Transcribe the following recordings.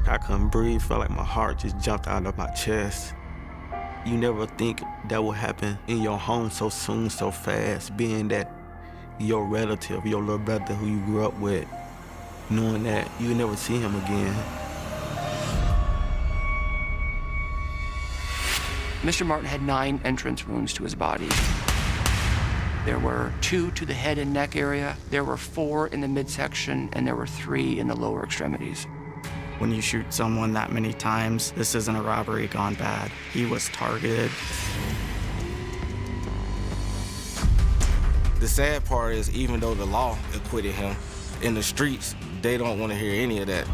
I couldn't breathe, felt like my heart just jumped out of my chest. You never think that will happen in your home so soon, so fast, being that your relative, your little brother who you grew up with, knowing that you never see him again. Mr. Martin had 9 entrance wounds to his body. There were 2 to the head and neck area, there were 4 in the midsection, and there were 3 in the lower extremities. When you shoot someone that many times, this isn't a robbery gone bad. He was targeted. The sad part is, even though the law acquitted him, in the streets, they don't want to hear any of that.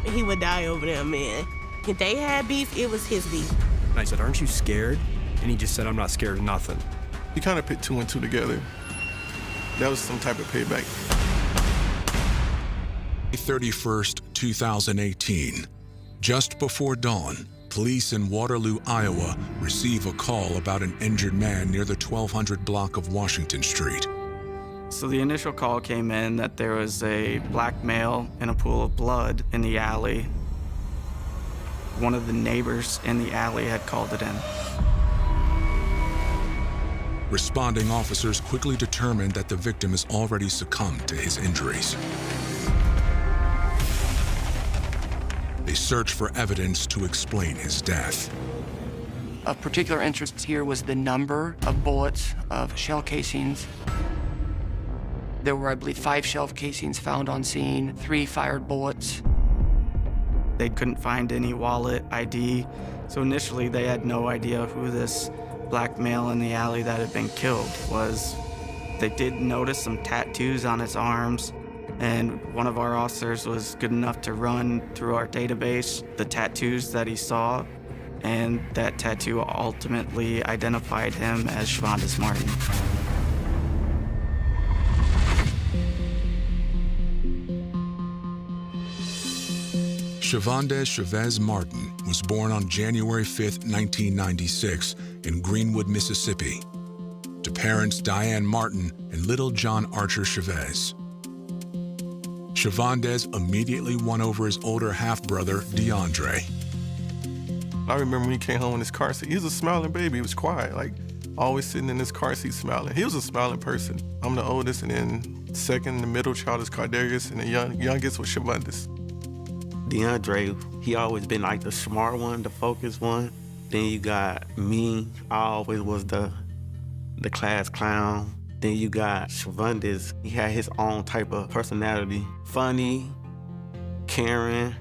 He would die over them, man. If they had beef, it was his beef. And I said, "Aren't you scared?" And he just said, "I'm not scared of nothing." He kind of put 2 and 2 together. That was some type of payback. 31st, 2018. Just before dawn, police in Waterloo, Iowa, receive a call about an injured man near the 1200 block of Washington Street. So the initial call came in that there was a black male in a pool of blood in the alley. One of the neighbors in the alley had called it in. Responding officers quickly determined that the victim has already succumbed to his injuries. They searched for evidence to explain his death. Of particular interest here was the number of bullets, of shell casings. There were, I believe, 5 shell casings found on scene, 3 fired bullets. They couldn't find any wallet, ID, so initially they had no idea who this black male in the alley that had been killed was. They did notice some tattoos on his arms, and one of our officers was good enough to run through our database the tattoos that he saw, and that tattoo ultimately identified him as Shavonda Martin. Shavonda Chavez Martin was born on January 5, 1996, in Greenwood, Mississippi, to parents Diane Martin and little John Archer Chavez. Shavonda immediately won over his older half-brother, DeAndre. I remember when he came home in his car seat. He was a smiling baby. He was quiet, like always sitting in his car seat smiling. He was a smiling person. I'm the oldest, and then second, the middle child is Cardarius, and the youngest was Shavonda. DeAndre, he always been like the smart one, the focused one. Then you got me, I always was the class clown. Then you got Shavonda, he had his own type of personality. Funny, caring,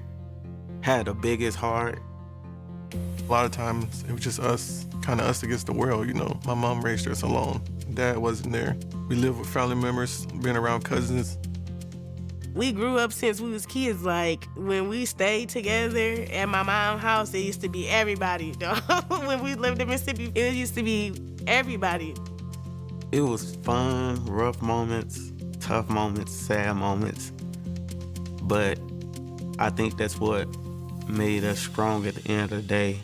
had the biggest heart. A lot of times, it was just us, kind of us against the world, you know. My mom raised us alone. Dad wasn't there. We lived with family members, been around cousins. We grew up since we was kids. Like, when we stayed together at my mom's house, it used to be everybody, dog. When we lived in Mississippi, it used to be everybody. It was fun, rough moments, tough moments, sad moments. But I think that's what made us strong at the end of the day.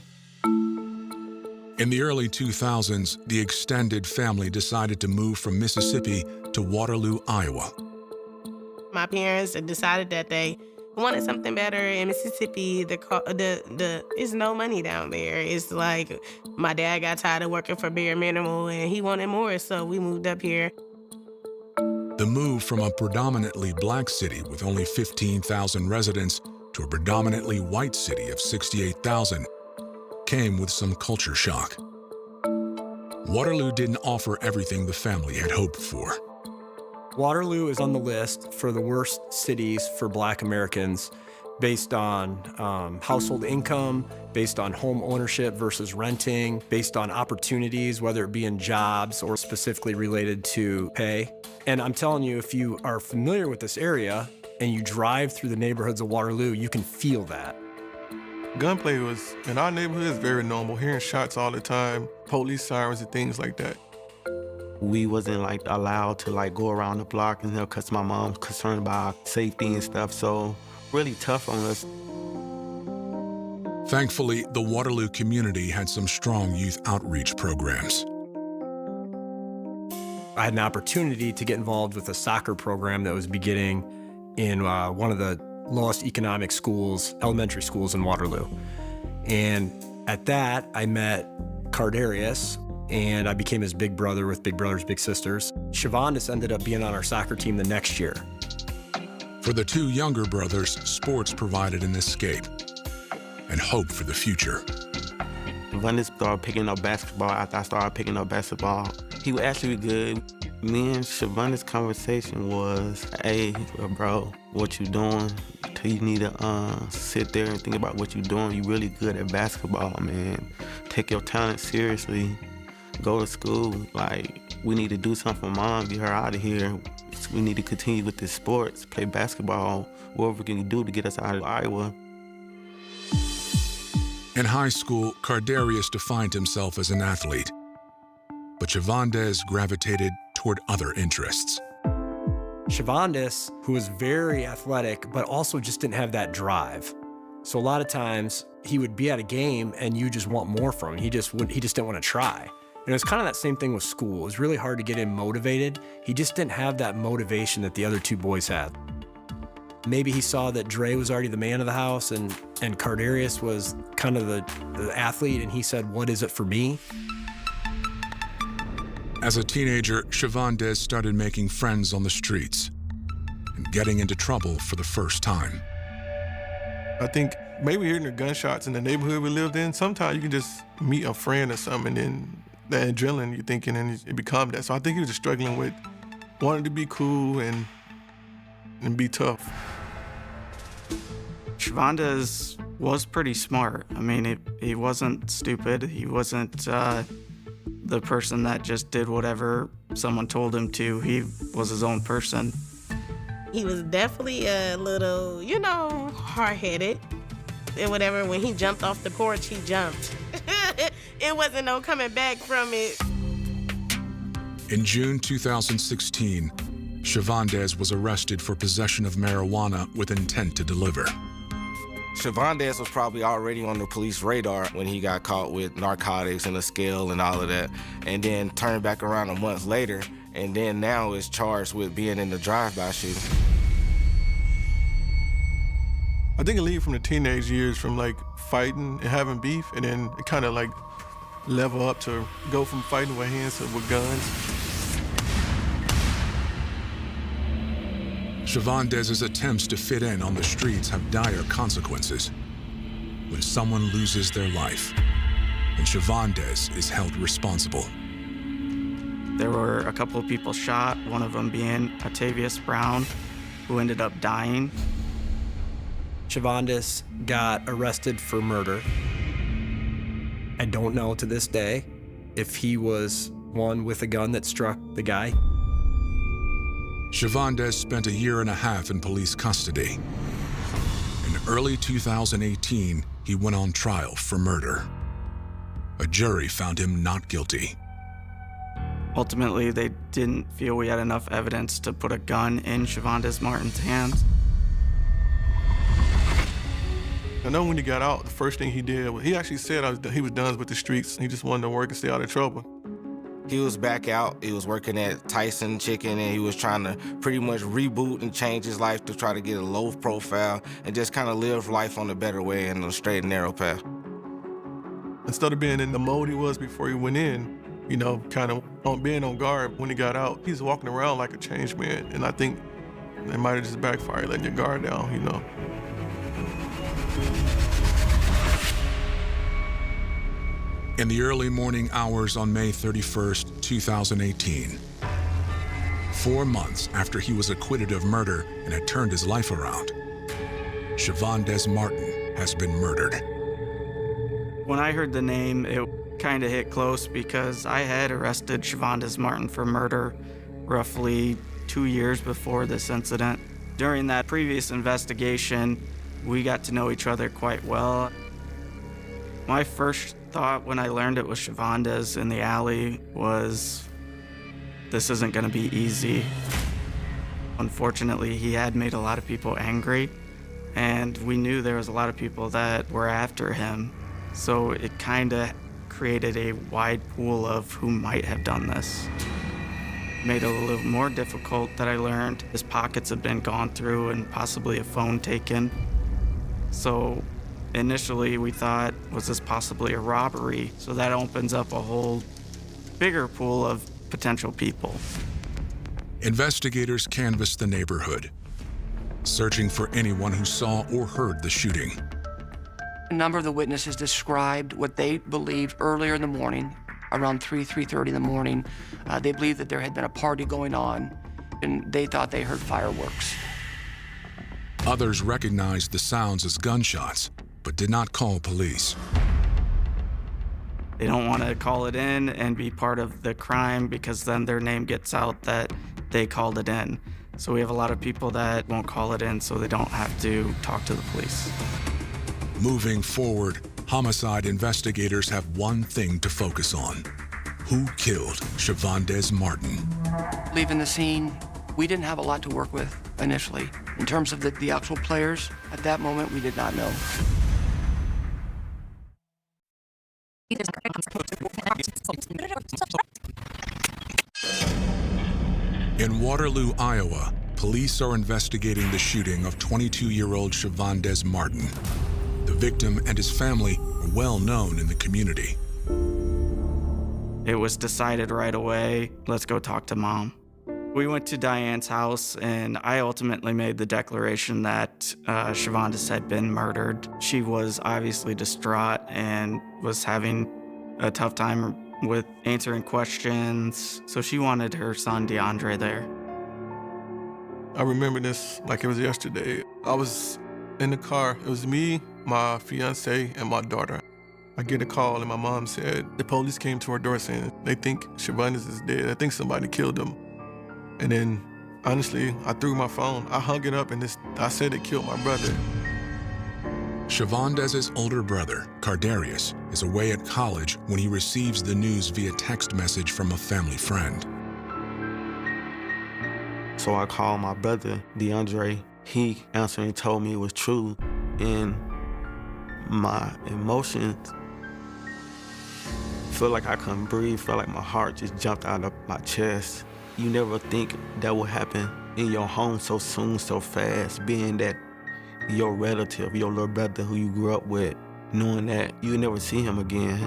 In the early 2000s, the extended family decided to move from Mississippi to Waterloo, Iowa. My parents decided that they wanted something better in Mississippi. There's no money down there. It's like my dad got tired of working for bare minimum and he wanted more, so we moved up here. The move from a predominantly black city with only 15,000 residents to a predominantly white city of 68,000 came with some culture shock. Waterloo didn't offer everything the family had hoped for. Waterloo is on the list for the worst cities for Black Americans based on household income, based on home ownership versus renting, based on opportunities, whether it be in jobs or specifically related to pay. And I'm telling you, if you are familiar with this area and you drive through the neighborhoods of Waterloo, you can feel that. Gunplay was, in our neighborhood, is very normal. Hearing shots all the time, police sirens and things like that. We wasn't like allowed to like go around the block and because my mom's concerned about safety and stuff, so really tough on us. Thankfully, the Waterloo community had some strong youth outreach programs. I had an opportunity to get involved with a soccer program that was beginning in one of the lowest economic schools, elementary schools in Waterloo. And at that, I met Cardarius, and I became his big brother with Big Brothers Big Sisters. Shavandis ended up being on our soccer team the next year. For the two younger brothers, sports provided an escape and hope for the future. Shavandis started picking up basketball after I started picking up basketball. He was actually good. Me and Shavandis' conversation was, hey, bro, what you doing? You need to sit there and think about what you're doing. You're really good at basketball, man. Take your talent seriously. Go to school. Like, we need to do something for Mom, get her out of here. We need to continue with this sports, play basketball, whatever we can do to get us out of Iowa. In high school, Cardarius defined himself as an athlete, but Shavandis gravitated toward other interests. Shavandis, who was very athletic, but also just didn't have that drive. So a lot of times he would be at a game and you just want more from him. He just didn't want to try. And it was kind of that same thing with school. It was really hard to get him motivated. He just didn't have that motivation that the other two boys had. Maybe he saw that Dre was already the man of the house and Cardarius was kind of the athlete, and he said, what is it for me? As a teenager, Shavandis started making friends on the streets and getting into trouble for the first time. I think maybe hearing the gunshots in the neighborhood we lived in, sometimes you can just meet a friend or something, and then that adrenaline you're thinking, and it becomes that. So I think he was just struggling with wanting to be cool and be tough. Shavandis was pretty smart. I mean, he wasn't stupid. He wasn't the person that just did whatever someone told him to. He was his own person. He was definitely a little, hard-headed and whatever. When he jumped off the porch, he jumped. It wasn't no coming back from it. In June 2016, Shavandis was arrested for possession of marijuana with intent to deliver. Shavandis was probably already on the police radar when he got caught with narcotics and a scale and all of that, and then turned back around a month later, and then now is charged with being in the drive-by shooting. I think it leads from the teenage years, from like fighting and having beef, and then it kind of like level up to go from fighting with hands to with guns. Shavandis' attempts to fit in on the streets have dire consequences. When someone loses their life, and Shavandis is held responsible. There were a couple of people shot, one of them being Octavius Brown, who ended up dying. Shavandis got arrested for murder. I don't know to this day if he was one with a gun that struck the guy. Shavandis spent a year and a half in police custody. In early 2018, he went on trial for murder. A jury found him not guilty. Ultimately, they didn't feel we had enough evidence to put a gun in Shavandis Martin's hands. I know when he got out, the first thing he did was, he actually said he was done with the streets. He just wanted to work and stay out of trouble. He was back out, he was working at Tyson Chicken, and he was trying to pretty much reboot and change his life to try to get a low profile and just kind of live life on a better way and a straight and narrow path. Instead of being in the mode he was before he went in, kind of being on guard when he got out, he's walking around like a changed man. And I think it might have just backfired, letting your guard down, In the early morning hours on May 31st, 2018, 4 months after he was acquitted of murder and had turned his life around, Shavandis Martin has been murdered. When I heard the name, it kind of hit close because I had arrested Shavandis Martin for murder roughly 2 years before this incident. During that previous investigation, we got to know each other quite well. My first thought when I learned it was Shavandis in the alley was, this isn't gonna be easy. Unfortunately, he had made a lot of people angry, and we knew there was a lot of people that were after him. So it kind of created a wide pool of who might have done this. Made it a little more difficult that I learned his pockets have been gone through and possibly a phone taken. So initially we thought, was this possibly a robbery? So that opens up a whole bigger pool of potential people. Investigators canvassed the neighborhood, searching for anyone who saw or heard the shooting. A number of the witnesses described what they believed earlier in the morning, around 3:30 in the morning. They believed that there had been a party going on, and they thought they heard fireworks. Others recognized the sounds as gunshots, but did not call police. They don't want to call it in and be part of the crime because then their name gets out that they called it in. So we have a lot of people that won't call it in so they don't have to talk to the police. Moving forward, homicide investigators have one thing to focus on: who killed Shavondes Martin? Leaving the scene, we didn't have a lot to work with initially. In terms of the actual players, at that moment, we did not know. In Waterloo, Iowa, police are investigating the shooting of 22-year-old Shavondes Martin. The victim and his family are well known in the community. It was decided right away, let's go talk to Mom. We went to Diane's house, and I ultimately made the declaration that Shavondes had been murdered. She was obviously distraught and was having a tough time with answering questions, so she wanted her son DeAndre there. I remember this like it was yesterday. I was in the car. It was me, my fiance, and my daughter. I get a call, and my mom said the police came to our door saying they think Shavondes is dead. I think somebody killed him. And then, honestly, I threw my phone. I hung it up, and I said they killed my brother. Shavondes' older brother, Cardarius, is away at college when he receives the news via text message from a family friend. So I called my brother, DeAndre. He answered and told me it was true. And my emotions, felt like I couldn't breathe, felt like my heart just jumped out of my chest. You never think that would happen in your home so soon, so fast, being that your relative, your little brother who you grew up with, knowing that you never see him again.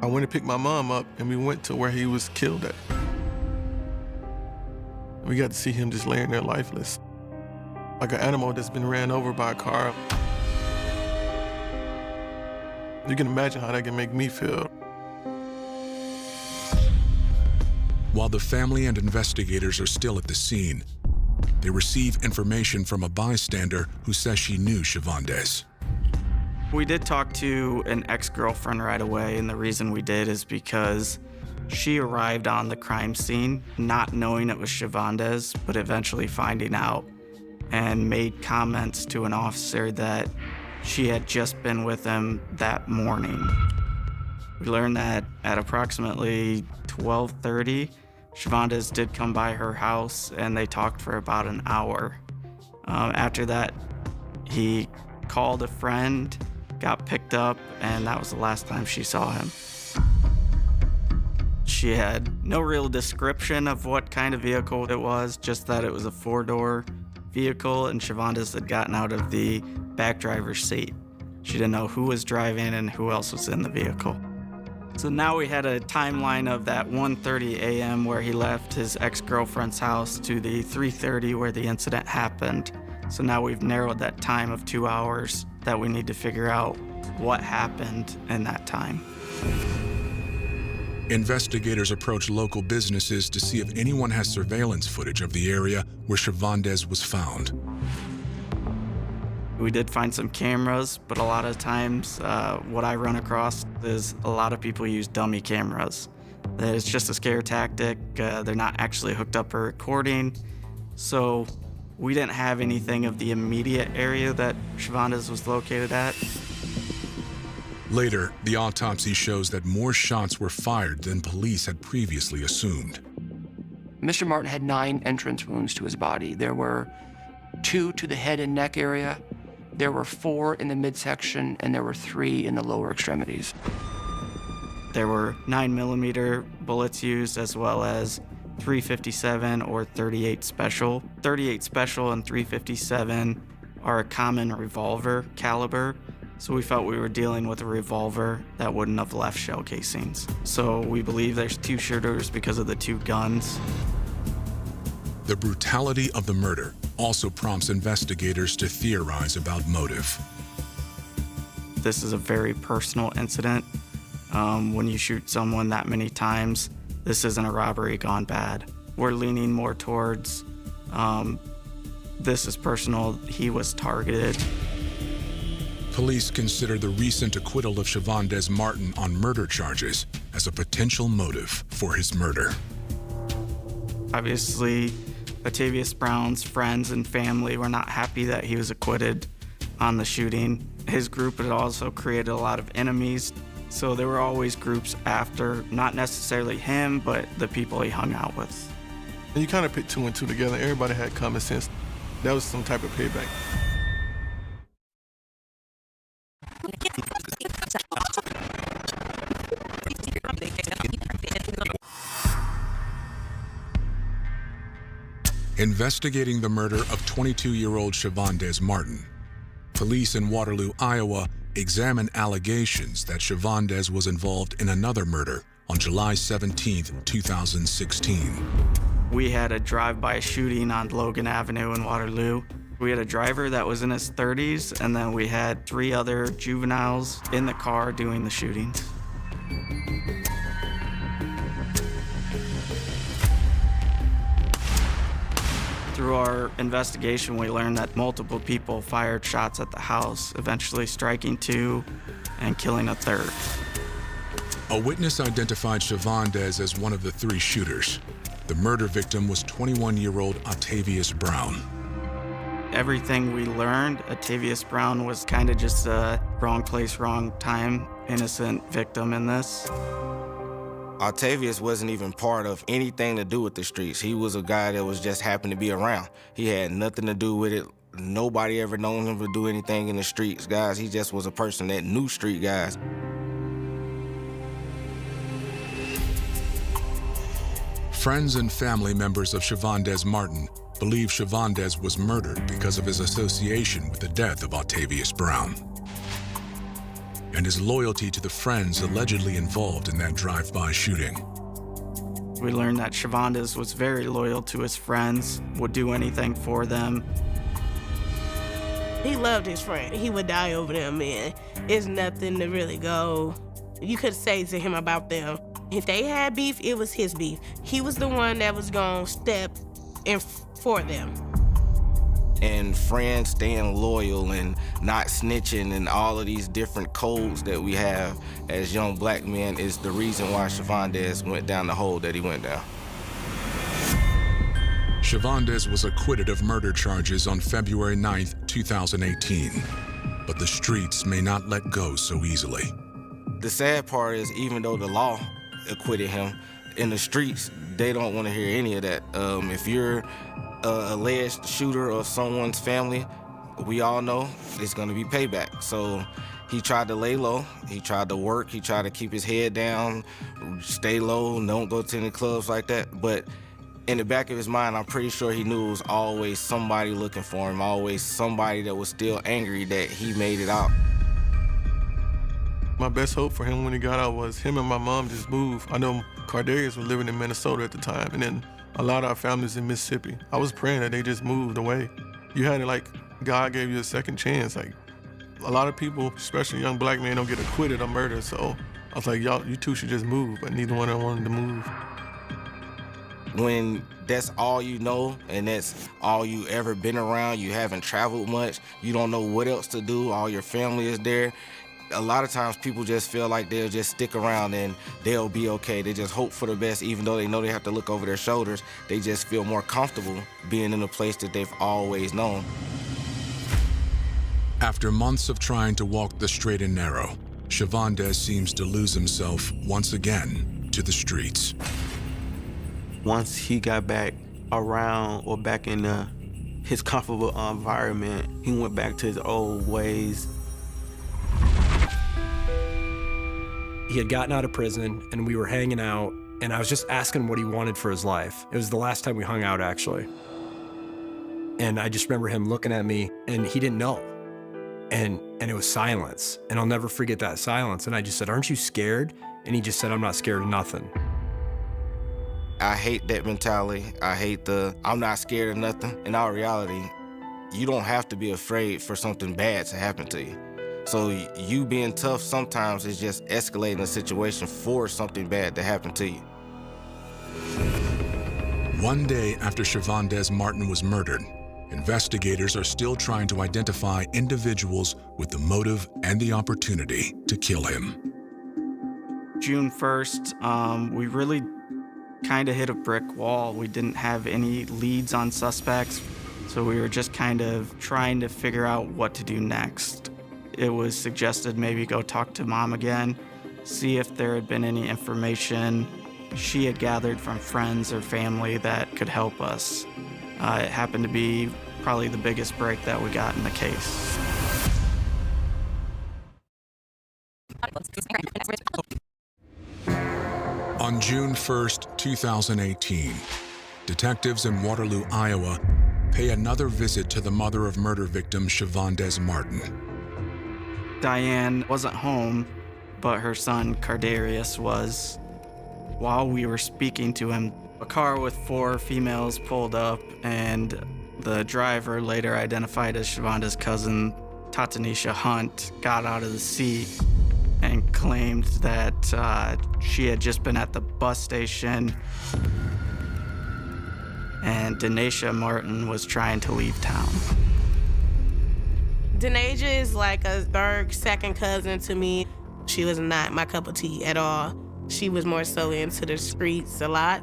I went to pick my mom up, and we went to where he was killed at. We got to see him just laying there lifeless, like an animal that's been ran over by a car. You can imagine how that can make me feel. While the family and investigators are still at the scene, they receive information from a bystander who says she knew Shavondes. We did talk to an ex-girlfriend right away, and the reason we did is because she arrived on the crime scene not knowing it was Shavondes, but eventually finding out, and made comments to an officer that she had just been with him that morning. We learned that at approximately 12:30, Shavondes did come by her house, and they talked for about an hour. After that, he called a friend, got picked up, and that was the last time she saw him. She had no real description of what kind of vehicle it was, just that it was a four-door vehicle, and Shavondes had gotten out of the back driver's seat. She didn't know who was driving and who else was in the vehicle. So now we had a timeline of that 1:30 a.m. where he left his ex-girlfriend's house to the 3:30 where the incident happened. So now we've narrowed that time of 2 hours that we need to figure out what happened in that time. Investigators approach local businesses to see if anyone has surveillance footage of the area where Shavondes was found. We did find some cameras, but a lot of times what I run across is a lot of people use dummy cameras. It's just a scare tactic. They're not actually hooked up for recording. So we didn't have anything of the immediate area that Shavondes was located at. Later, the autopsy shows that more shots were fired than police had previously assumed. Mr. Martin had 9 entrance wounds to his body. There were 2 to the head and neck area. There were 4 in the midsection, and there were 3 in the lower extremities. There were 9mm bullets used, as well as .357 or .38 Special. .38 Special and .357 are a common revolver caliber, so we felt we were dealing with a revolver that wouldn't have left shell casings. So we believe there's two shooters because of the two guns. The brutality of the murder also prompts investigators to theorize about motive. This is a very personal incident. When you shoot someone that many times, this isn't a robbery gone bad. We're leaning more towards this is personal. He was targeted. Police consider the recent acquittal of Shavondes Martin on murder charges as a potential motive for his murder. Obviously, Atavius Brown's friends and family were not happy that he was acquitted on the shooting. His group had also created a lot of enemies, so there were always groups after, not necessarily him, but the people he hung out with. And you kind of put two and two together. Everybody had common sense. That was some type of payback. Investigating the murder of 22-year-old Shavondes Martin, police in Waterloo, Iowa, examine allegations that Shavondes was involved in another murder on July 17, 2016. We had a drive-by shooting on Logan Avenue in Waterloo. We had a driver that was in his 30s, and then we had 3 other juveniles in the car doing the shootings. Through our investigation, we learned that multiple people fired shots at the house, eventually striking 2 and killing a 3rd. A witness identified Shavondes as one of the 3 shooters. The murder victim was 21-year-old Atavius Brown. Everything we learned, Atavius Brown was kind of just a wrong place, wrong time, innocent victim in this. Atavius wasn't even part of anything to do with the streets. He was a guy that was just happened to be around. He had nothing to do with it. Nobody ever known him to do anything in the streets, guys. He just was a person that knew street guys. Friends and family members of Shavondes Martin believe Shavondes was murdered because of his association with the death of Atavius Brown and his loyalty to the friends allegedly involved in that drive-by shooting. We learned that Shavondes was very loyal to his friends, would do anything for them. He loved his friend. He would die over them, man. It's nothing to really go. You could say to him about them. If they had beef, it was his beef. He was the one that was gonna step in for them. And friends staying loyal and not snitching and all of these different codes that we have as young black men is the reason why Shavondes went down the hole that he went down. Shavondes was acquitted of murder charges on February 9th, 2018, but the streets may not let go so easily. The sad part is, even though the law acquitted him, in the streets, they don't want to hear any of that. If you're an alleged shooter of someone's family, we all know it's going to be payback. So he tried to lay low. He tried to work. He tried to keep his head down, stay low, don't go to any clubs like that. But in the back of his mind, I'm pretty sure he knew it was always somebody looking for him, always somebody that was still angry that he made it out. My best hope for him when he got out was him and my mom just moved. I know Cardarius was living in Minnesota at the time, and then a lot of our families in Mississippi. I was praying that they just moved away. You had it like God gave you a second chance. Like a lot of people, especially young black men, don't get acquitted of murder. So I was like, y'all, you two should just move, but neither one of them wanted to move. When that's all you know and that's all you ever been around, you haven't traveled much, you don't know what else to do, all your family is there. A lot of times people just feel like they'll just stick around and they'll be okay. They just hope for the best, even though they know they have to look over their shoulders. They just feel more comfortable being in a place that they've always known. After months of trying to walk the straight and narrow, Shavondes seems to lose himself once again to the streets. Once he got back around or back in his comfortable environment, he went back to his old ways. He had gotten out of prison and we were hanging out, and I was just asking what he wanted for his life. It was the last time we hung out, actually. And I just remember him looking at me, and he didn't know. And it was silence, and I'll never forget that silence. And I just said, "Aren't you scared?" And he just said, "I'm not scared of nothing." I hate that mentality. I hate I'm not scared of nothing. In all reality, you don't have to be afraid for something bad to happen to you. So you being tough sometimes is just escalating a situation for something bad to happen to you. One day after Shavandez Martin was murdered, investigators are still trying to identify individuals with the motive and the opportunity to kill him. June 1st, we really kind of hit a brick wall. We didn't have any leads on suspects, so we were just kind of trying to figure out what to do next. It was suggested maybe go talk to Mom again, see if there had been any information she had gathered from friends or family that could help us. It happened to be probably the biggest break that we got in the case. On June 1st, 2018, detectives in Waterloo, Iowa, pay another visit to the mother of murder victim Shavandez Martin. Diane wasn't home, but her son Cardarius was. While we were speaking to him, a car with 4 females pulled up, and the driver, later identified as Shavandez's cousin, Tatanisha Hunt, got out of the seat and claimed that she had just been at the bus station and Denasia Martin was trying to leave town. Denasia is like a third, second cousin to me. She was not my cup of tea at all. She was more so into the streets a lot.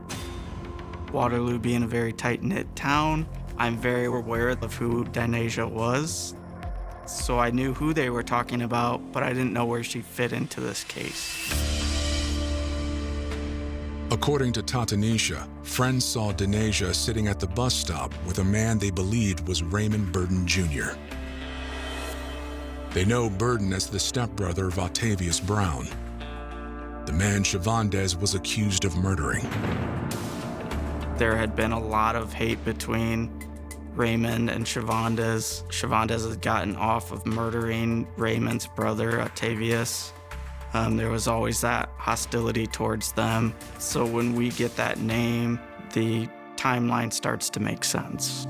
Waterloo being a very tight-knit town, I'm very aware of who Denasia was. So I knew who they were talking about, but I didn't know where she fit into this case. According to Tatanisha, friends saw Denasia sitting at the bus stop with a man they believed was Raymond Burden Jr. They know Burden as the stepbrother of Octavius Brown, the man Shavandez was accused of murdering. There had been a lot of hate between Raymond and Shavandez. Shavandez had gotten off of murdering Raymond's brother, Octavius. There was always that hostility towards them. So when we get that name, the timeline starts to make sense.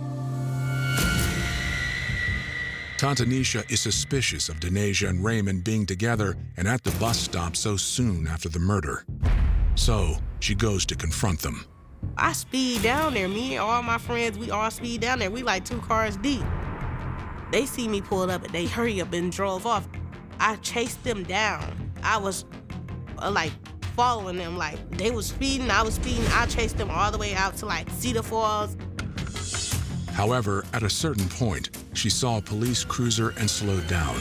Tatanisha is suspicious of Denasia and Raymond being together and at the bus stop so soon after the murder. So she goes to confront them. I speed down there. Me and all my friends, we all speed down there. We like 2 cars deep. They see me pulled up and they hurry up and drove off. I chased them down. I was like following them. Like they was speeding, I was speeding. I chased them all the way out to like Cedar Falls. However, at a certain point, she saw a police cruiser and slowed down.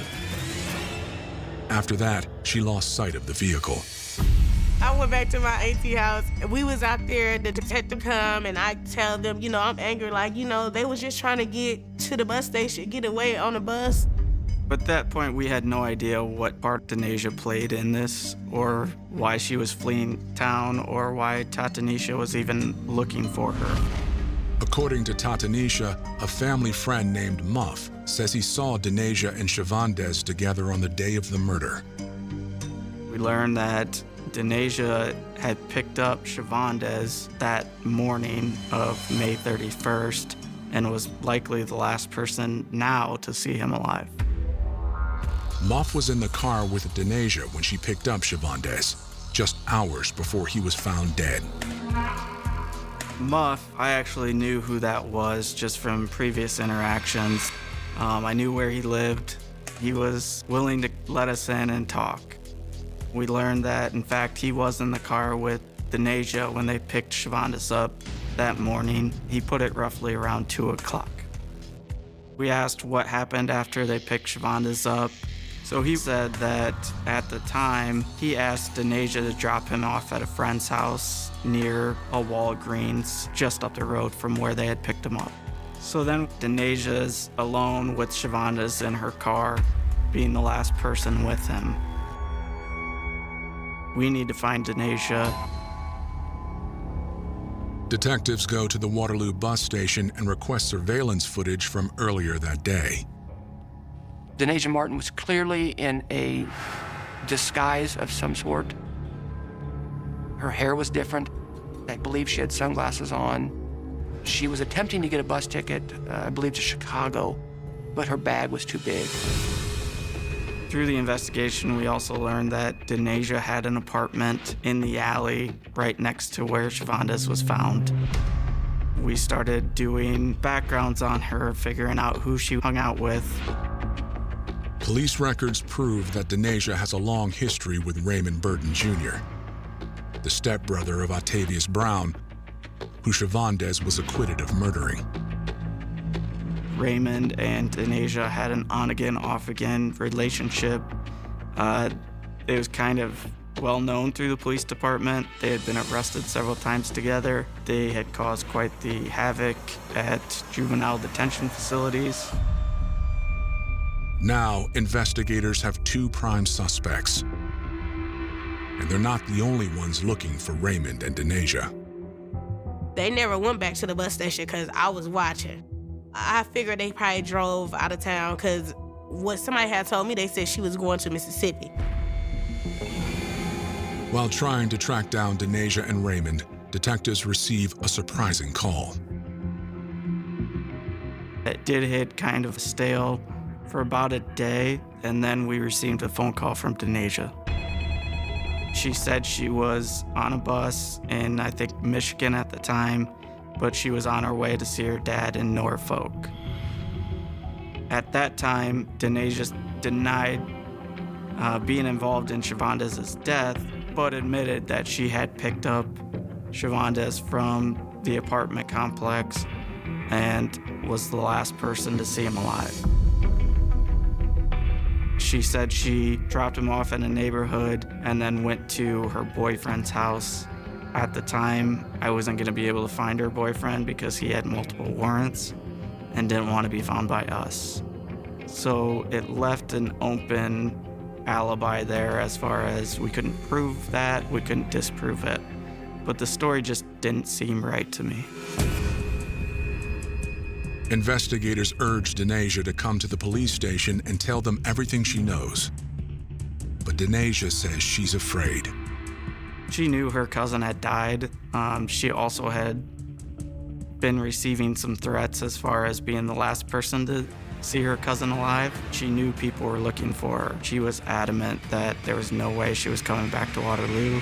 After that, she lost sight of the vehicle. I went back to my auntie house. We was out there, the detective come, and I tell them, you know, I'm angry. Like, you know, they was just trying to get to the bus station, get away on the bus. But at that point, we had no idea what part Denasia played in this, or why she was fleeing town, or why Tatanisha was even looking for her. According to Tatanisha, a family friend named Muff says he saw Denasia and Shavandez together on the day of the murder. We learned that Denasia had picked up Shavandez that morning of May 31st and was likely the last person now to see him alive. Muff was in the car with Denasia when she picked up Shavandez, just hours before he was found dead. Muff, I actually knew who that was just from previous interactions. I knew where he lived. He was willing to let us in and talk. We learned that, in fact, he was in the car with Denasia when they picked Shavandez up that morning. He put it roughly around 2 o'clock. We asked what happened after they picked Shavandez up. So he said that at the time, he asked Denasia to drop him off at a friend's house near a Walgreens just up the road from where they had picked him up. So then Denasia's alone with Shavandez in her car, being the last person with him. We need to find Denasia. Detectives go to the Waterloo bus station and request surveillance footage from earlier that day. Denasia Martin was clearly in a disguise of some sort. Her hair was different. I believe she had sunglasses on. She was attempting to get a bus ticket, I believe, to Chicago, but her bag was too big. Through the investigation, we also learned that Denasia had an apartment in the alley right next to where Shavonda was found. We started doing backgrounds on her, figuring out who she hung out with. Police records prove that Denasia has a long history with Raymond Burton Jr., the stepbrother of Octavius Brown, who Shavonda was acquitted of murdering. Raymond and Denasia had an on-again, off-again relationship. It was kind of well known through the police department. They had been arrested several times together. They had caused quite the havoc at juvenile detention facilities. Now, investigators have two prime suspects. And they're not the only ones looking for Raymond and Denasia. They never went back to the bus station because I was watching. I figured they probably drove out of town because what somebody had told me, they said she was going to Mississippi. While trying to track down Denasia and Raymond, detectives receive a surprising call. It did hit kind of stale for about a day, and then we received a phone call from Denasia. She said she was on a bus in, I think, Michigan at the time, but she was on her way to see her dad in Norfolk. At that time, Denasia denied being involved in Shavonda's death, but admitted that she had picked up Shavonda from the apartment complex and was the last person to see him alive. She said she dropped him off in a neighborhood and then went to her boyfriend's house. At the time, I wasn't gonna be able to find her boyfriend because he had multiple warrants and didn't want to be found by us. So it left an open alibi there as far as we couldn't prove that, we couldn't disprove it. But the story just didn't seem right to me. Investigators urge Denasia to come to the police station and tell them everything she knows. But Denasia says she's afraid. She knew her cousin had died. She also had been receiving some threats as far as being the last person to see her cousin alive. She knew people were looking for her. She was adamant that there was no way she was coming back to Waterloo.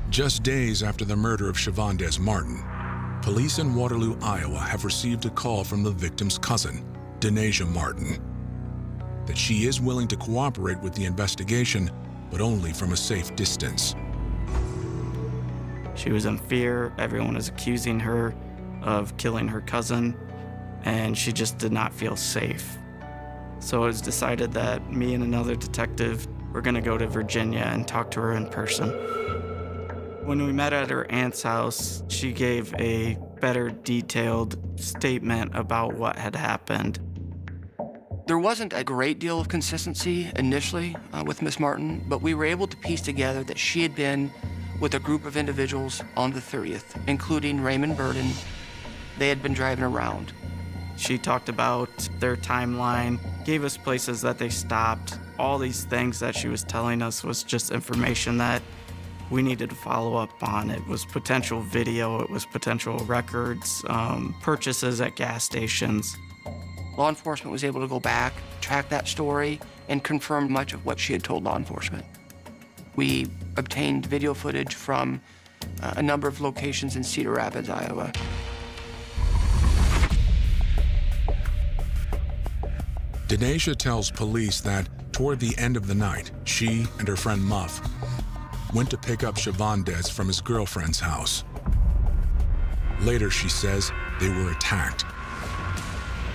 Just days after the murder of Shavonda Martin, police in Waterloo, Iowa have received a call from the victim's cousin, Denasia Martin, that she is willing to cooperate with the investigation, but only from a safe distance. She was in fear. Everyone was accusing her of killing her cousin, and she just did not feel safe. So it was decided that me and another detective were gonna go to Virginia and talk to her in person. When we met at her aunt's house, she gave a better detailed statement about what had happened. There wasn't a great deal of consistency initially with Miss Martin, but we were able to piece together that she had been with a group of individuals on the 30th, including Raymond Burton. They had been driving around. She talked about their timeline, gave us places that they stopped. All these things that she was telling us was just information that we needed to follow up on. It was potential video, it was potential records, purchases at gas stations. Law enforcement was able to go back, track that story, and confirm much of what she had told law enforcement. We obtained video footage from a number of locations in Cedar Rapids, Iowa. Denasia tells police that toward the end of the night, she and her friend Muff went to pick up Shavonda from his girlfriend's house. Later, she says, they were attacked.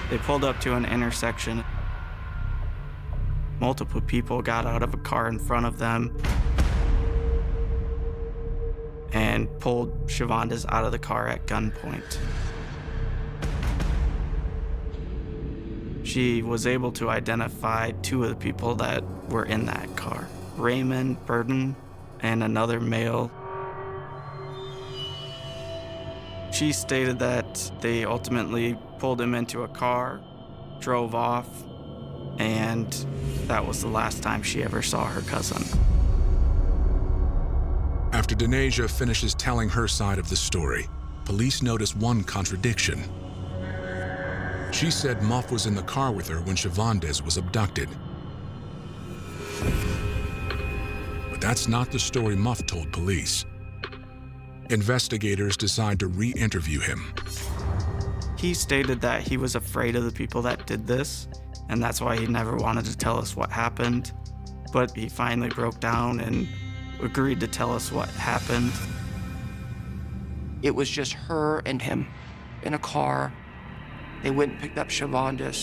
They pulled up to an intersection. Multiple people got out of a car in front of them. and pulled Shavonda's out of the car at gunpoint. She was able to identify two of the people that were in that car, Raymond Burton and another male. She stated that they ultimately pulled him into a car, drove off, and that was the last time she ever saw her cousin. After Denasia finishes telling her side of the story, police notice one contradiction. She said Muff was in the car with her when Shavonda was abducted. But that's not the story Muff told police. Investigators decide to re-interview him. He stated that he was afraid of the people that did this, and that's why he never wanted to tell us what happened. But he finally broke down and agreed to tell us what happened. It was just her and him in a car. They went and picked up Shavonda.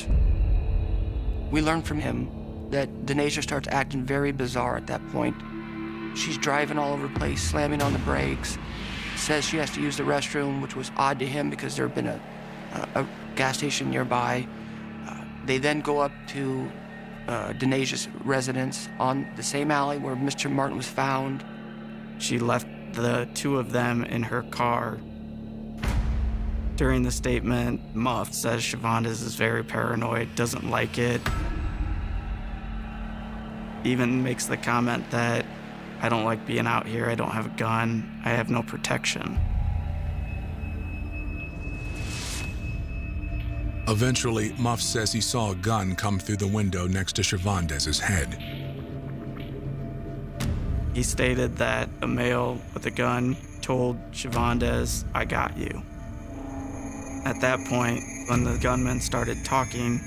We learned from him that Denasia starts acting very bizarre at that point. She's driving all over the place, slamming on the brakes, says she has to use the restroom, which was odd to him because there had been a gas station nearby. They then go up to Denasia's residence on the same alley where Mr. Martin was found. She left the two of them in her car. During the statement, Muff says Shavonda is very paranoid, doesn't like it. Even makes the comment that, I don't like being out here, I don't have a gun, I have no protection. Eventually, Muff says he saw a gun come through the window next to Shavonda's head. He stated that a male with a gun told Shavonda, I got you. At that point, when the gunman started talking,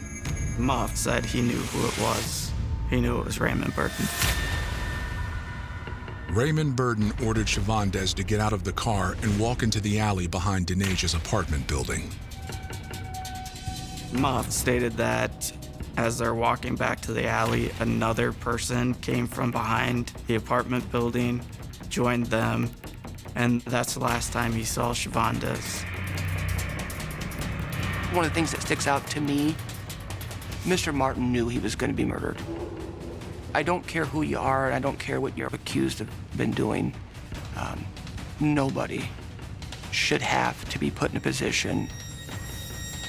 Muff said he knew who it was. He knew it was Raymond Burton. Raymond Burton ordered Shavonda to get out of the car and walk into the alley behind Denasia's apartment building. Muff stated that as they're walking back to the alley, another person came from behind the apartment building, joined them, and that's the last time he saw Shavonda. One of the things that sticks out to me, Mr. Martin knew he was going to be murdered. I don't care who you are, and I don't care what you're accused of been doing. Nobody should have to be put in a position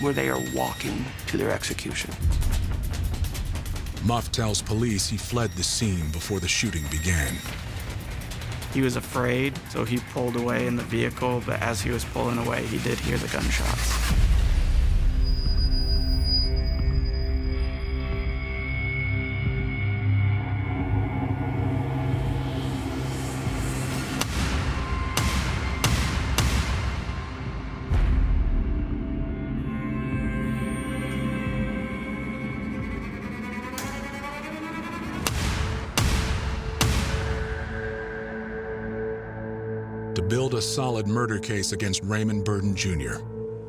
where they are walking to their execution. Muff tells police he fled the scene before the shooting began. He was afraid, so he pulled away in the vehicle, but as he was pulling away, he did hear the gunshots. To build a solid murder case against Raymond Burton Jr.,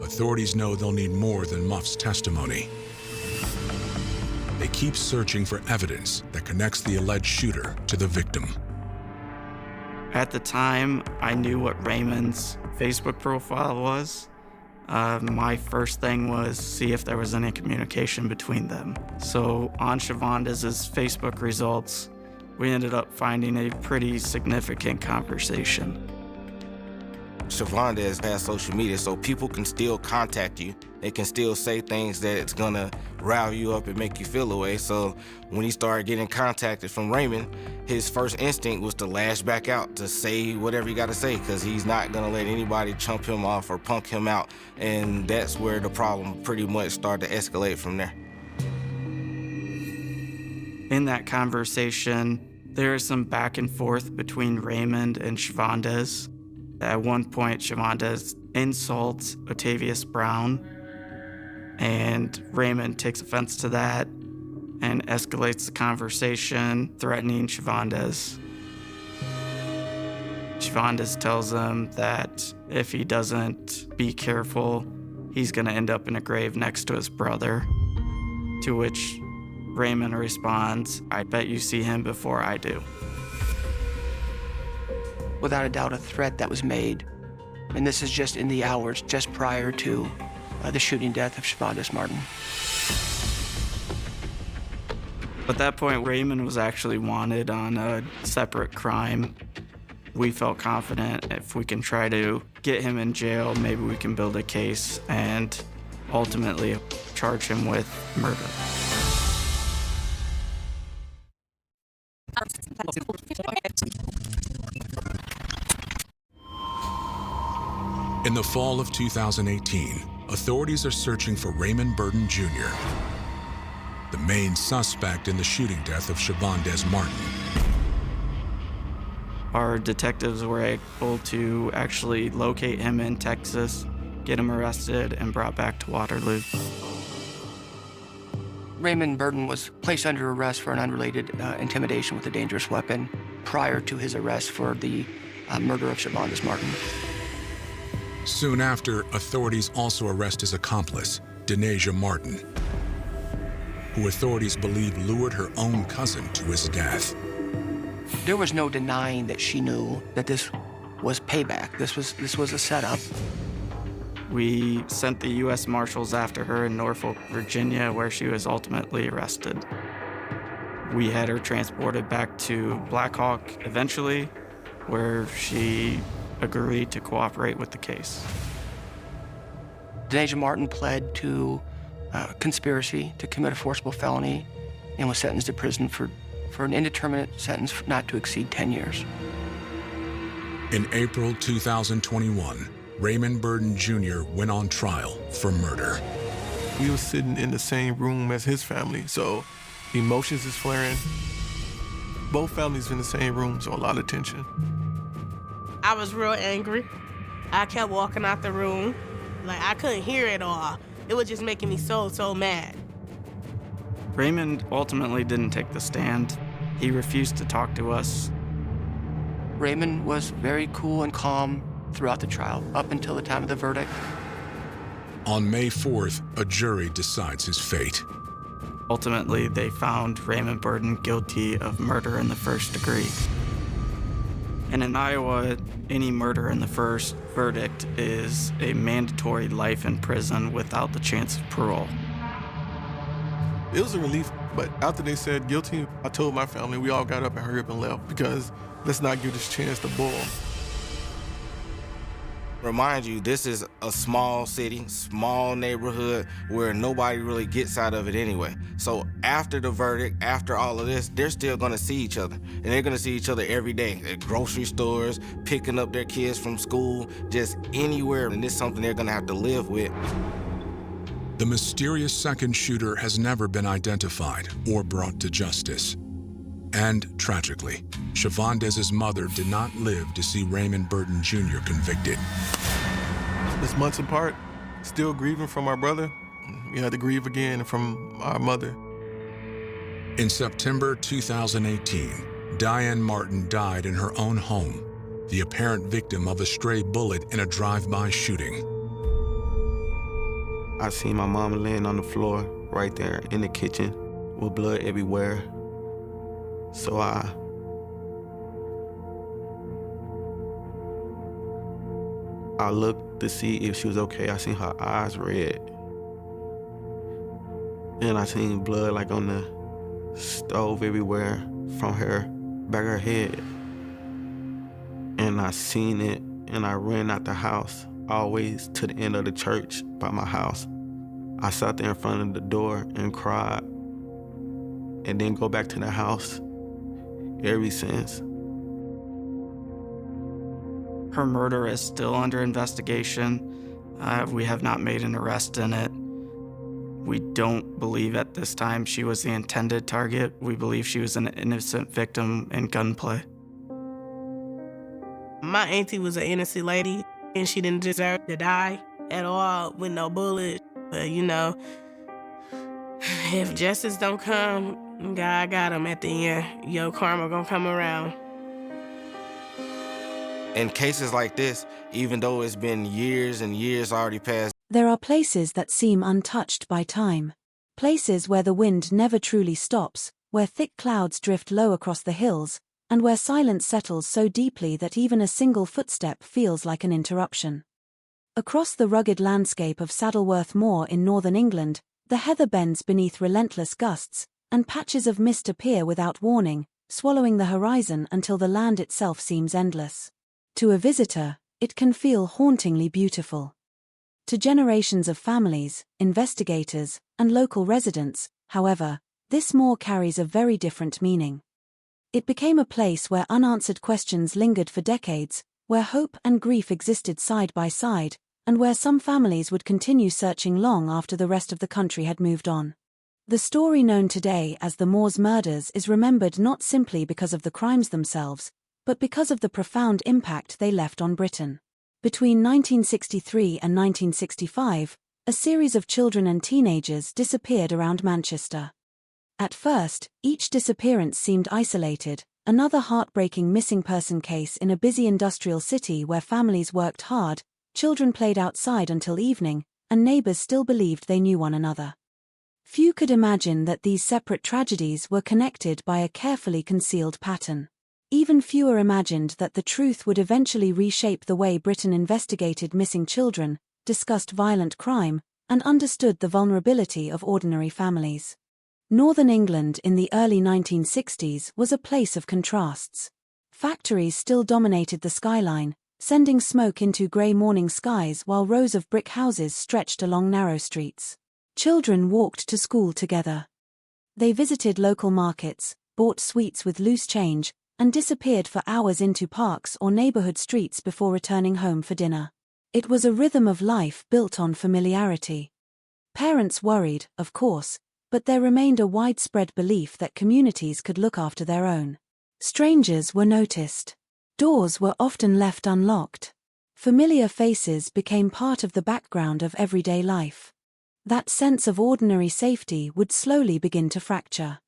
authorities know they'll need more than Muff's testimony. They keep searching for evidence that connects the alleged shooter to the victim. At the time, I knew what Raymond's Facebook profile was. My first thing was see if there was any communication between them. So on Shavonda's Facebook results, we ended up finding a pretty significant conversation. Shavonda has social media, so people can still contact you. They can still say things that's gonna rile you up and make you feel away. So when he started getting contacted from Raymond, his first instinct was to lash back out, to say whatever he gotta say, because he's not gonna let anybody chump him off or punk him out. And that's where the problem pretty much started to escalate from there. In that conversation, there is some back and forth between Raymond and Shavonda. At one point, Shavonda insults Octavius Brown, and Raymond takes offense to that and escalates the conversation, threatening Shavonda. Shavonda tells him that if he doesn't be careful, he's gonna end up in a grave next to his brother, to which Raymond responds, I bet you see him before I do. without a doubt a threat that was made. And this is just in the hours just prior to the shooting death of Shavonda Martin. At that point, Raymond was actually wanted on a separate crime. We felt confident if we can try to get him in jail, maybe we can build a case and ultimately charge him with murder. In the fall of 2018, authorities are searching for Raymond Burton Jr., the main suspect in the shooting death of Shavonda Martin. Our detectives were able to actually locate him in Texas, get him arrested, and brought back to Waterloo. Raymond Burton was placed under arrest for an unrelated intimidation with a dangerous weapon prior to his arrest for the murder of Shavonda Martin. Soon after, authorities also arrest his accomplice, Denasia Martin, who authorities believe lured her own cousin to his death. There was no denying that she knew that this was payback. This was a setup. We sent the U.S. Marshals after her in Norfolk, Virginia, where she was ultimately arrested. We had her transported back to Black Hawk eventually, where she agreed to cooperate with the case. Denasia Martin pled to conspiracy to commit a forcible felony and was sentenced to prison for an indeterminate sentence not to exceed 10 years. In April 2021, Raymond Burton Jr. went on trial for murder. We were sitting in the same room as his family, so emotions is flaring. Both families in the same room, so a lot of tension. I was real angry. I kept walking out the room. Like, I couldn't hear it all. It was just making me so mad. Raymond ultimately didn't take the stand. He refused to talk to us. Raymond was very cool and calm throughout the trial, up until the time of the verdict. On May 4th, a jury decides his fate. Ultimately, they found Raymond Burton guilty of murder in the first degree. And in Iowa, any murder in the first verdict is a mandatory life in prison without the chance of parole. It was a relief, but after they said guilty, I told my family we all got up and hurried up and left because let's not give this chance to boil. Remind you, this is a small city, small neighborhood where nobody really gets out of it anyway. So after the verdict, after all of this, they're still gonna see each other. And they're gonna see each other every day at grocery stores, picking up their kids from school, just anywhere. And this is something they're gonna have to live with. The mysterious second shooter has never been identified or brought to justice. And tragically, Shavonda's mother did not live to see Raymond Burton Jr. convicted. This months apart, still grieving from our brother. We had to grieve again from our mother. In September 2018, Diane Martin died in her own home, the apparent victim of a stray bullet in a drive-by shooting. I seen my mom laying on the floor right there in the kitchen with blood everywhere. So I looked to see if she was okay. I seen her eyes red. And I seen blood like on the stove everywhere from her back of her head. And I seen it and I ran out the house, always to the end of the church by my house. I sat there in front of the door and cried and then go back to the house ever since. Her murder is still under investigation. We have not made an arrest in it. We don't believe at this time she was the intended target. We believe she was an innocent victim in gunplay. My auntie was an innocent lady, and she didn't deserve to die at all with no bullet. But, you know, if justice don't come, God got him at the end. Your karma gonna come around. In cases like this, even though it's been years and years already passed, there are places that seem untouched by time. Places where the wind never truly stops, where thick clouds drift low across the hills, and where silence settles so deeply that even a single footstep feels like an interruption. Across the rugged landscape of Saddleworth Moor in northern England, the heather bends beneath relentless gusts, and patches of mist appear without warning, swallowing the horizon until the land itself seems endless. To a visitor, it can feel hauntingly beautiful. To generations of families, investigators, and local residents, however, this moor carries a very different meaning. It became a place where unanswered questions lingered for decades, where hope and grief existed side by side, and where some families would continue searching long after the rest of the country had moved on. The story known today as the Moors Murders is remembered not simply because of the crimes themselves, but because of the profound impact they left on Britain. Between 1963 and 1965, a series of children and teenagers disappeared around Manchester. At first, each disappearance seemed isolated, another heartbreaking missing person case in a busy industrial city where families worked hard, children played outside until evening, and neighbors still believed they knew one another. Few could imagine that these separate tragedies were connected by a carefully concealed pattern. Even fewer imagined that the truth would eventually reshape the way Britain investigated missing children, discussed violent crime, and understood the vulnerability of ordinary families. Northern England in the early 1960s was a place of contrasts. Factories still dominated the skyline, sending smoke into grey morning skies while rows of brick houses stretched along narrow streets. Children walked to school together. They visited local markets, bought sweets with loose change, and disappeared for hours into parks or neighborhood streets before returning home for dinner. It was a rhythm of life built on familiarity. Parents worried, of course, but there remained a widespread belief that communities could look after their own. Strangers were noticed. Doors were often left unlocked. Familiar faces became part of the background of everyday life. That sense of ordinary safety would slowly begin to fracture.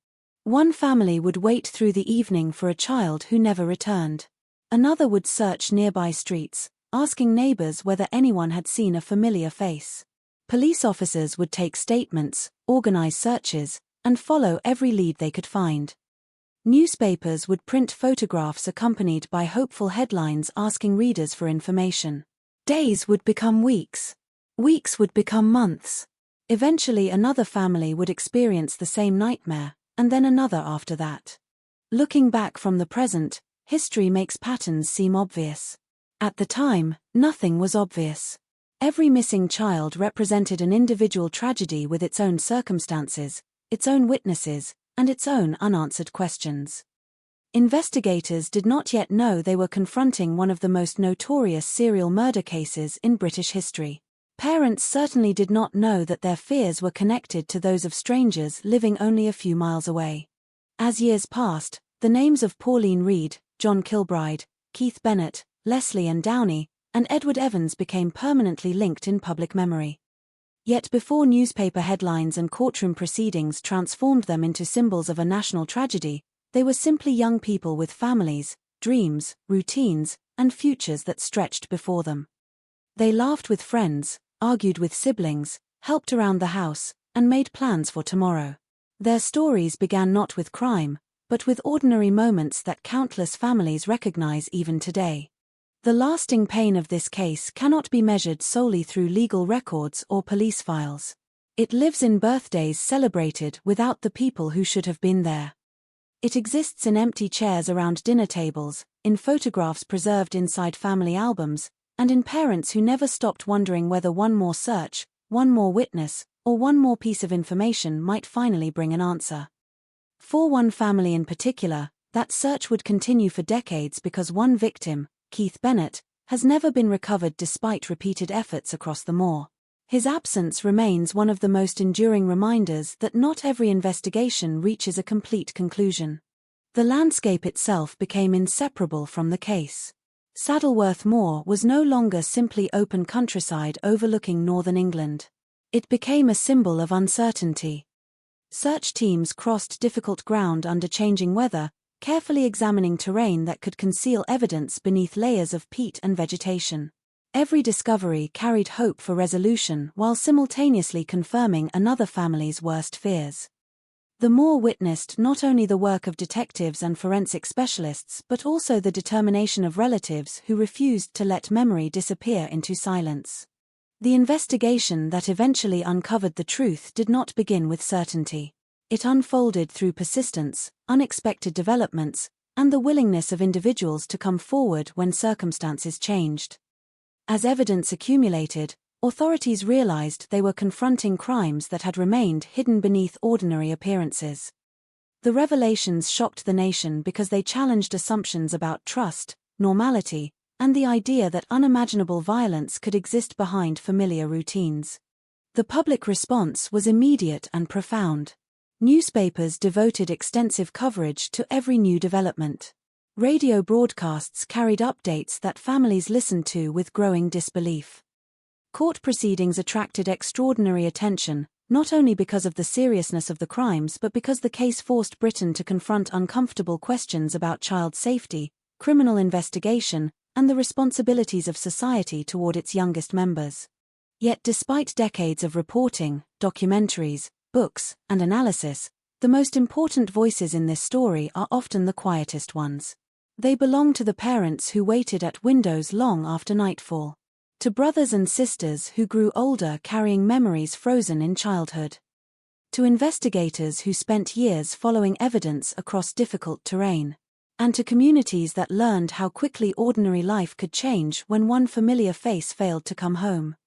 One family would wait through the evening for a child who never returned. Another would search nearby streets, asking neighbors whether anyone had seen a familiar face. Police officers would take statements, organize searches, and follow every lead they could find. Newspapers would print photographs accompanied by hopeful headlines asking readers for information. Days would become weeks. Weeks would become months. Eventually another family would experience the same nightmare, and then another after that. Looking back from the present, history makes patterns seem obvious. At the time, nothing was obvious. Every missing child represented an individual tragedy with its own circumstances, its own witnesses, and its own unanswered questions. Investigators did not yet know they were confronting one of the most notorious serial murder cases in British history. Parents certainly did not know that their fears were connected to those of strangers living only a few miles away. As years passed, the names of Pauline Reade, John Kilbride, Keith Bennett, Leslie Ann Downey, and Edward Evans became permanently linked in public memory. Yet before newspaper headlines and courtroom proceedings transformed them into symbols of a national tragedy, they were simply young people with families, dreams, routines, and futures that stretched before them. They laughed with friends, argued with siblings, helped around the house, and made plans for tomorrow. Their stories began not with crime, but with ordinary moments that countless families recognize even today. The lasting pain of this case cannot be measured solely through legal records or police files. It lives in birthdays celebrated without the people who should have been there. It exists in empty chairs around dinner tables, in photographs preserved inside family albums, and in parents who never stopped wondering whether one more search, one more witness, or one more piece of information might finally bring an answer. For one family in particular, that search would continue for decades because one victim, Keith Bennett, has never been recovered despite repeated efforts across the moor. His absence remains one of the most enduring reminders that not every investigation reaches a complete conclusion. The landscape itself became inseparable from the case. Saddleworth Moor was no longer simply open countryside overlooking northern England. It became a symbol of uncertainty. Search teams crossed difficult ground under changing weather, carefully examining terrain that could conceal evidence beneath layers of peat and vegetation. Every discovery carried hope for resolution while simultaneously confirming another family's worst fears. The Moore witnessed not only the work of detectives and forensic specialists but also the determination of relatives who refused to let memory disappear into silence. The investigation that eventually uncovered the truth did not begin with certainty. It unfolded through persistence, unexpected developments, and the willingness of individuals to come forward when circumstances changed. As evidence accumulated, authorities realized they were confronting crimes that had remained hidden beneath ordinary appearances. The revelations shocked the nation because they challenged assumptions about trust, normality, and the idea that unimaginable violence could exist behind familiar routines. The public response was immediate and profound. Newspapers devoted extensive coverage to every new development. Radio broadcasts carried updates that families listened to with growing disbelief. Court proceedings attracted extraordinary attention, not only because of the seriousness of the crimes but because the case forced Britain to confront uncomfortable questions about child safety, criminal investigation, and the responsibilities of society toward its youngest members. Yet despite decades of reporting, documentaries, books, and analysis, the most important voices in this story are often the quietest ones. They belong to the parents who waited at windows long after nightfall. To brothers and sisters who grew older carrying memories frozen in childhood. To investigators who spent years following evidence across difficult terrain. And to communities that learned how quickly ordinary life could change when one familiar face failed to come home.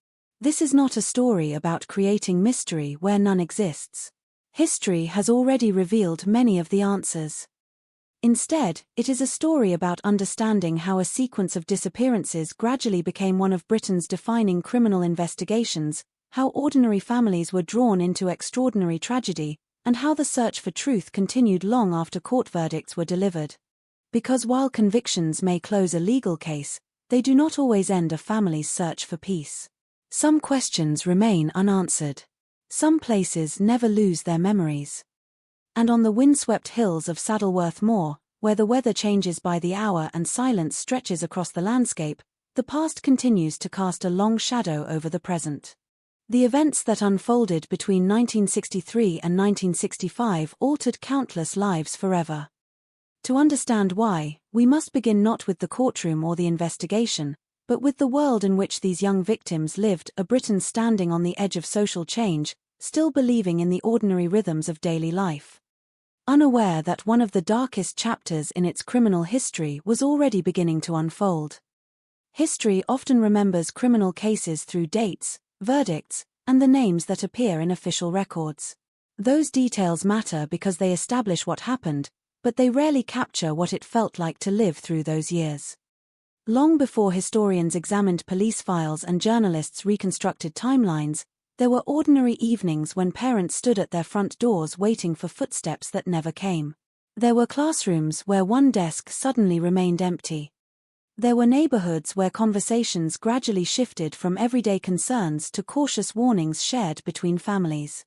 This is not a story about creating mystery where none exists. History has already revealed many of the answers. Instead, it is a story about understanding how a sequence of disappearances gradually became one of Britain's defining criminal investigations, how ordinary families were drawn into extraordinary tragedy, and how the search for truth continued long after court verdicts were delivered. Because while convictions may close a legal case, they do not always end a family's search for peace. Some questions remain unanswered. Some places never lose their memories. And on the windswept hills of Saddleworth Moor, where the weather changes by the hour and silence stretches across the landscape, the past continues to cast a long shadow over the present. The events that unfolded between 1963 and 1965 altered countless lives forever. To understand why, we must begin not with the courtroom or the investigation, but with the world in which these young victims lived, a Britain standing on the edge of social change, still believing in the ordinary rhythms of daily life. Unaware that one of the darkest chapters in its criminal history was already beginning to unfold. History often remembers criminal cases through dates, verdicts, and the names that appear in official records. Those details matter because they establish what happened, but they rarely capture what it felt like to live through those years. Long before historians examined police files and journalists reconstructed timelines, there were ordinary evenings when parents stood at their front doors waiting for footsteps that never came. There were classrooms where one desk suddenly remained empty. There were neighborhoods where conversations gradually shifted from everyday concerns to cautious warnings shared between families.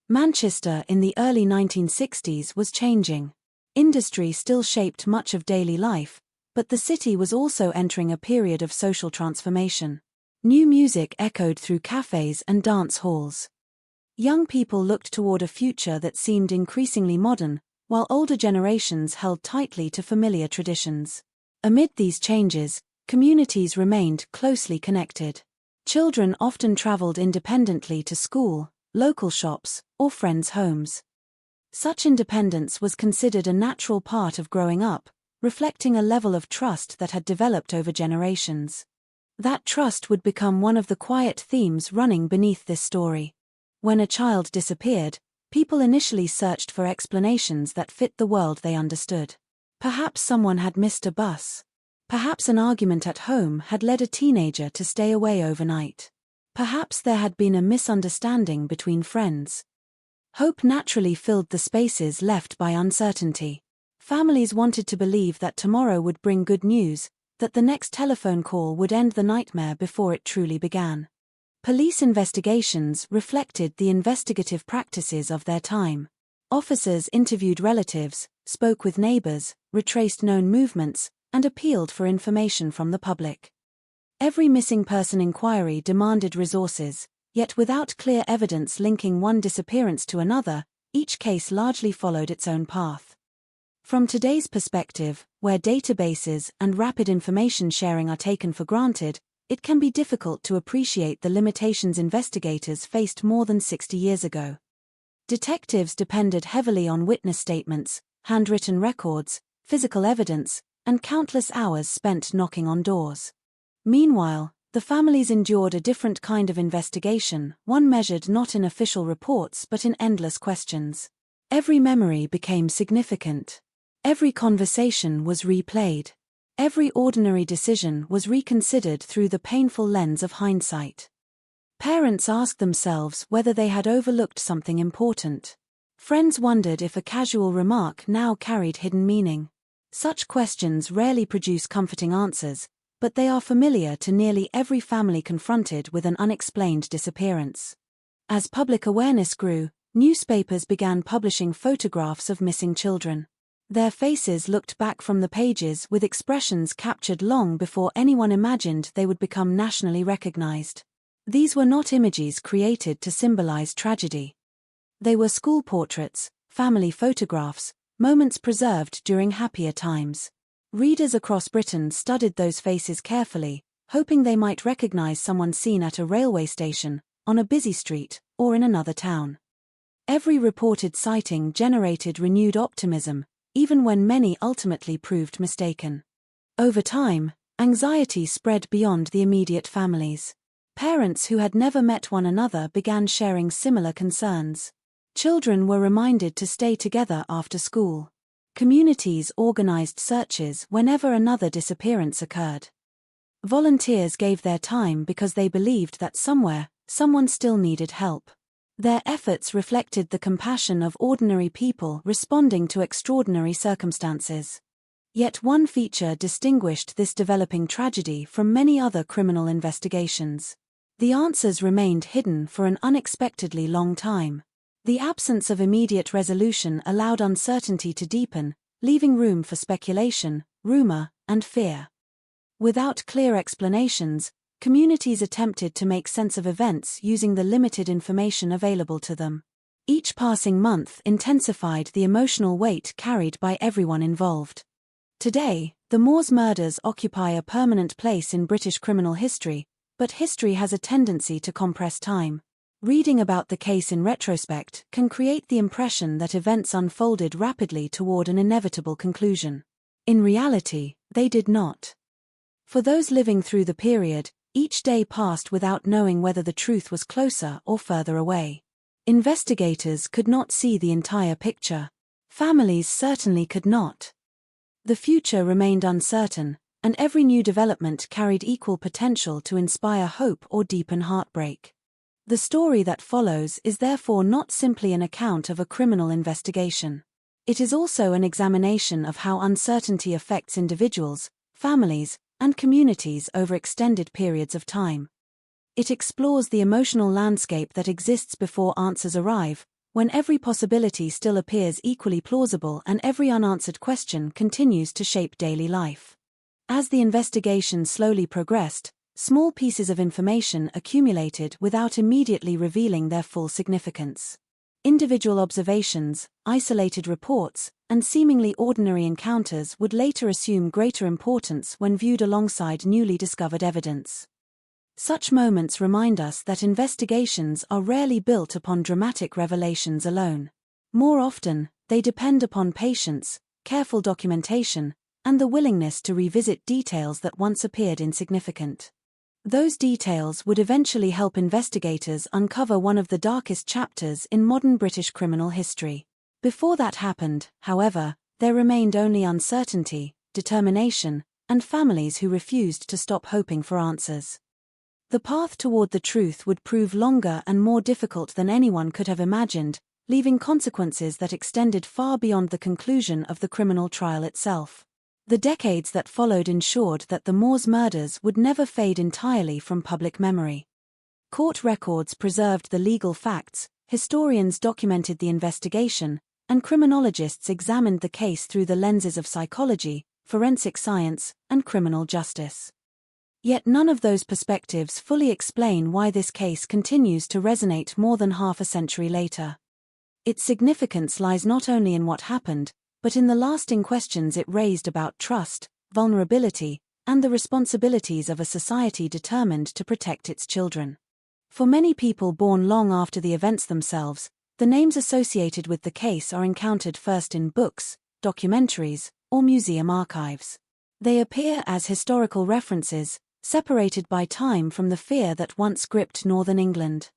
Manchester in the early 1960s was changing. Industry still shaped much of daily life, but the city was also entering a period of social transformation. New music echoed through cafes and dance halls. Young people looked toward a future that seemed increasingly modern, while older generations held tightly to familiar traditions. Amid these changes, communities remained closely connected. Children often traveled independently to school, local shops, or friends' homes. Such independence was considered a natural part of growing up, reflecting a level of trust that had developed over generations. That trust would become one of the quiet themes running beneath this story. When a child disappeared, people initially searched for explanations that fit the world they understood. Perhaps someone had missed a bus. Perhaps an argument at home had led a teenager to stay away overnight. Perhaps there had been a misunderstanding between friends. Hope naturally filled the spaces left by uncertainty. Families wanted to believe that tomorrow would bring good news, that the next telephone call would end the nightmare before it truly began. Police investigations reflected the investigative practices of their time. Officers interviewed relatives, spoke with neighbors, retraced known movements, and appealed for information from the public. Every missing person inquiry demanded resources, yet without clear evidence linking one disappearance to another, each case largely followed its own path. From today's perspective, where databases and rapid information sharing are taken for granted, it can be difficult to appreciate the limitations investigators faced more than 60 years ago. Detectives depended heavily on witness statements, handwritten records, physical evidence, and countless hours spent knocking on doors. Meanwhile, the families endured a different kind of investigation, one measured not in official reports but in endless questions. Every memory became significant. Every conversation was replayed. Every ordinary decision was reconsidered through the painful lens of hindsight. Parents asked themselves whether they had overlooked something important. Friends wondered if a casual remark now carried hidden meaning. Such questions rarely produce comforting answers, but they are familiar to nearly every family confronted with an unexplained disappearance. As public awareness grew, newspapers began publishing photographs of missing children. Their faces looked back from the pages with expressions captured long before anyone imagined they would become nationally recognized. These were not images created to symbolize tragedy. They were school portraits, family photographs, moments preserved during happier times. Readers across Britain studied those faces carefully, hoping they might recognize someone seen at a railway station, on a busy street, or in another town. Every reported sighting generated renewed optimism, even when many ultimately proved mistaken. Over time, anxiety spread beyond the immediate families. Parents who had never met one another began sharing similar concerns. Children were reminded to stay together after school. Communities organized searches whenever another disappearance occurred. Volunteers gave their time because they believed that somewhere, someone still needed help. Their efforts reflected the compassion of ordinary people responding to extraordinary circumstances. Yet one feature distinguished this developing tragedy from many other criminal investigations. The answers remained hidden for an unexpectedly long time. The absence of immediate resolution allowed uncertainty to deepen, leaving room for speculation, rumor, and fear. Without clear explanations, communities attempted to make sense of events using the limited information available to them. Each passing month intensified the emotional weight carried by everyone involved. Today, the Moors murders occupy a permanent place in British criminal history, but history has a tendency to compress time. Reading about the case in retrospect can create the impression that events unfolded rapidly toward an inevitable conclusion. In reality, they did not. For those living through the period, each day passed without knowing whether the truth was closer or further away. Investigators could not see the entire picture. Families certainly could not. The future remained uncertain, and every new development carried equal potential to inspire hope or deepen heartbreak. The story that follows is therefore not simply an account of a criminal investigation. It is also an examination of how uncertainty affects individuals, families, and communities over extended periods of time. It explores the emotional landscape that exists before answers arrive, when every possibility still appears equally plausible and every unanswered question continues to shape daily life. As the investigation slowly progressed, small pieces of information accumulated without immediately revealing their full significance. Individual observations, isolated reports, and seemingly ordinary encounters would later assume greater importance when viewed alongside newly discovered evidence. Such moments remind us that investigations are rarely built upon dramatic revelations alone. More often, they depend upon patience, careful documentation, and the willingness to revisit details that once appeared insignificant. Those details would eventually help investigators uncover one of the darkest chapters in modern British criminal history. Before that happened, however, there remained only uncertainty, determination, and families who refused to stop hoping for answers. The path toward the truth would prove longer and more difficult than anyone could have imagined, leaving consequences that extended far beyond the conclusion of the criminal trial itself. The decades that followed ensured that the Moors murders would never fade entirely from public memory. Court records preserved the legal facts, historians documented the investigation, and criminologists examined the case through the lenses of psychology, forensic science, and criminal justice. Yet none of those perspectives fully explain why this case continues to resonate more than half a century later. Its significance lies not only in what happened, but in the lasting questions it raised about trust, vulnerability, and the responsibilities of a society determined to protect its children. For many people born long after the events themselves, the names associated with the case are encountered first in books, documentaries, or museum archives. They appear as historical references, separated by time from the fear that once gripped northern England.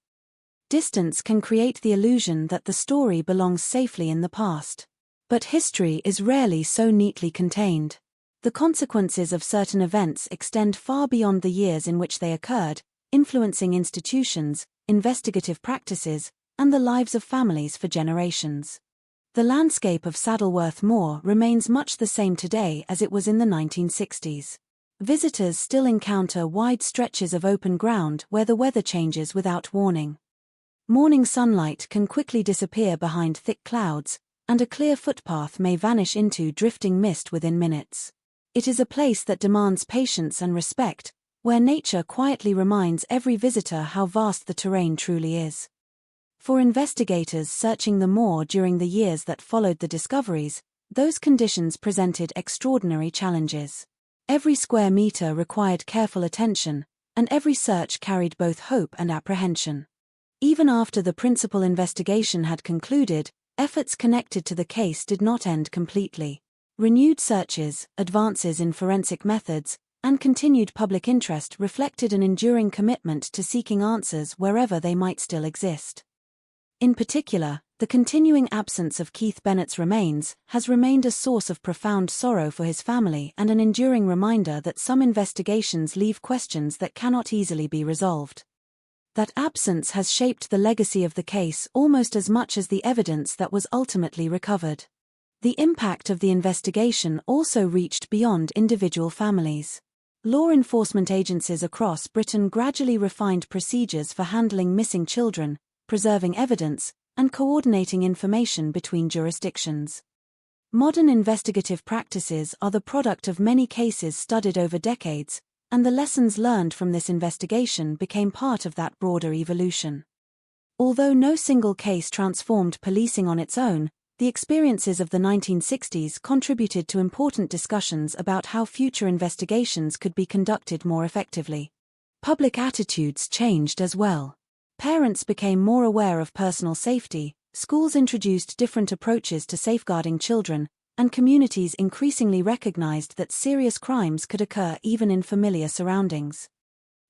Distance can create the illusion that the story belongs safely in the past. But history is rarely so neatly contained. The consequences of certain events extend far beyond the years in which they occurred, influencing institutions, investigative practices, and the lives of families for generations. The landscape of Saddleworth Moor remains much the same today as it was in the 1960s. Visitors still encounter wide stretches of open ground where the weather changes without warning. Morning sunlight can quickly disappear behind thick clouds, and a clear footpath may vanish into drifting mist within minutes. It is a place that demands patience and respect, where nature quietly reminds every visitor how vast the terrain truly is. For investigators searching the moor during the years that followed the discoveries, those conditions presented extraordinary challenges. Every square meter required careful attention, and every search carried both hope and apprehension. Even after the principal investigation had concluded, efforts connected to the case did not end completely. Renewed searches, advances in forensic methods, and continued public interest reflected an enduring commitment to seeking answers wherever they might still exist. In particular, the continuing absence of Keith Bennett's remains has remained a source of profound sorrow for his family and an enduring reminder that some investigations leave questions that cannot easily be resolved. That absence has shaped the legacy of the case almost as much as the evidence that was ultimately recovered. The impact of the investigation also reached beyond individual families. Law enforcement agencies across Britain gradually refined procedures for handling missing children, preserving evidence, and coordinating information between jurisdictions. Modern investigative practices are the product of many cases studied over decades, and the lessons learned from this investigation became part of that broader evolution. Although no single case transformed policing on its own, the experiences of the 1960s contributed to important discussions about how future investigations could be conducted more effectively. Public attitudes changed as well. Parents became more aware of personal safety, schools introduced different approaches to safeguarding children, and communities increasingly recognized that serious crimes could occur even in familiar surroundings.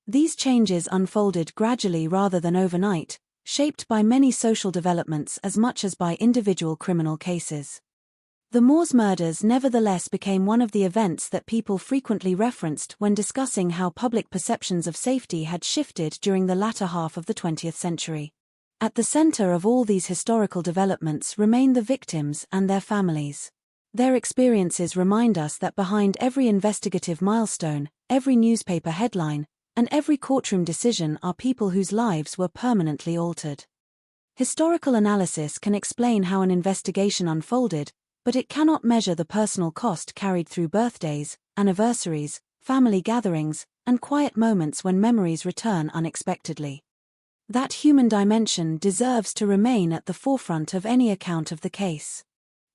These changes unfolded gradually rather than overnight, shaped by many social developments as much as by individual criminal cases. The Moors murders nevertheless became one of the events that people frequently referenced when discussing how public perceptions of safety had shifted during the latter half of the 20th century. At the center of all these historical developments remain the victims and their families. Their experiences remind us that behind every investigative milestone, every newspaper headline, and every courtroom decision are people whose lives were permanently altered. Historical analysis can explain how an investigation unfolded, but it cannot measure the personal cost carried through birthdays, anniversaries, family gatherings, and quiet moments when memories return unexpectedly. That human dimension deserves to remain at the forefront of any account of the case.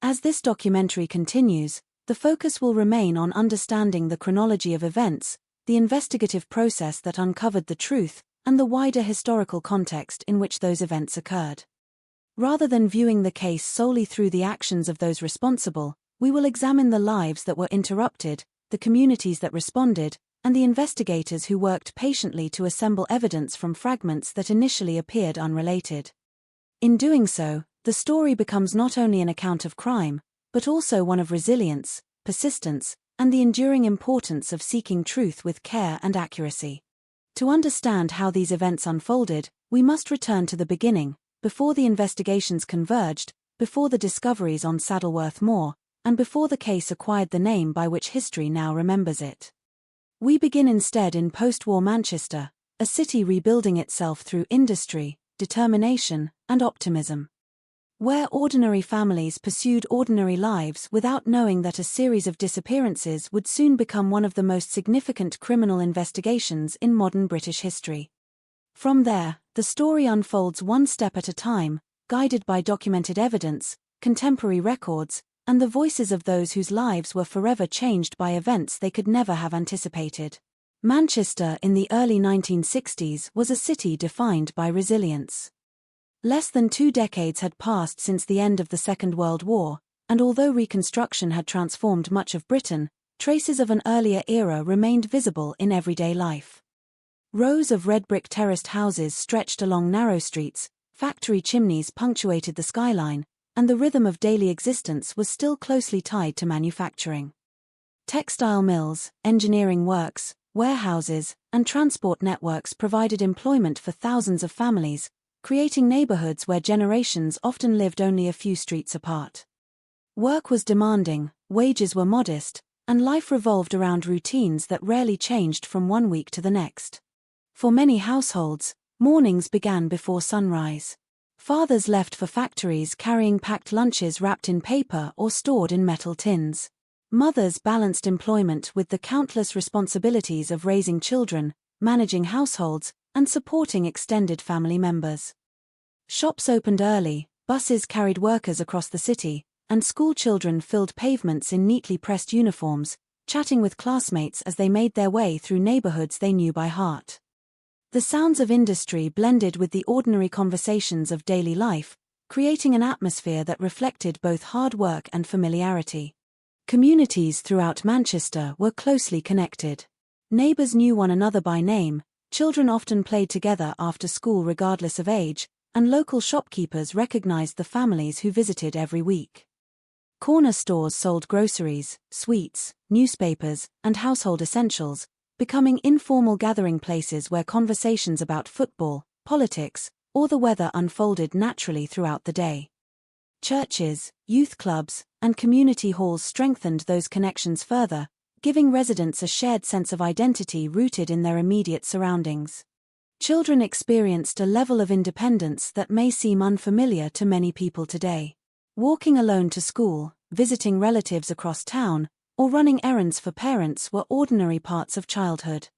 As this documentary continues, the focus will remain on understanding the chronology of events, the investigative process that uncovered the truth, and the wider historical context in which those events occurred. Rather than viewing the case solely through the actions of those responsible, we will examine the lives that were interrupted, the communities that responded, and the investigators who worked patiently to assemble evidence from fragments that initially appeared unrelated. In doing so, the story becomes not only an account of crime, but also one of resilience, persistence, and the enduring importance of seeking truth with care and accuracy. To understand how these events unfolded, we must return to the beginning, before the investigations converged, before the discoveries on Saddleworth Moor, and before the case acquired the name by which history now remembers it. We begin instead in post-war Manchester, a city rebuilding itself through industry, determination, and optimism. Where ordinary families pursued ordinary lives without knowing that a series of disappearances would soon become one of the most significant criminal investigations in modern British history. From there, the story unfolds one step at a time, guided by documented evidence, contemporary records, and the voices of those whose lives were forever changed by events they could never have anticipated. Manchester in the early 1960s was a city defined by resilience. Less than 2 decades had passed since the end of the Second World War, and although Reconstruction had transformed much of Britain, traces of an earlier era remained visible in everyday life. Rows of red brick terraced houses stretched along narrow streets, factory chimneys punctuated the skyline, and the rhythm of daily existence was still closely tied to manufacturing. Textile mills, engineering works, warehouses, and transport networks provided employment for thousands of families, creating neighborhoods where generations often lived only a few streets apart. Work was demanding, wages were modest, and life revolved around routines that rarely changed from one week to the next. For many households, mornings began before sunrise. Fathers left for factories carrying packed lunches wrapped in paper or stored in metal tins. Mothers balanced employment with the countless responsibilities of raising children, managing households, and supporting extended family members. Shops opened early, buses carried workers across the city, and school children filled pavements in neatly pressed uniforms, chatting with classmates as they made their way through neighborhoods they knew by heart. The sounds of industry blended with the ordinary conversations of daily life, creating an atmosphere that reflected both hard work and familiarity. Communities throughout Manchester were closely connected. Neighbors knew one another by name, children often played together after school regardless of age, and local shopkeepers recognized the families who visited every week. Corner stores sold groceries, sweets, newspapers, and household essentials, becoming informal gathering places where conversations about football, politics, or the weather unfolded naturally throughout the day. Churches, youth clubs, and community halls strengthened those connections further, giving residents a shared sense of identity rooted in their immediate surroundings. Children experienced a level of independence that may seem unfamiliar to many people today. Walking alone to school, visiting relatives across town, or running errands for parents were ordinary parts of childhood.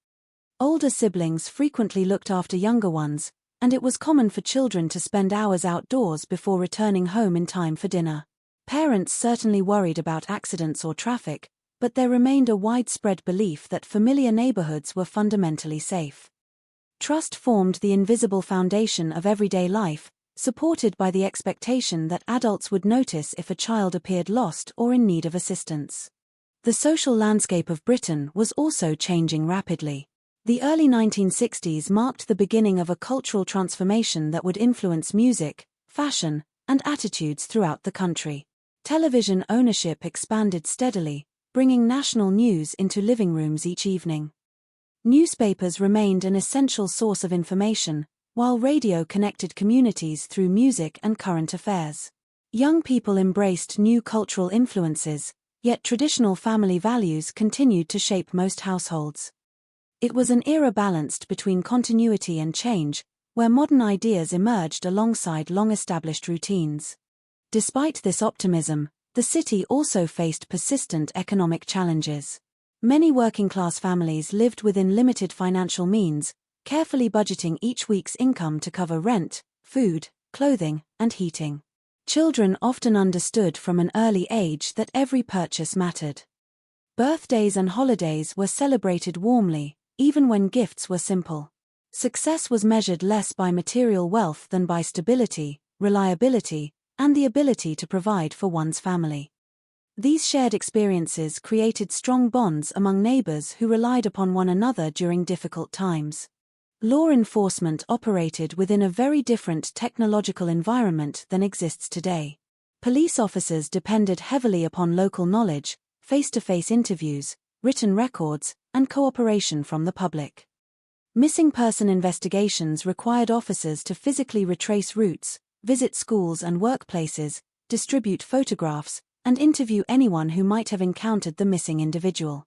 Older siblings frequently looked after younger ones, and it was common for children to spend hours outdoors before returning home in time for dinner. Parents certainly worried about accidents or traffic, but there remained a widespread belief that familiar neighborhoods were fundamentally safe. Trust formed the invisible foundation of everyday life, supported by the expectation that adults would notice if a child appeared lost or in need of assistance. The social landscape of Britain was also changing rapidly. The early 1960s marked the beginning of a cultural transformation that would influence music, fashion, and attitudes throughout the country. Television ownership expanded steadily, bringing national news into living rooms each evening. Newspapers remained an essential source of information, while radio connected communities through music and current affairs. Young people embraced new cultural influences, yet traditional family values continued to shape most households. It was an era balanced between continuity and change, where modern ideas emerged alongside long-established routines. Despite this optimism, the city also faced persistent economic challenges. Many working-class families lived within limited financial means, carefully budgeting each week's income to cover rent, food, clothing, and heating. Children often understood from an early age that every purchase mattered. Birthdays and holidays were celebrated warmly, even when gifts were simple. Success was measured less by material wealth than by stability, reliability, and the ability to provide for one's family. These shared experiences created strong bonds among neighbors who relied upon one another during difficult times. Law enforcement operated within a very different technological environment than exists today. Police officers depended heavily upon local knowledge, face-to-face interviews, written records, and cooperation from the public. Missing person investigations required officers to physically retrace routes, visit schools and workplaces, distribute photographs, and interview anyone who might have encountered the missing individual.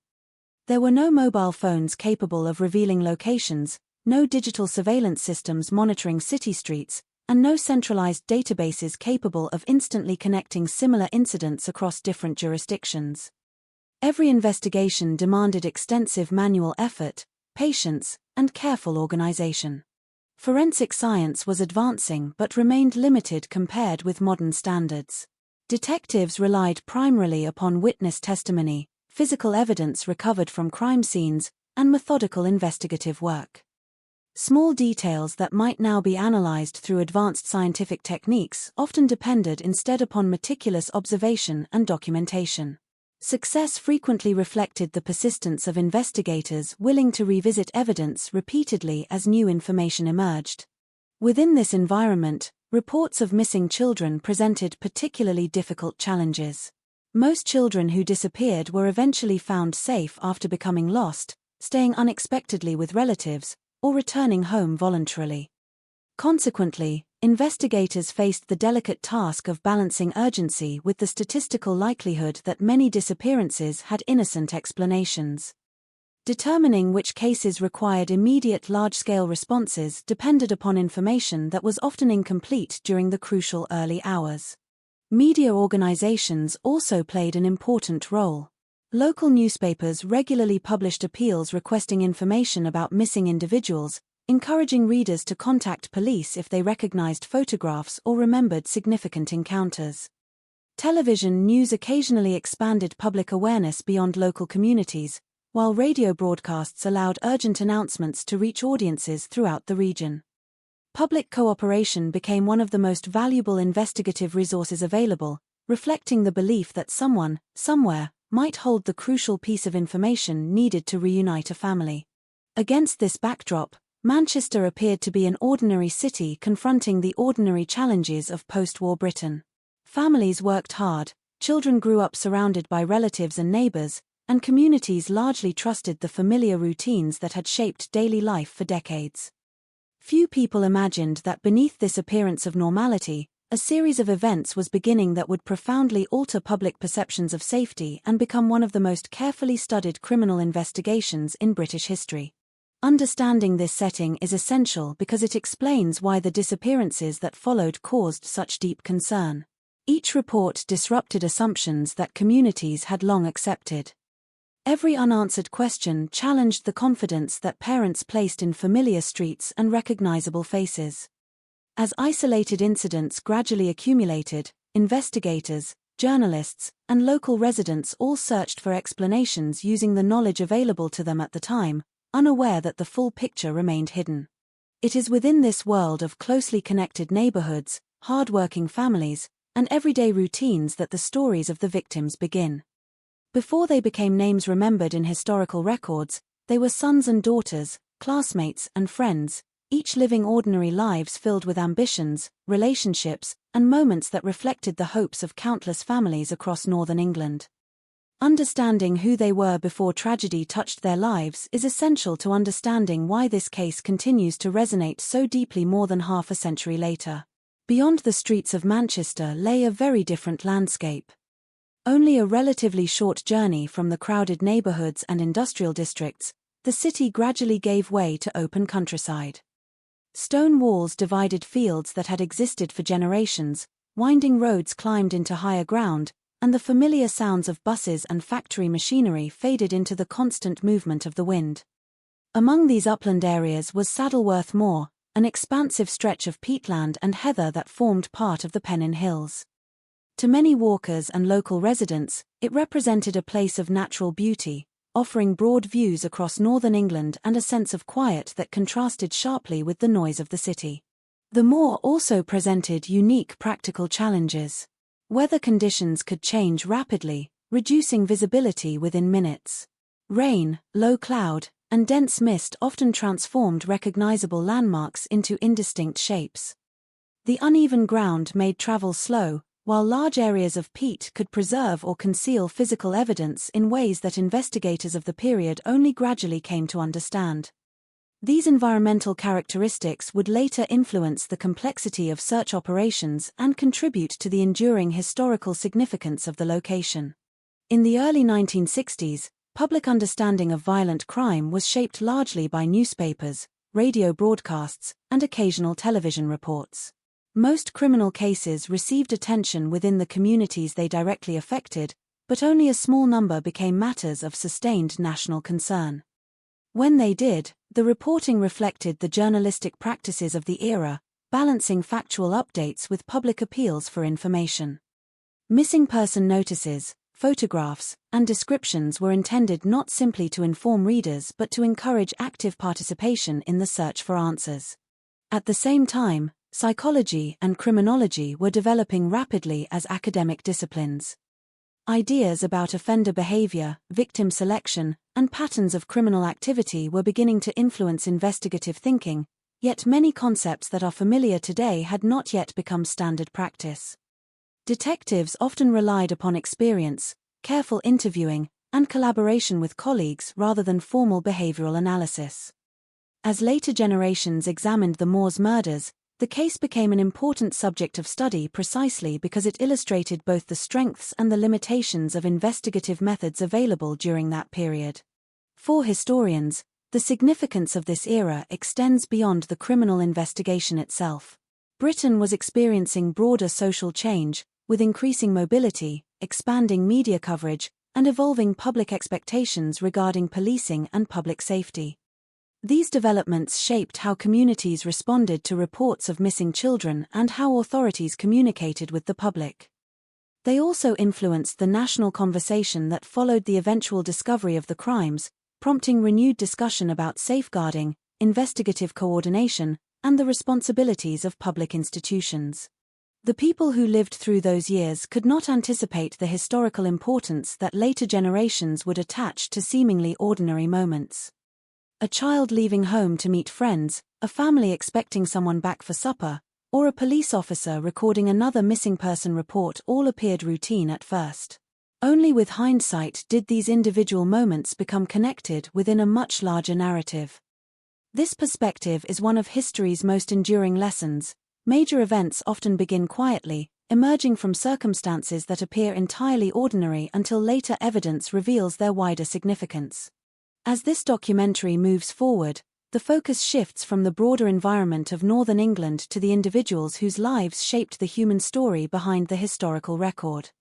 There were no mobile phones capable of revealing locations, no digital surveillance systems monitoring city streets, and no centralized databases capable of instantly connecting similar incidents across different jurisdictions. Every investigation demanded extensive manual effort, patience, and careful organization. Forensic science was advancing but remained limited compared with modern standards. Detectives relied primarily upon witness testimony, physical evidence recovered from crime scenes, and methodical investigative work. Small details that might now be analyzed through advanced scientific techniques often depended instead upon meticulous observation and documentation. Success frequently reflected the persistence of investigators willing to revisit evidence repeatedly as new information emerged. Within this environment, reports of missing children presented particularly difficult challenges. Most children who disappeared were eventually found safe after becoming lost, staying unexpectedly with relatives, or returning home voluntarily. Consequently, investigators faced the delicate task of balancing urgency with the statistical likelihood that many disappearances had innocent explanations. Determining which cases required immediate large-scale responses depended upon information that was often incomplete during the crucial early hours. Media organizations also played an important role. Local newspapers regularly published appeals requesting information about missing individuals, encouraging readers to contact police if they recognized photographs or remembered significant encounters. Television news occasionally expanded public awareness beyond local communities, while radio broadcasts allowed urgent announcements to reach audiences throughout the region. Public cooperation became one of the most valuable investigative resources available, reflecting the belief that someone, somewhere, might hold the crucial piece of information needed to reunite a family. Against this backdrop, Manchester appeared to be an ordinary city confronting the ordinary challenges of post-war Britain. Families worked hard, children grew up surrounded by relatives and neighbors, and communities largely trusted the familiar routines that had shaped daily life for decades. Few people imagined that beneath this appearance of normality, a series of events was beginning that would profoundly alter public perceptions of safety and become one of the most carefully studied criminal investigations in British history. Understanding this setting is essential because it explains why the disappearances that followed caused such deep concern. Each report disrupted assumptions that communities had long accepted. Every unanswered question challenged the confidence that parents placed in familiar streets and recognizable faces. As isolated incidents gradually accumulated, investigators, journalists, and local residents all searched for explanations using the knowledge available to them at the time, unaware that the full picture remained hidden. It is within this world of closely connected neighborhoods, hard-working families, and everyday routines that the stories of the victims begin. Before they became names remembered in historical records, they were sons and daughters, classmates and friends, each living ordinary lives filled with ambitions, relationships, and moments that reflected the hopes of countless families across northern England. Understanding who they were before tragedy touched their lives is essential to understanding why this case continues to resonate so deeply more than half a century later. Beyond the streets of Manchester lay a very different landscape. Only a relatively short journey from the crowded neighborhoods and industrial districts, the city gradually gave way to open countryside. Stone walls divided fields that had existed for generations, winding roads climbed into higher ground, and the familiar sounds of buses and factory machinery faded into the constant movement of the wind. Among these upland areas was Saddleworth Moor, an expansive stretch of peatland and heather that formed part of the Pennine Hills. To many walkers and local residents, it represented a place of natural beauty, offering broad views across northern England and a sense of quiet that contrasted sharply with the noise of the city. The moor also presented unique practical challenges. Weather conditions could change rapidly, reducing visibility within minutes. Rain, low cloud, and dense mist often transformed recognizable landmarks into indistinct shapes. The uneven ground made travel slow, while large areas of peat could preserve or conceal physical evidence in ways that investigators of the period only gradually came to understand. These environmental characteristics would later influence the complexity of search operations and contribute to the enduring historical significance of the location. In the early 1960s, public understanding of violent crime was shaped largely by newspapers, radio broadcasts, and occasional television reports. Most criminal cases received attention within the communities they directly affected, but only a small number became matters of sustained national concern. When they did, The reporting reflected the journalistic practices of the era, balancing factual updates with public appeals for information. Missing person notices, photographs, and descriptions were intended not simply to inform readers but to encourage active participation in the search for answers. At the same time, psychology and criminology were developing rapidly as academic disciplines. Ideas about offender behavior, victim selection, and patterns of criminal activity were beginning to influence investigative thinking, yet many concepts that are familiar today had not yet become standard practice. Detectives often relied upon experience, careful interviewing, and collaboration with colleagues rather than formal behavioral analysis. As later generations examined the Moors murders, the case became an important subject of study precisely because it illustrated both the strengths and the limitations of investigative methods available during that period. For historians, the significance of this era extends beyond the criminal investigation itself. Britain was experiencing broader social change, with increasing mobility, expanding media coverage, and evolving public expectations regarding policing and public safety. These developments shaped how communities responded to reports of missing children and how authorities communicated with the public. They also influenced the national conversation that followed the eventual discovery of the crimes, prompting renewed discussion about safeguarding, investigative coordination, and the responsibilities of public institutions. The people who lived through those years could not anticipate the historical importance that later generations would attach to seemingly ordinary moments. A child leaving home to meet friends, a family expecting someone back for supper, or a police officer recording another missing person report all appeared routine at first. Only with hindsight did these individual moments become connected within a much larger narrative. This perspective is one of history's most enduring lessons. Major events often begin quietly, emerging from circumstances that appear entirely ordinary until later evidence reveals their wider significance. As this documentary moves forward, the focus shifts from the broader environment of Northern England to the individuals whose lives shaped the human story behind the historical record.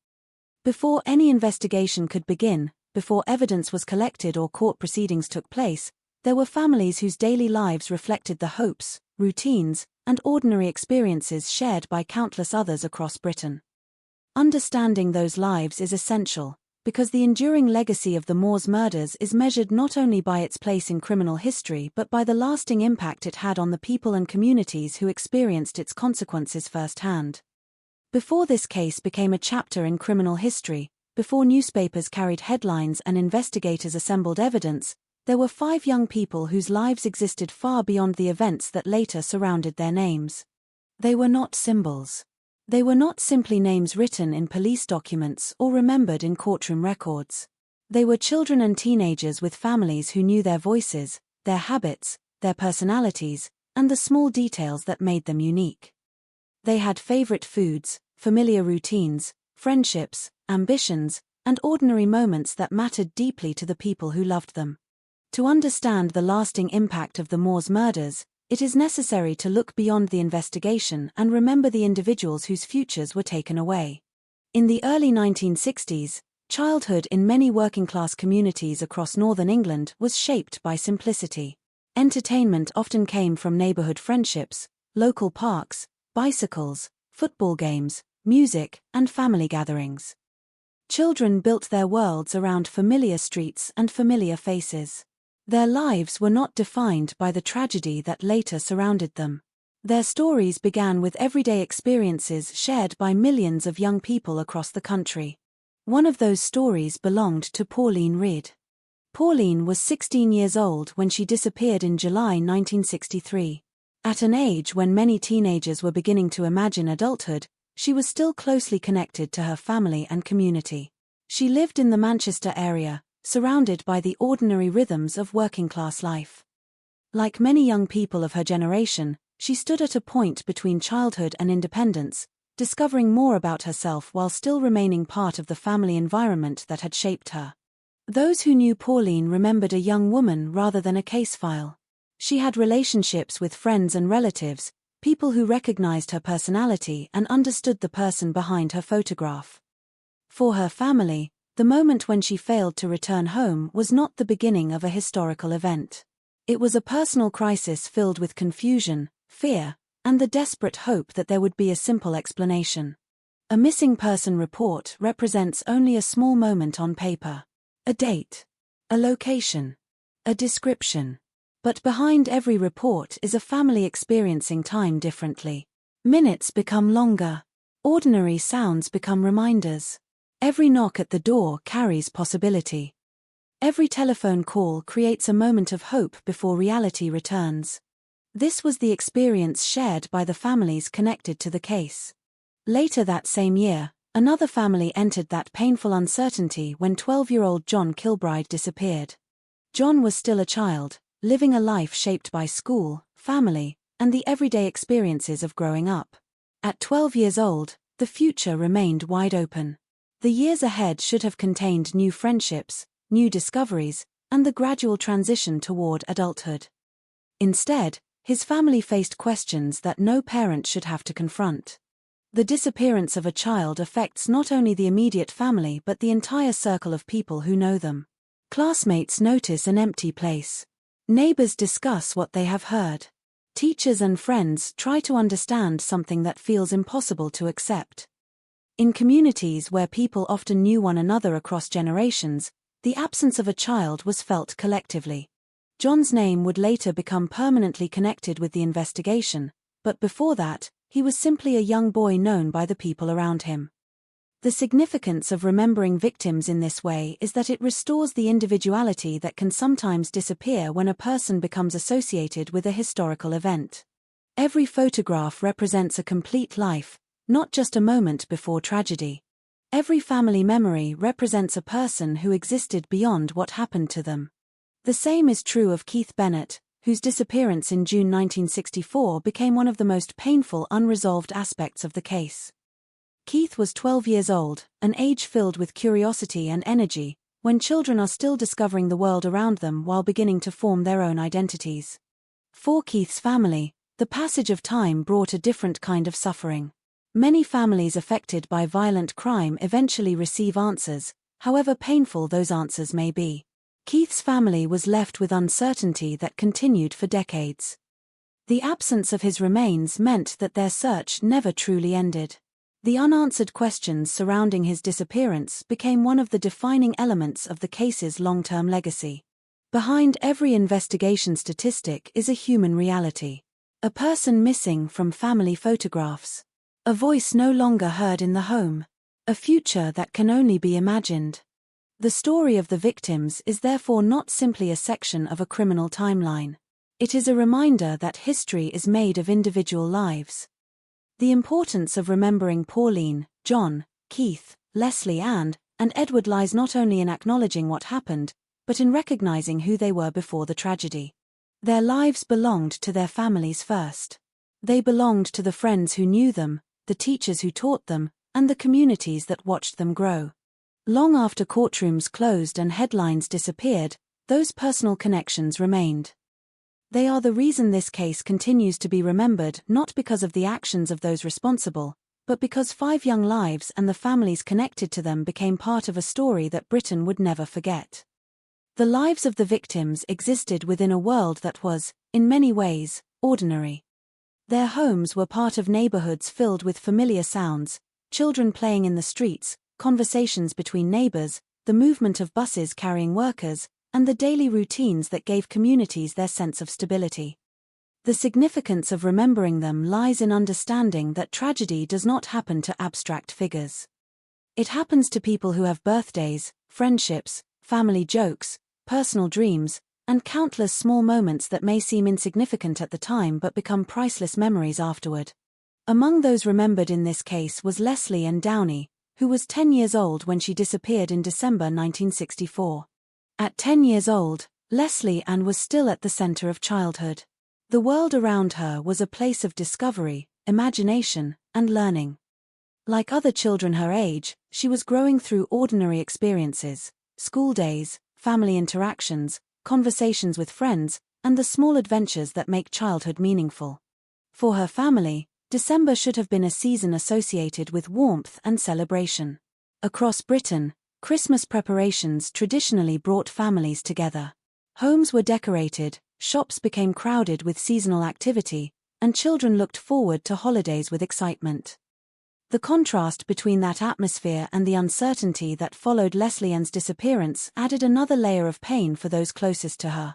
Before any investigation could begin, before evidence was collected or court proceedings took place, there were families whose daily lives reflected the hopes, routines, and ordinary experiences shared by countless others across Britain. Understanding those lives is essential, because the enduring legacy of the Moors murders is measured not only by its place in criminal history but by the lasting impact it had on the people and communities who experienced its consequences firsthand. Before this case became a chapter in criminal history, before newspapers carried headlines and investigators assembled evidence, there were 5 young people whose lives existed far beyond the events that later surrounded their names. They were not symbols. They were not simply names written in police documents or remembered in courtroom records. They were children and teenagers with families who knew their voices, their habits, their personalities, and the small details that made them unique. They had favorite foods, familiar routines, friendships, ambitions, and ordinary moments that mattered deeply to the people who loved them. To understand the lasting impact of the Moors murders, it is necessary to look beyond the investigation and remember the individuals whose futures were taken away. In the early 1960s, childhood in many working-class communities across northern England was shaped by simplicity. Entertainment often came from neighborhood friendships, local parks, bicycles, football games, music, and family gatherings. Children built their worlds around familiar streets and familiar faces. Their lives were not defined by the tragedy that later surrounded them. Their stories began with everyday experiences shared by millions of young people across the country. One of those stories belonged to Pauline Reid. Pauline was 16 years old when she disappeared in July 1963. At an age when many teenagers were beginning to imagine adulthood, she was still closely connected to her family and community. She lived in the Manchester area, surrounded by the ordinary rhythms of working-class life. Like many young people of her generation, she stood at a point between childhood and independence, discovering more about herself while still remaining part of the family environment that had shaped her. Those who knew Pauline remembered a young woman rather than a case file. She had relationships with friends and relatives, people who recognized her personality and understood the person behind her photograph. For her family, the moment when she failed to return home was not the beginning of a historical event. It was a personal crisis filled with confusion, fear, and the desperate hope that there would be a simple explanation. A missing person report represents only a small moment on paper. A date, a location, a description. But behind every report is a family experiencing time differently. Minutes become longer. Ordinary sounds become reminders. Every knock at the door carries possibility. Every telephone call creates a moment of hope before reality returns. This was the experience shared by the families connected to the case. Later that same year, another family entered that painful uncertainty when 12-year-old John Kilbride disappeared. John was still a child, living a life shaped by school, family, and the everyday experiences of growing up. At 12 years old, the future remained wide open. The years ahead should have contained new friendships, new discoveries, and the gradual transition toward adulthood. Instead, his family faced questions that no parent should have to confront. The disappearance of a child affects not only the immediate family but the entire circle of people who know them. Classmates notice an empty place. Neighbors discuss what they have heard. Teachers and friends try to understand something that feels impossible to accept. In communities where people often knew one another across generations, the absence of a child was felt collectively. John's name would later become permanently connected with the investigation, but before that, he was simply a young boy known by the people around him. The significance of remembering victims in this way is that it restores the individuality that can sometimes disappear when a person becomes associated with a historical event. Every photograph represents a complete life, not just a moment before tragedy. Every family memory represents a person who existed beyond what happened to them. The same is true of Keith Bennett, whose disappearance in June 1964 became one of the most painful unresolved aspects of the case. Keith was 12 years old, an age filled with curiosity and energy, when children are still discovering the world around them while beginning to form their own identities. For Keith's family, the passage of time brought a different kind of suffering. Many families affected by violent crime eventually receive answers, however painful those answers may be. Keith's family was left with uncertainty that continued for decades. The absence of his remains meant that their search never truly ended. The unanswered questions surrounding his disappearance became one of the defining elements of the case's long-term legacy. Behind every investigation statistic is a human reality. A person missing from family photographs. A voice no longer heard in the home. A future that can only be imagined. The story of the victims is therefore not simply a section of a criminal timeline. It is a reminder that history is made of individual lives. The importance of remembering Pauline, John, Keith, Leslie and Edward lies not only in acknowledging what happened, but in recognizing who they were before the tragedy. Their lives belonged to their families first. They belonged to the friends who knew them, the teachers who taught them, and the communities that watched them grow. Long after courtrooms closed and headlines disappeared, those personal connections remained. They are the reason this case continues to be remembered, not because of the actions of those responsible, but because 5 young lives and the families connected to them became part of a story that Britain would never forget. The lives of the victims existed within a world that was, in many ways, ordinary. Their homes were part of neighborhoods filled with familiar sounds, children playing in the streets, conversations between neighbors, the movement of buses carrying workers, and the daily routines that gave communities their sense of stability. The significance of remembering them lies in understanding that tragedy does not happen to abstract figures. It happens to people who have birthdays, friendships, family jokes, personal dreams, and countless small moments that may seem insignificant at the time but become priceless memories afterward. Among those remembered in this case was Leslie Ann Downey, who was 10 years old when she disappeared in December 1964. At 10 years old, Leslie Ann was still at the center of childhood. The world around her was a place of discovery, imagination, and learning. Like other children her age, she was growing through ordinary experiences, school days, family interactions, conversations with friends, and the small adventures that make childhood meaningful. For her family, December should have been a season associated with warmth and celebration. Across Britain, Christmas preparations traditionally brought families together. Homes were decorated, shops became crowded with seasonal activity, and children looked forward to holidays with excitement. The contrast between that atmosphere and the uncertainty that followed Leslie Ann's disappearance added another layer of pain for those closest to her.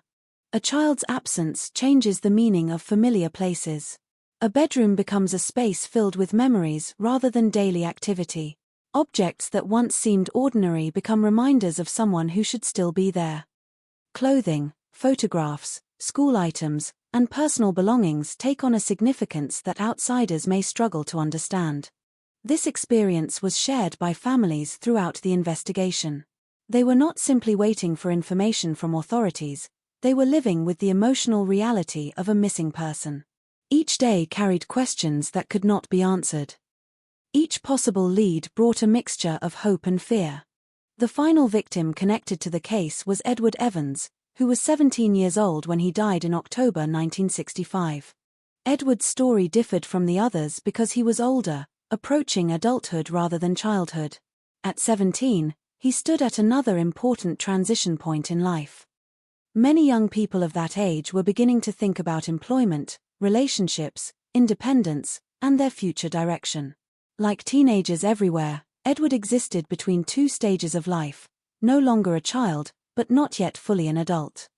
A child's absence changes the meaning of familiar places. A bedroom becomes a space filled with memories rather than daily activity. Objects that once seemed ordinary become reminders of someone who should still be there. Clothing, photographs, school items, and personal belongings take on a significance that outsiders may struggle to understand. This experience was shared by families throughout the investigation. They were not simply waiting for information from authorities, they were living with the emotional reality of a missing person. Each day carried questions that could not be answered. Each possible lead brought a mixture of hope and fear. The final victim connected to the case was Edward Evans, who was 17 years old when he died in October 1965. Edward's story differed from the others because he was older, approaching adulthood rather than childhood. At 17, he stood at another important transition point in life. Many young people of that age were beginning to think about employment, relationships, independence, and their future direction. Like teenagers everywhere, Edward existed between two stages of life, no longer a child, but not yet fully an adult.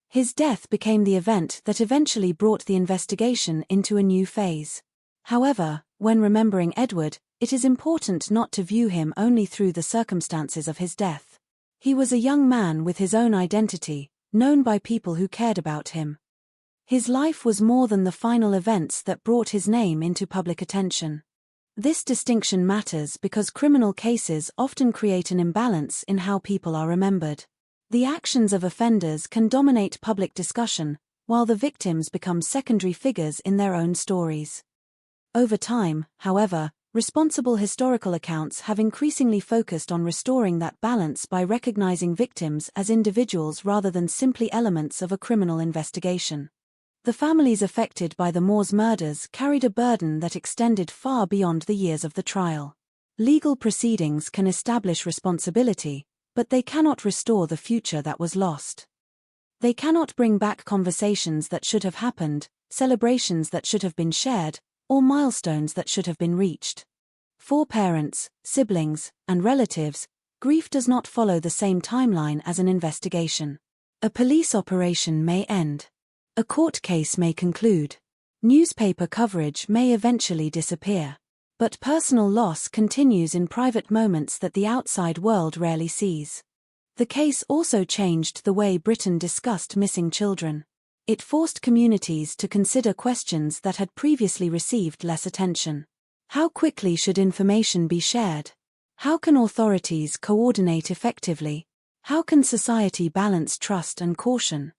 His death became the event that eventually brought the investigation into a new phase. However, when remembering Edward, it is important not to view him only through the circumstances of his death. He was a young man with his own identity, known by people who cared about him. His life was more than the final events that brought his name into public attention. This distinction matters because criminal cases often create an imbalance in how people are remembered. The actions of offenders can dominate public discussion, while the victims become secondary figures in their own stories. Over time, however, responsible historical accounts have increasingly focused on restoring that balance by recognizing victims as individuals rather than simply elements of a criminal investigation. The families affected by the Moors murders carried a burden that extended far beyond the years of the trial. Legal proceedings can establish responsibility, but they cannot restore the future that was lost. They cannot bring back conversations that should have happened, celebrations that should have been shared, or milestones that should have been reached. For parents, siblings, and relatives, grief does not follow the same timeline as an investigation. A police operation may end. A court case may conclude. Newspaper coverage may eventually disappear. But personal loss continues in private moments that the outside world rarely sees. The case also changed the way Britain discussed missing children. It forced communities to consider questions that had previously received less attention. How quickly should information be shared? How can authorities coordinate effectively? How can society balance trust and caution?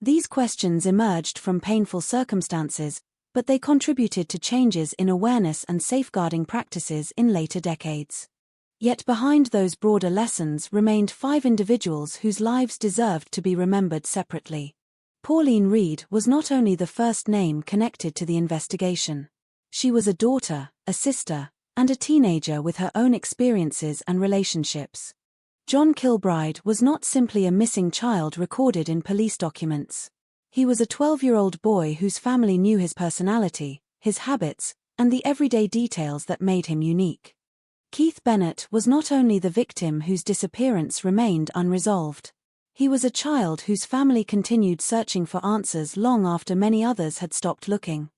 These questions emerged from painful circumstances, but they contributed to changes in awareness and safeguarding practices in later decades. Yet behind those broader lessons remained 5 individuals whose lives deserved to be remembered separately. Pauline Reade was not only the first name connected to the investigation. She was a daughter, a sister, and a teenager with her own experiences and relationships. John Kilbride was not simply a missing child recorded in police documents. He was a 12-year-old boy whose family knew his personality, his habits, and the everyday details that made him unique. Keith Bennett was not only the victim whose disappearance remained unresolved. He was a child whose family continued searching for answers long after many others had stopped looking.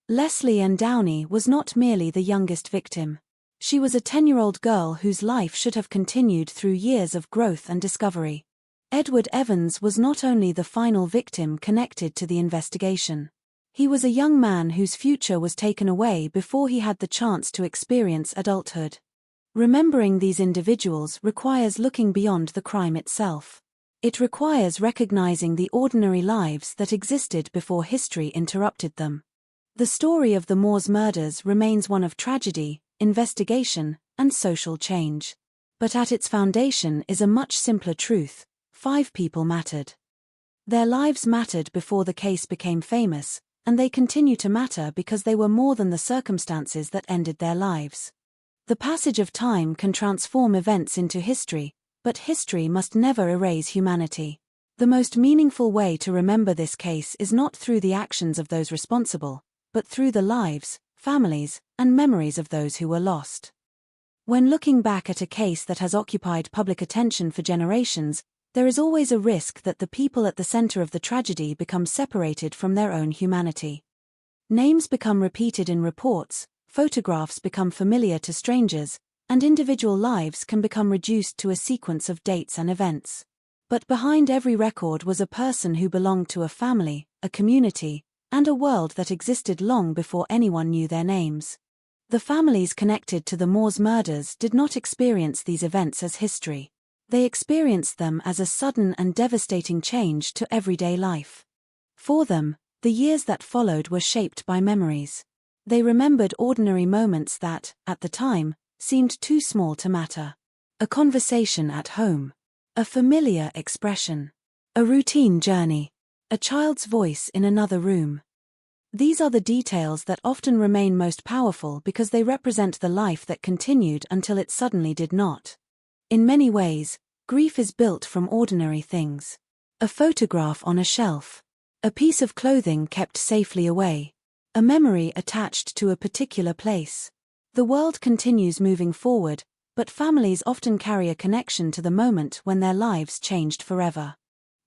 Leslie Ann Downey was not merely the youngest victim. She was a 10-year-old girl whose life should have continued through years of growth and discovery. Edward Evans was not only the final victim connected to the investigation. He was a young man whose future was taken away before he had the chance to experience adulthood. Remembering these individuals requires looking beyond the crime itself. It requires recognizing the ordinary lives that existed before history interrupted them. The story of the Moors murders remains one of tragedy, investigation, and social change. But at its foundation is a much simpler truth: 5 people mattered. Their lives mattered before the case became famous, and they continue to matter because they were more than the circumstances that ended their lives. The passage of time can transform events into history, but history must never erase humanity. The most meaningful way to remember this case is not through the actions of those responsible, but through the lives, families, and memories of those who were lost. When looking back at a case that has occupied public attention for generations, there is always a risk that the people at the center of the tragedy become separated from their own humanity. Names become repeated in reports, photographs become familiar to strangers, and individual lives can become reduced to a sequence of dates and events. But behind every record was a person who belonged to a family, a community, and a world that existed long before anyone knew their names. The families connected to the Moors murders did not experience these events as history. They experienced them as a sudden and devastating change to everyday life. For them, the years that followed were shaped by memories. They remembered ordinary moments that, at the time, seemed too small to matter. A conversation at home. A familiar expression. A routine journey. A child's voice in another room. These are the details that often remain most powerful because they represent the life that continued until it suddenly did not. In many ways, grief is built from ordinary things. A photograph on a shelf. A piece of clothing kept safely away. A memory attached to a particular place. The world continues moving forward, but families often carry a connection to the moment when their lives changed forever.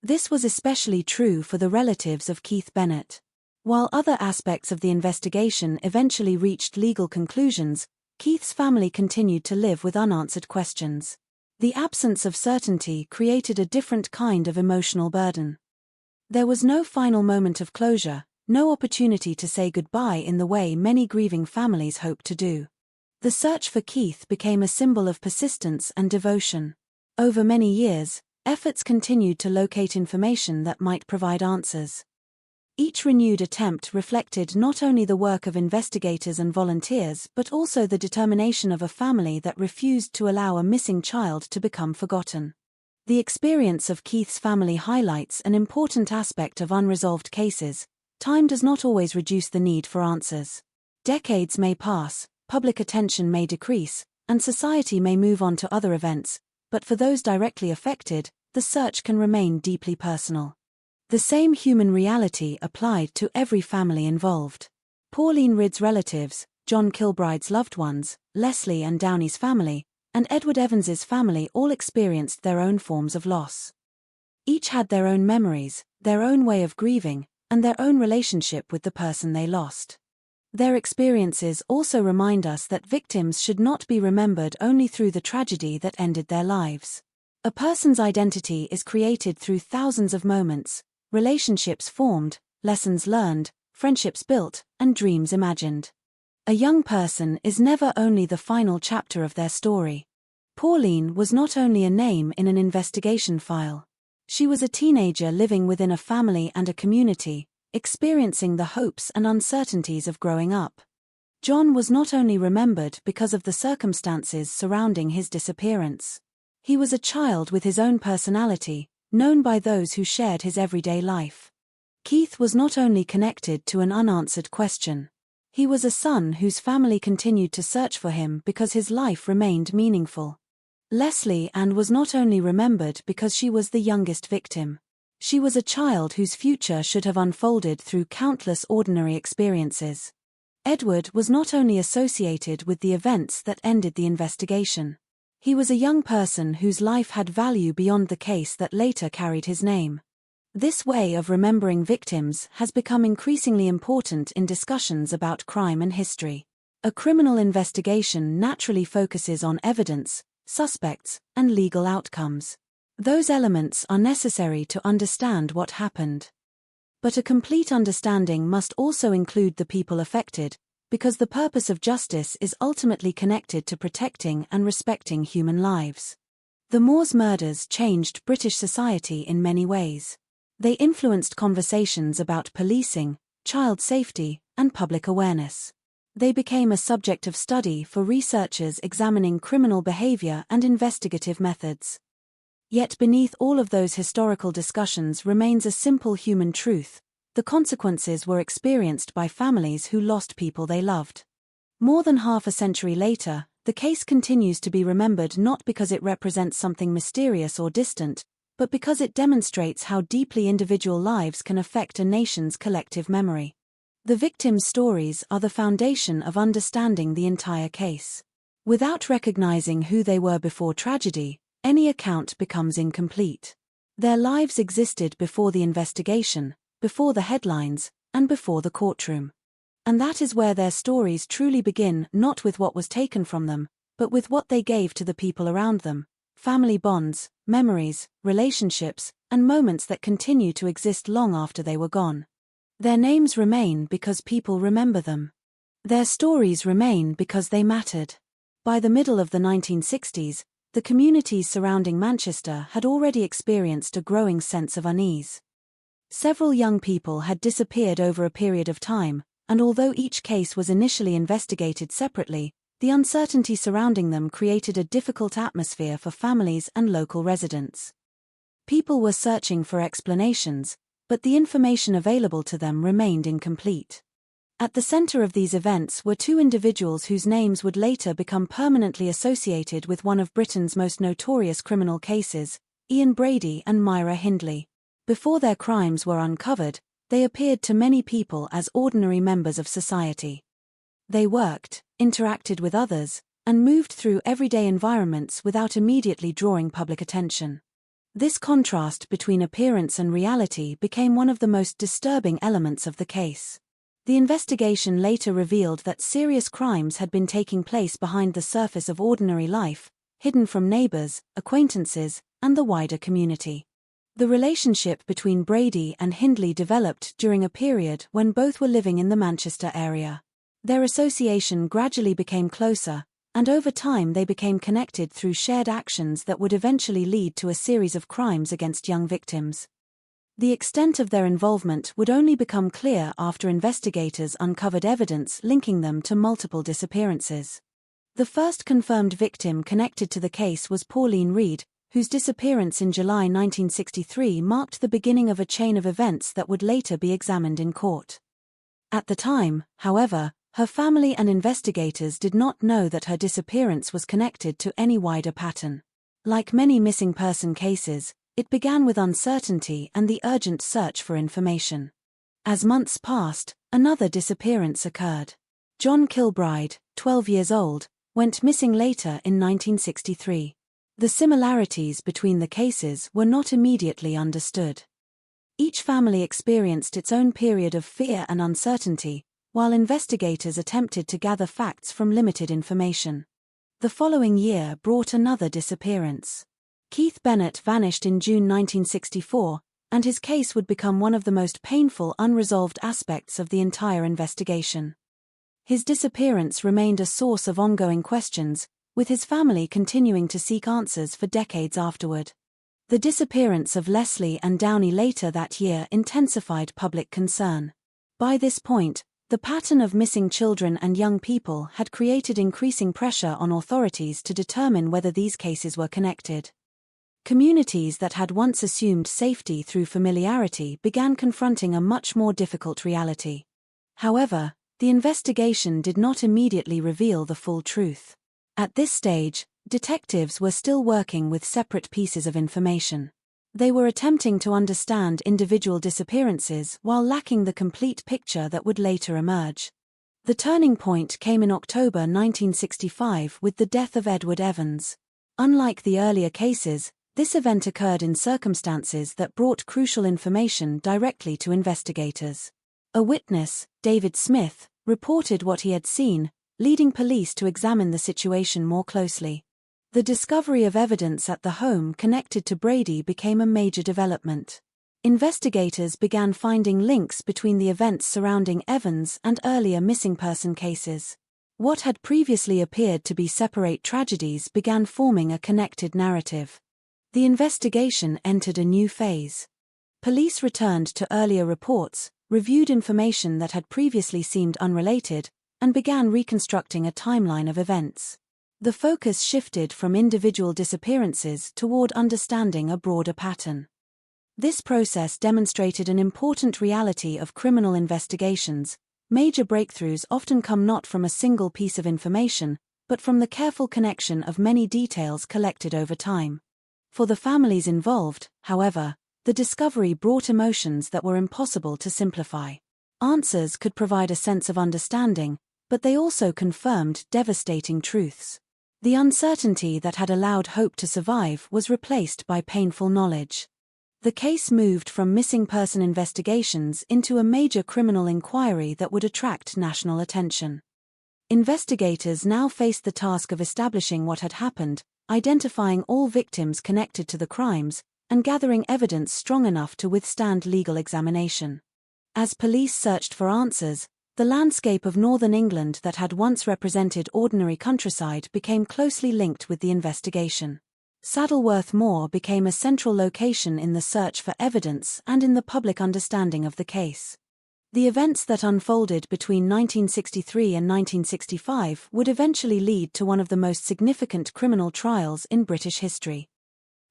This was especially true for the relatives of Keith Bennett. While other aspects of the investigation eventually reached legal conclusions, Keith's family continued to live with unanswered questions. The absence of certainty created a different kind of emotional burden. There was no final moment of closure, no opportunity to say goodbye in the way many grieving families hope to do. The search for Keith became a symbol of persistence and devotion. Over many years, efforts continued to locate information that might provide answers. Each renewed attempt reflected not only the work of investigators and volunteers but also the determination of a family that refused to allow a missing child to become forgotten. The experience of Keith's family highlights an important aspect of unresolved cases. Time does not always reduce the need for answers. Decades may pass, public attention may decrease, and society may move on to other events, but for those directly affected, the search can remain deeply personal. The same human reality applied to every family involved. Pauline Ridd's relatives, John Kilbride's loved ones, Leslie and Downey's family, and Edward Evans's family all experienced their own forms of loss. Each had their own memories, their own way of grieving, and their own relationship with the person they lost. Their experiences also remind us that victims should not be remembered only through the tragedy that ended their lives. A person's identity is created through thousands of moments, relationships formed, lessons learned, friendships built, and dreams imagined. A young person is never only the final chapter of their story. Pauline was not only a name in an investigation file. She was a teenager living within a family and a community, experiencing the hopes and uncertainties of growing up. John was not only remembered because of the circumstances surrounding his disappearance. He was a child with his own personality, known by those who shared his everyday life. Keith was not only connected to an unanswered question. He was a son whose family continued to search for him because his life remained meaningful. Leslie Ann was not only remembered because she was the youngest victim. She was a child whose future should have unfolded through countless ordinary experiences. Edward was not only associated with the events that ended the investigation. He was a young person whose life had value beyond the case that later carried his name. This way of remembering victims has become increasingly important in discussions about crime and history. A criminal investigation naturally focuses on evidence, suspects, and legal outcomes. Those elements are necessary to understand what happened. But a complete understanding must also include the people affected, because the purpose of justice is ultimately connected to protecting and respecting human lives. The Moors murders changed British society in many ways. They influenced conversations about policing, child safety, and public awareness. They became a subject of study for researchers examining criminal behavior and investigative methods. Yet beneath all of those historical discussions remains a simple human truth: the consequences were experienced by families who lost people they loved. More than half a century later, the case continues to be remembered not because it represents something mysterious or distant, but because it demonstrates how deeply individual lives can affect a nation's collective memory. The victims' stories are the foundation of understanding the entire case. Without recognizing who they were before tragedy, any account becomes incomplete. Their lives existed before the investigation, before the headlines, and before the courtroom. And that is where their stories truly begin, not with what was taken from them, but with what they gave to the people around them: family bonds, memories, relationships, and moments that continue to exist long after they were gone. Their names remain because people remember them. Their stories remain because they mattered. By the middle of the 1960s, the communities surrounding Manchester had already experienced a growing sense of unease. Several young people had disappeared over a period of time, and although each case was initially investigated separately, the uncertainty surrounding them created a difficult atmosphere for families and local residents. People were searching for explanations, but the information available to them remained incomplete. At the center of these events were two individuals whose names would later become permanently associated with one of Britain's most notorious criminal cases, Ian Brady and Myra Hindley. Before their crimes were uncovered, they appeared to many people as ordinary members of society. They worked, interacted with others, and moved through everyday environments without immediately drawing public attention. This contrast between appearance and reality became one of the most disturbing elements of the case. The investigation later revealed that serious crimes had been taking place behind the surface of ordinary life, hidden from neighbors, acquaintances, and the wider community. The relationship between Brady and Hindley developed during a period when both were living in the Manchester area. Their association gradually became closer, and over time they became connected through shared actions that would eventually lead to a series of crimes against young victims. The extent of their involvement would only become clear after investigators uncovered evidence linking them to multiple disappearances. The first confirmed victim connected to the case was Pauline Reed, whose disappearance in July 1963 marked the beginning of a chain of events that would later be examined in court. At the time, however, her family and investigators did not know that her disappearance was connected to any wider pattern. Like many missing person cases, it began with uncertainty and the urgent search for information. As months passed, another disappearance occurred. John Kilbride, 12 years old, went missing later in 1963. The similarities between the cases were not immediately understood. Each family experienced its own period of fear and uncertainty, while investigators attempted to gather facts from limited information. The following year brought another disappearance. Keith Bennett vanished in June 1964, and his case would become one of the most painful unresolved aspects of the entire investigation. His disappearance remained a source of ongoing questions, with his family continuing to seek answers for decades afterward. The disappearance of Leslie and Downey later that year intensified public concern. By this point, the pattern of missing children and young people had created increasing pressure on authorities to determine whether these cases were connected. Communities that had once assumed safety through familiarity began confronting a much more difficult reality. However, the investigation did not immediately reveal the full truth. At this stage, detectives were still working with separate pieces of information. They were attempting to understand individual disappearances while lacking the complete picture that would later emerge. The turning point came in October 1965 with the death of Edward Evans. Unlike the earlier cases, this event occurred in circumstances that brought crucial information directly to investigators. A witness, David Smith, reported what he had seen, leading police to examine the situation more closely. The discovery of evidence at the home connected to Brady became a major development. Investigators began finding links between the events surrounding Evans and earlier missing person cases. What had previously appeared to be separate tragedies began forming a connected narrative. The investigation entered a new phase. Police returned to earlier reports, reviewed information that had previously seemed unrelated, and began reconstructing a timeline of events. The focus shifted from individual disappearances toward understanding a broader pattern. This process demonstrated an important reality of criminal investigations. Major breakthroughs often come not from a single piece of information, but from the careful connection of many details collected over time. For the families involved, however, the discovery brought emotions that were impossible to simplify. Answers could provide a sense of understanding, but they also confirmed devastating truths. The uncertainty that had allowed hope to survive was replaced by painful knowledge. The case moved from missing person investigations into a major criminal inquiry that would attract national attention. Investigators now faced the task of establishing what had happened, identifying all victims connected to the crimes, and gathering evidence strong enough to withstand legal examination. As police searched for answers, the landscape of northern England that had once represented ordinary countryside became closely linked with the investigation. Saddleworth Moor became a central location in the search for evidence and in the public understanding of the case. The events that unfolded between 1963 and 1965 would eventually lead to one of the most significant criminal trials in British history.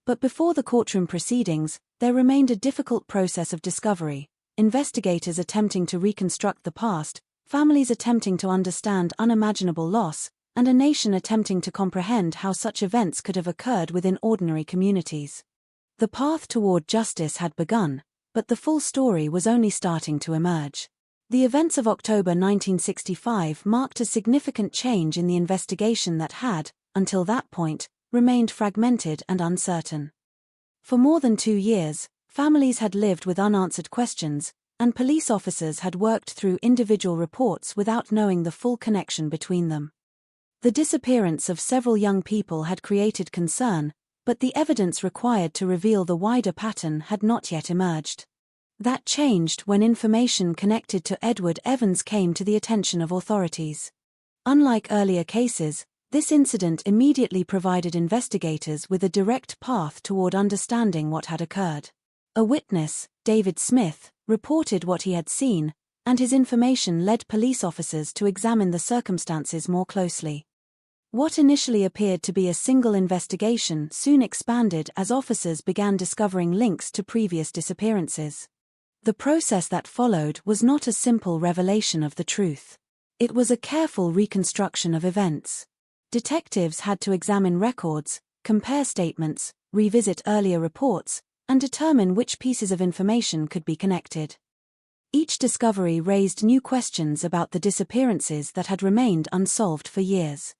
But before the courtroom proceedings, there remained a difficult process of discovery, investigators attempting to reconstruct the past, families attempting to understand unimaginable loss, and a nation attempting to comprehend how such events could have occurred within ordinary communities. The path toward justice had begun, but the full story was only starting to emerge. The events of October 1965 marked a significant change in the investigation that had, until that point, remained fragmented and uncertain. For more than 2 years, families had lived with unanswered questions, and police officers had worked through individual reports without knowing the full connection between them. The disappearance of several young people had created concern, but the evidence required to reveal the wider pattern had not yet emerged. That changed when information connected to Edward Evans came to the attention of authorities. Unlike earlier cases, this incident immediately provided investigators with a direct path toward understanding what had occurred. A witness, David Smith, reported what he had seen, and his information led police officers to examine the circumstances more closely. What initially appeared to be a single investigation soon expanded as officers began discovering links to previous disappearances. The process that followed was not a simple revelation of the truth. It was a careful reconstruction of events. Detectives had to examine records, compare statements, revisit earlier reports, and determine which pieces of information could be connected. Each discovery raised new questions about the disappearances that had remained unsolved for years.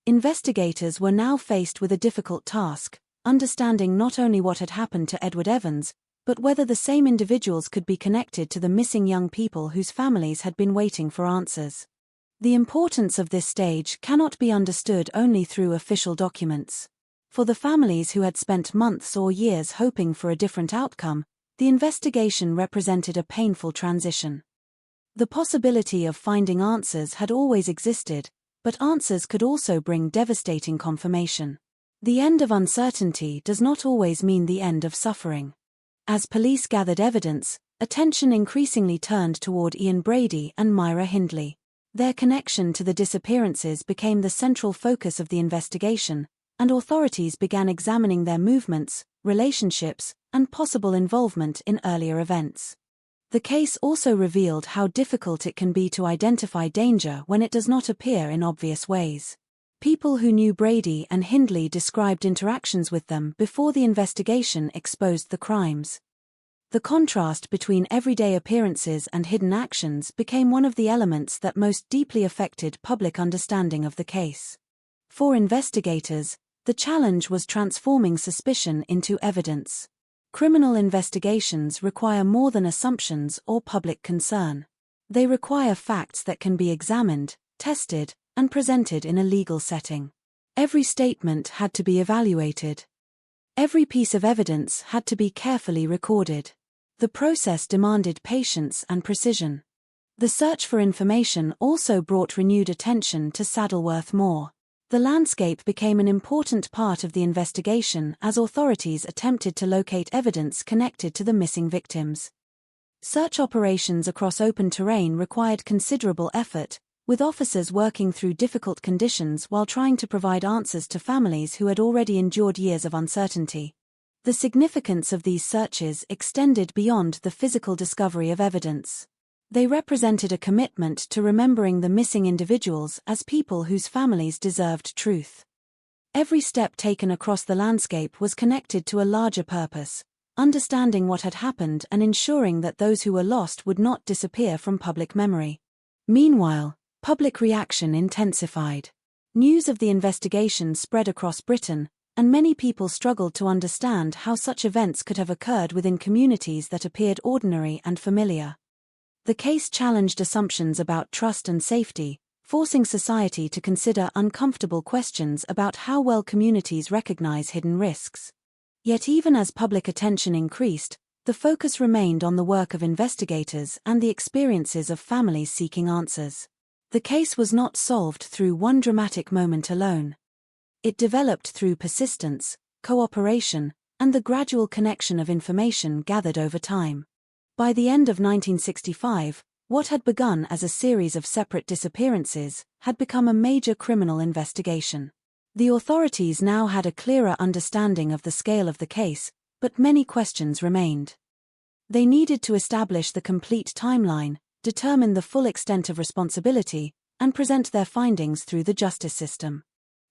Investigators were now faced with a difficult task, understanding not only what had happened to Edward Evans, but whether the same individuals could be connected to the missing young people whose families had been waiting for answers. The importance of this stage cannot be understood only through official documents. For the families who had spent months or years hoping for a different outcome, the investigation represented a painful transition. The possibility of finding answers had always existed, but answers could also bring devastating confirmation. The end of uncertainty does not always mean the end of suffering. As police gathered evidence, attention increasingly turned toward Ian Brady and Myra Hindley. Their connection to the disappearances became the central focus of the investigation, and authorities began examining their movements, relationships, and possible involvement in earlier events. The case also revealed how difficult it can be to identify danger when it does not appear in obvious ways. People who knew Brady and Hindley described interactions with them before the investigation exposed the crimes. The contrast between everyday appearances and hidden actions became one of the elements that most deeply affected public understanding of the case. For investigators, the challenge was transforming suspicion into evidence. Criminal investigations require more than assumptions or public concern. They require facts that can be examined, tested, and presented in a legal setting. Every statement had to be evaluated. Every piece of evidence had to be carefully recorded. The process demanded patience and precision. The search for information also brought renewed attention to Saddleworth Moor. The landscape became an important part of the investigation as authorities attempted to locate evidence connected to the missing victims. Search operations across open terrain required considerable effort, with officers working through difficult conditions while trying to provide answers to families who had already endured years of uncertainty. The significance of these searches extended beyond the physical discovery of evidence. They represented a commitment to remembering the missing individuals as people whose families deserved truth. Every step taken across the landscape was connected to a larger purpose: understanding what had happened and ensuring that those who were lost would not disappear from public memory. Meanwhile, public reaction intensified. News of the investigation spread across Britain, and many people struggled to understand how such events could have occurred within communities that appeared ordinary and familiar. The case challenged assumptions about trust and safety, forcing society to consider uncomfortable questions about how well communities recognize hidden risks. Yet even as public attention increased, the focus remained on the work of investigators and the experiences of families seeking answers. The case was not solved through one dramatic moment alone. It developed through persistence, cooperation, and the gradual connection of information gathered over time. By the end of 1965, what had begun as a series of separate disappearances had become a major criminal investigation. The authorities now had a clearer understanding of the scale of the case, but many questions remained. They needed to establish the complete timeline, determine the full extent of responsibility, and present their findings through the justice system.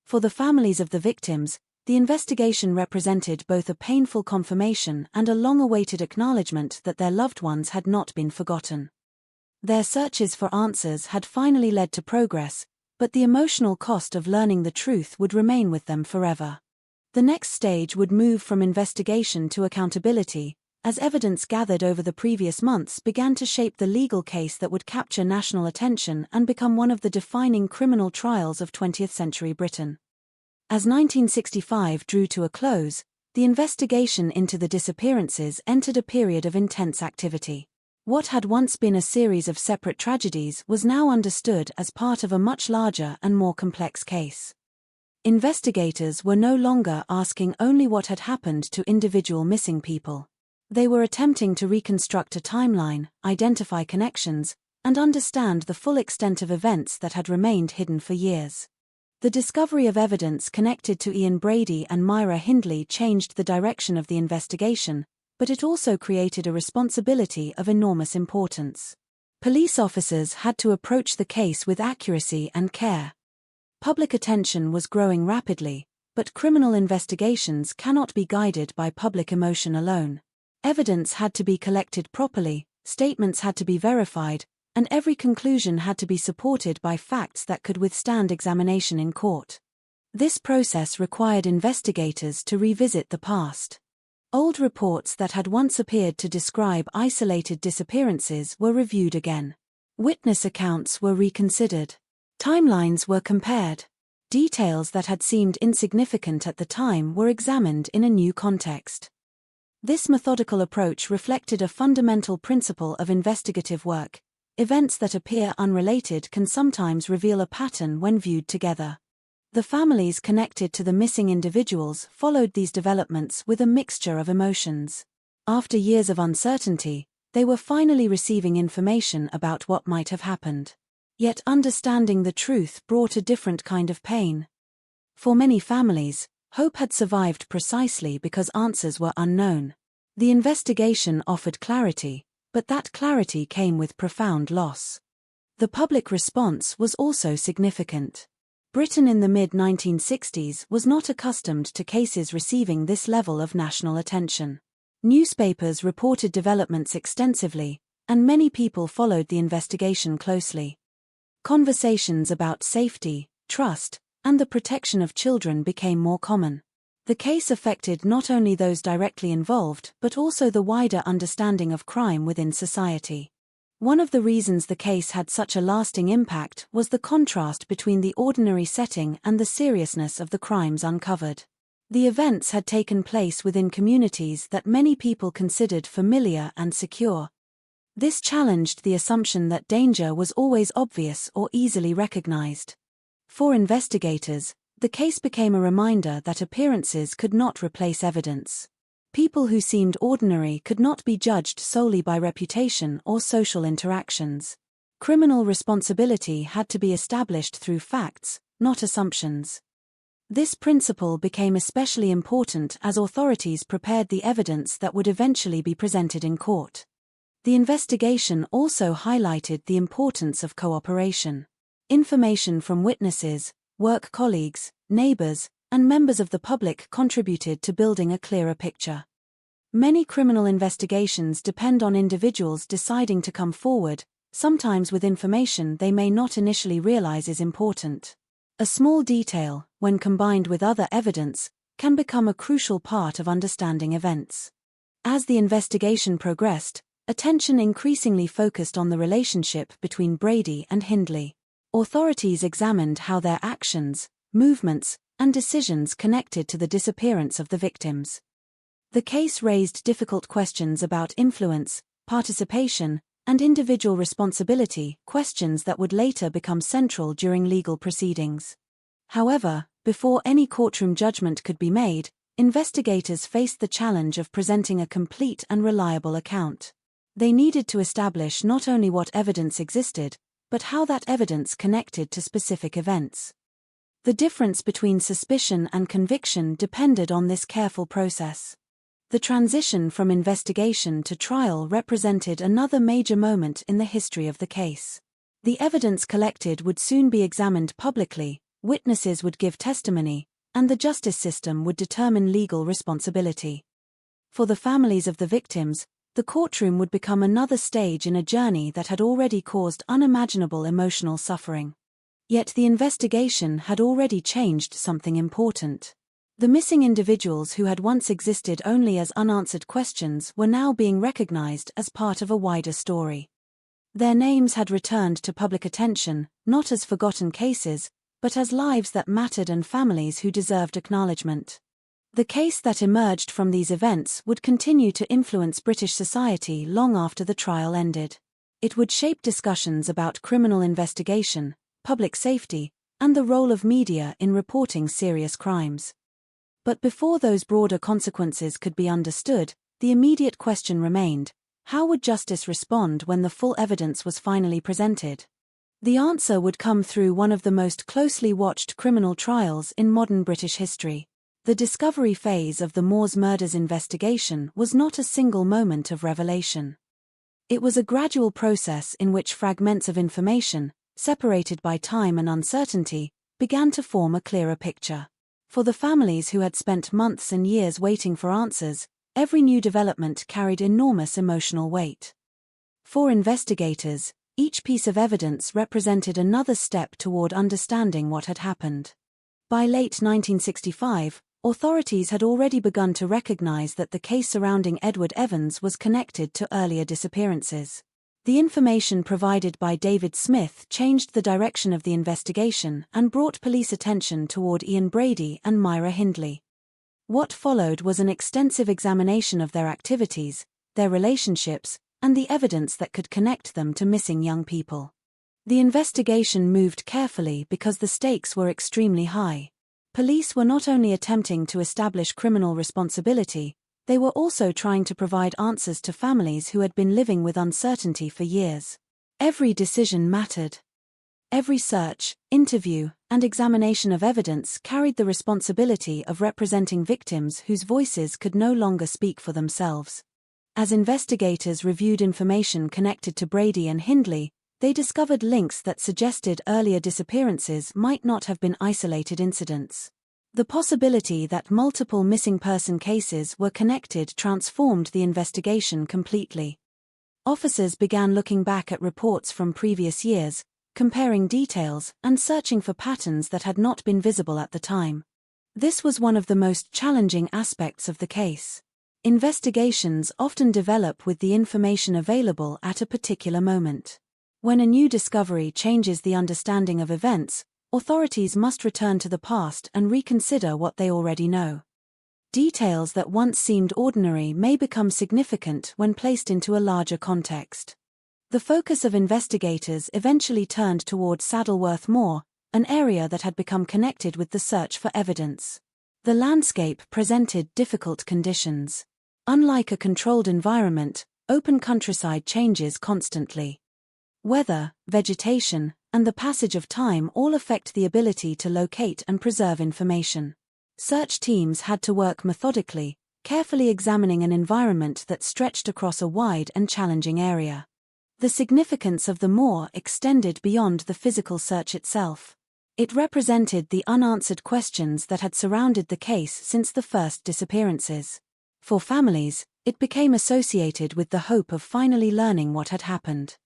For the families of the victims, the investigation represented both a painful confirmation and a long-awaited acknowledgement that their loved ones had not been forgotten. Their searches for answers had finally led to progress, but the emotional cost of learning the truth would remain with them forever. The next stage would move from investigation to accountability, as evidence gathered over the previous months began to shape the legal case that would capture national attention and become one of the defining criminal trials of 20th-century Britain. As 1965 drew to a close, the investigation into the disappearances entered a period of intense activity. What had once been a series of separate tragedies was now understood as part of a much larger and more complex case. Investigators were no longer asking only what had happened to individual missing people. They were attempting to reconstruct a timeline, identify connections, and understand the full extent of events that had remained hidden for years. The discovery of evidence connected to Ian Brady and Myra Hindley changed the direction of the investigation, but it also created a responsibility of enormous importance. Police officers had to approach the case with accuracy and care. Public attention was growing rapidly, but criminal investigations cannot be guided by public emotion alone. Evidence had to be collected properly, statements had to be verified, and every conclusion had to be supported by facts that could withstand examination in court. This process required investigators to revisit the past. Old reports that had once appeared to describe isolated disappearances were reviewed again. Witness accounts were reconsidered. Timelines were compared. Details that had seemed insignificant at the time were examined in a new context. This methodical approach reflected a fundamental principle of investigative work: events that appear unrelated can sometimes reveal a pattern when viewed together. The families connected to the missing individuals followed these developments with a mixture of emotions. After years of uncertainty, they were finally receiving information about what might have happened. Yet understanding the truth brought a different kind of pain. For many families, hope had survived precisely because answers were unknown. The investigation offered clarity, but that clarity came with profound loss. The public response was also significant. Britain in the mid-1960s was not accustomed to cases receiving this level of national attention. Newspapers reported developments extensively, and many people followed the investigation closely. Conversations about safety, trust, and the protection of children became more common. The case affected not only those directly involved but also the wider understanding of crime within society. One of the reasons the case had such a lasting impact was the contrast between the ordinary setting and the seriousness of the crimes uncovered. The events had taken place within communities that many people considered familiar and secure. This challenged the assumption that danger was always obvious or easily recognized. For investigators, the case became a reminder that appearances could not replace evidence. People who seemed ordinary could not be judged solely by reputation or social interactions. Criminal responsibility had to be established through facts, not assumptions. This principle became especially important as authorities prepared the evidence that would eventually be presented in court. The investigation also highlighted the importance of cooperation. Information from witnesses, work colleagues, neighbors, and members of the public contributed to building a clearer picture. Many criminal investigations depend on individuals deciding to come forward, sometimes with information they may not initially realize is important. A small detail, when combined with other evidence, can become a crucial part of understanding events. As the investigation progressed, attention increasingly focused on the relationship between Brady and Hindley. Authorities examined how their actions, movements, and decisions connected to the disappearance of the victims. The case raised difficult questions about influence, participation, and individual responsibility, questions that would later become central during legal proceedings. However, before any courtroom judgment could be made, investigators faced the challenge of presenting a complete and reliable account. They needed to establish not only what evidence existed, but how that evidence connected to specific events. The difference between suspicion and conviction depended on this careful process. The transition from investigation to trial represented another major moment in the history of the case. The evidence collected would soon be examined publicly, witnesses would give testimony, and the justice system would determine legal responsibility. For the families of the victims, the courtroom would become another stage in a journey that had already caused unimaginable emotional suffering. Yet the investigation had already changed something important. The missing individuals who had once existed only as unanswered questions were now being recognized as part of a wider story. Their names had returned to public attention, not as forgotten cases, but as lives that mattered and families who deserved acknowledgement. The case that emerged from these events would continue to influence British society long after the trial ended. It would shape discussions about criminal investigation, public safety, and the role of media in reporting serious crimes. But before those broader consequences could be understood, the immediate question remained: how would justice respond when the full evidence was finally presented? The answer would come through one of the most closely watched criminal trials in modern British history. The discovery phase of the Moors murders investigation was not a single moment of revelation. It was a gradual process in which fragments of information, separated by time and uncertainty, began to form a clearer picture. For the families who had spent months and years waiting for answers, every new development carried enormous emotional weight. For investigators, each piece of evidence represented another step toward understanding what had happened. By late 1965, authorities had already begun to recognize that the case surrounding Edward Evans was connected to earlier disappearances. The information provided by David Smith changed the direction of the investigation and brought police attention toward Ian Brady and Myra Hindley. What followed was an extensive examination of their activities, their relationships, and the evidence that could connect them to missing young people. The investigation moved carefully because the stakes were extremely high. Police were not only attempting to establish criminal responsibility, they were also trying to provide answers to families who had been living with uncertainty for years. Every decision mattered. Every search, interview, and examination of evidence carried the responsibility of representing victims whose voices could no longer speak for themselves. As investigators reviewed information connected to Brady and Hindley, they discovered links that suggested earlier disappearances might not have been isolated incidents. The possibility that multiple missing person cases were connected transformed the investigation completely. Officers began looking back at reports from previous years, comparing details, and searching for patterns that had not been visible at the time. This was one of the most challenging aspects of the case. Investigations often develop with the information available at a particular moment. When a new discovery changes the understanding of events, authorities must return to the past and reconsider what they already know. Details that once seemed ordinary may become significant when placed into a larger context. The focus of investigators eventually turned toward Saddleworth Moor, an area that had become connected with the search for evidence. The landscape presented difficult conditions. Unlike a controlled environment, open countryside changes constantly. Weather, vegetation, and the passage of time all affect the ability to locate and preserve information. Search teams had to work methodically, carefully examining an environment that stretched across a wide and challenging area. The significance of the moor extended beyond the physical search itself. It represented the unanswered questions that had surrounded the case since the first disappearances. For families, it became associated with the hope of finally learning what had happened.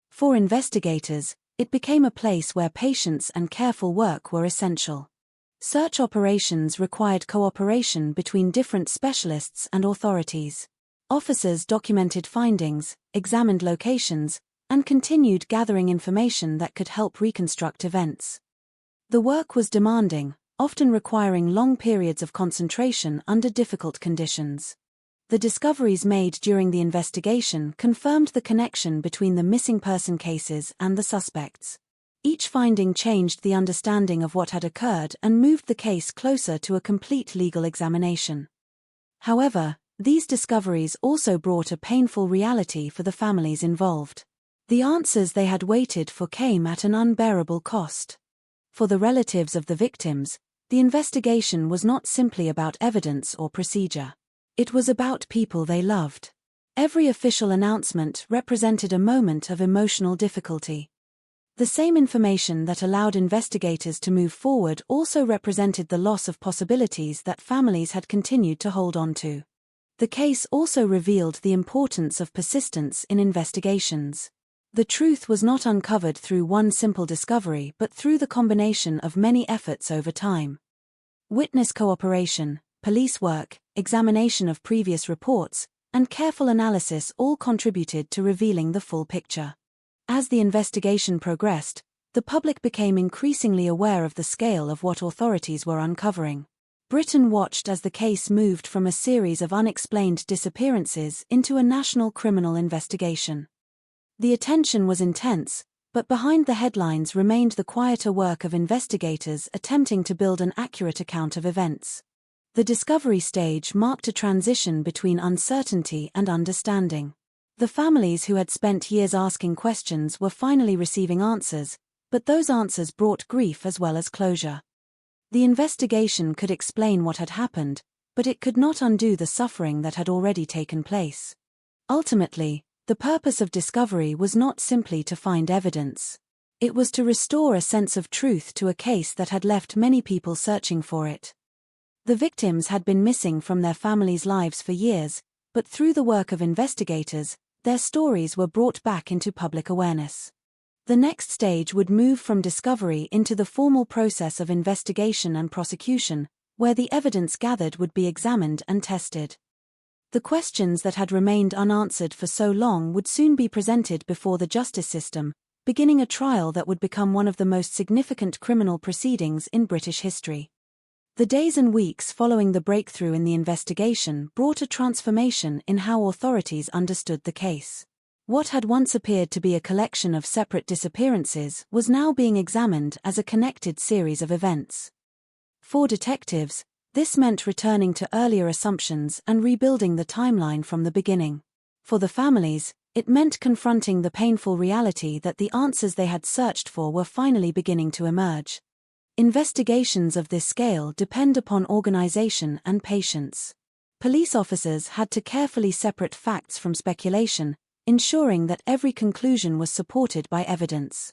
For investigators, it became a place where patience and careful work were essential. Search operations required cooperation between different specialists and authorities. Officers documented findings, examined locations, and continued gathering information that could help reconstruct events. The work was demanding, often requiring long periods of concentration under difficult conditions. The discoveries made during the investigation confirmed the connection between the missing person cases and the suspects. Each finding changed the understanding of what had occurred and moved the case closer to a complete legal examination. However, these discoveries also brought a painful reality for the families involved. The answers they had waited for came at an unbearable cost. For the relatives of the victims, the investigation was not simply about evidence or procedure. It was about people they loved. Every official announcement represented a moment of emotional difficulty. The same information that allowed investigators to move forward also represented the loss of possibilities that families had continued to hold on to. The case also revealed the importance of persistence in investigations. The truth was not uncovered through one simple discovery but through the combination of many efforts over time. Witness cooperation, police work, examination of previous reports, and careful analysis all contributed to revealing the full picture. As the investigation progressed, the public became increasingly aware of the scale of what authorities were uncovering. Britain watched as the case moved from a series of unexplained disappearances into a national criminal investigation. The attention was intense, but behind the headlines remained the quieter work of investigators attempting to build an accurate account of events. The discovery stage marked a transition between uncertainty and understanding. The families who had spent years asking questions were finally receiving answers, but those answers brought grief as well as closure. The investigation could explain what had happened, but it could not undo the suffering that had already taken place. Ultimately, the purpose of discovery was not simply to find evidence. It was to restore a sense of truth to a case that had left many people searching for it. The victims had been missing from their families' lives for years, but through the work of investigators, their stories were brought back into public awareness. The next stage would move from discovery into the formal process of investigation and prosecution, where the evidence gathered would be examined and tested. The questions that had remained unanswered for so long would soon be presented before the justice system, beginning a trial that would become one of the most significant criminal proceedings in British history. The days and weeks following the breakthrough in the investigation brought a transformation in how authorities understood the case. What had once appeared to be a collection of separate disappearances was now being examined as a connected series of events. For detectives, this meant returning to earlier assumptions and rebuilding the timeline from the beginning. For the families, it meant confronting the painful reality that the answers they had searched for were finally beginning to emerge. Investigations of this scale depend upon organization and patience. Police officers had to carefully separate facts from speculation, ensuring that every conclusion was supported by evidence.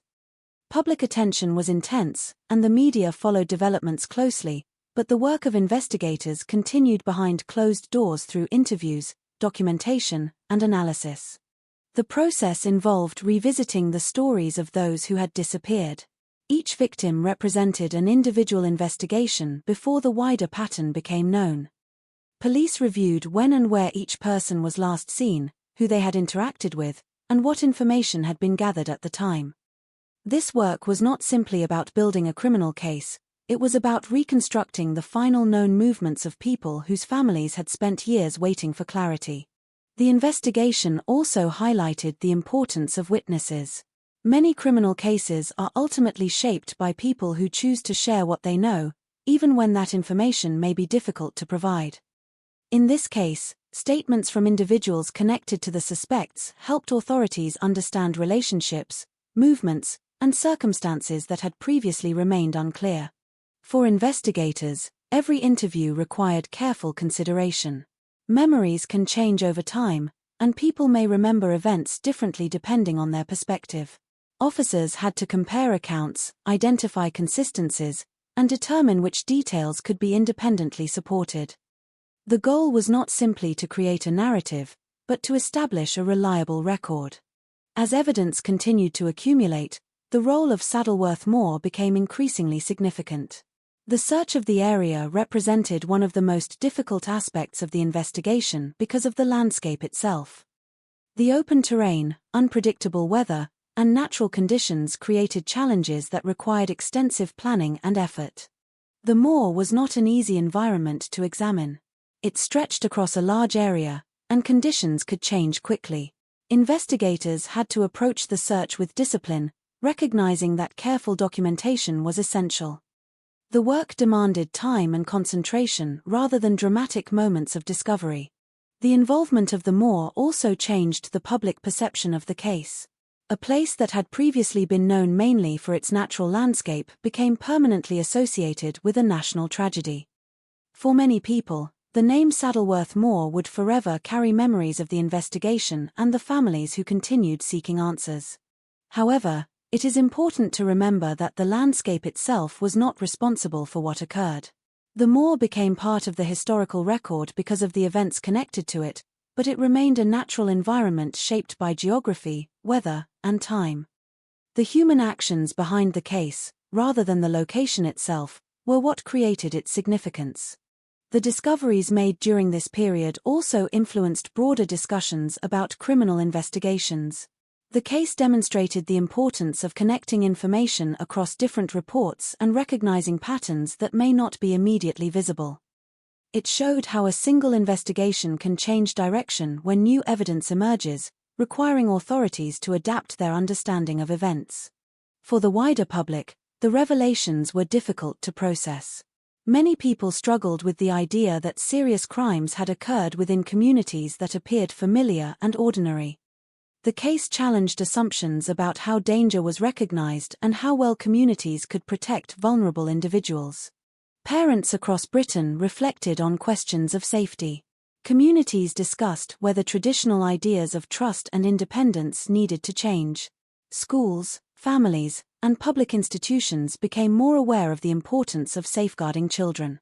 Public attention was intense, and the media followed developments closely, but the work of investigators continued behind closed doors through interviews, documentation, and analysis. The process involved revisiting the stories of those who had disappeared. Each victim represented an individual investigation before the wider pattern became known. Police reviewed when and where each person was last seen, who they had interacted with, and what information had been gathered at the time. This work was not simply about building a criminal case, it was about reconstructing the final known movements of people whose families had spent years waiting for clarity. The investigation also highlighted the importance of witnesses. Many criminal cases are ultimately shaped by people who choose to share what they know, even when that information may be difficult to provide. In this case, statements from individuals connected to the suspects helped authorities understand relationships, movements, and circumstances that had previously remained unclear. For investigators, every interview required careful consideration. Memories can change over time, and people may remember events differently depending on their perspective. Officers had to compare accounts, identify consistencies, and determine which details could be independently supported. The goal was not simply to create a narrative, but to establish a reliable record. As evidence continued to accumulate, the role of Saddleworth Moor became increasingly significant. The search of the area represented one of the most difficult aspects of the investigation because of the landscape itself. The open terrain, unpredictable weather, and natural conditions created challenges that required extensive planning and effort. The moor was not an easy environment to examine. It stretched across a large area, and conditions could change quickly. Investigators had to approach the search with discipline, recognizing that careful documentation was essential. The work demanded time and concentration rather than dramatic moments of discovery. The involvement of the moor also changed the public perception of the case. A place that had previously been known mainly for its natural landscape became permanently associated with a national tragedy. For many people, the name Saddleworth Moor would forever carry memories of the investigation and the families who continued seeking answers. However, it is important to remember that the landscape itself was not responsible for what occurred. The moor became part of the historical record because of the events connected to it, but it remained a natural environment shaped by geography, weather, and time. The human actions behind the case, rather than the location itself, were what created its significance. The discoveries made during this period also influenced broader discussions about criminal investigations. The case demonstrated the importance of connecting information across different reports and recognizing patterns that may not be immediately visible. It showed how a single investigation can change direction when new evidence emerges, requiring authorities to adapt their understanding of events. For the wider public, the revelations were difficult to process. Many people struggled with the idea that serious crimes had occurred within communities that appeared familiar and ordinary. The case challenged assumptions about how danger was recognized and how well communities could protect vulnerable individuals. Parents across Britain reflected on questions of safety. Communities discussed whether traditional ideas of trust and independence needed to change. Schools, families, and public institutions became more aware of the importance of safeguarding children.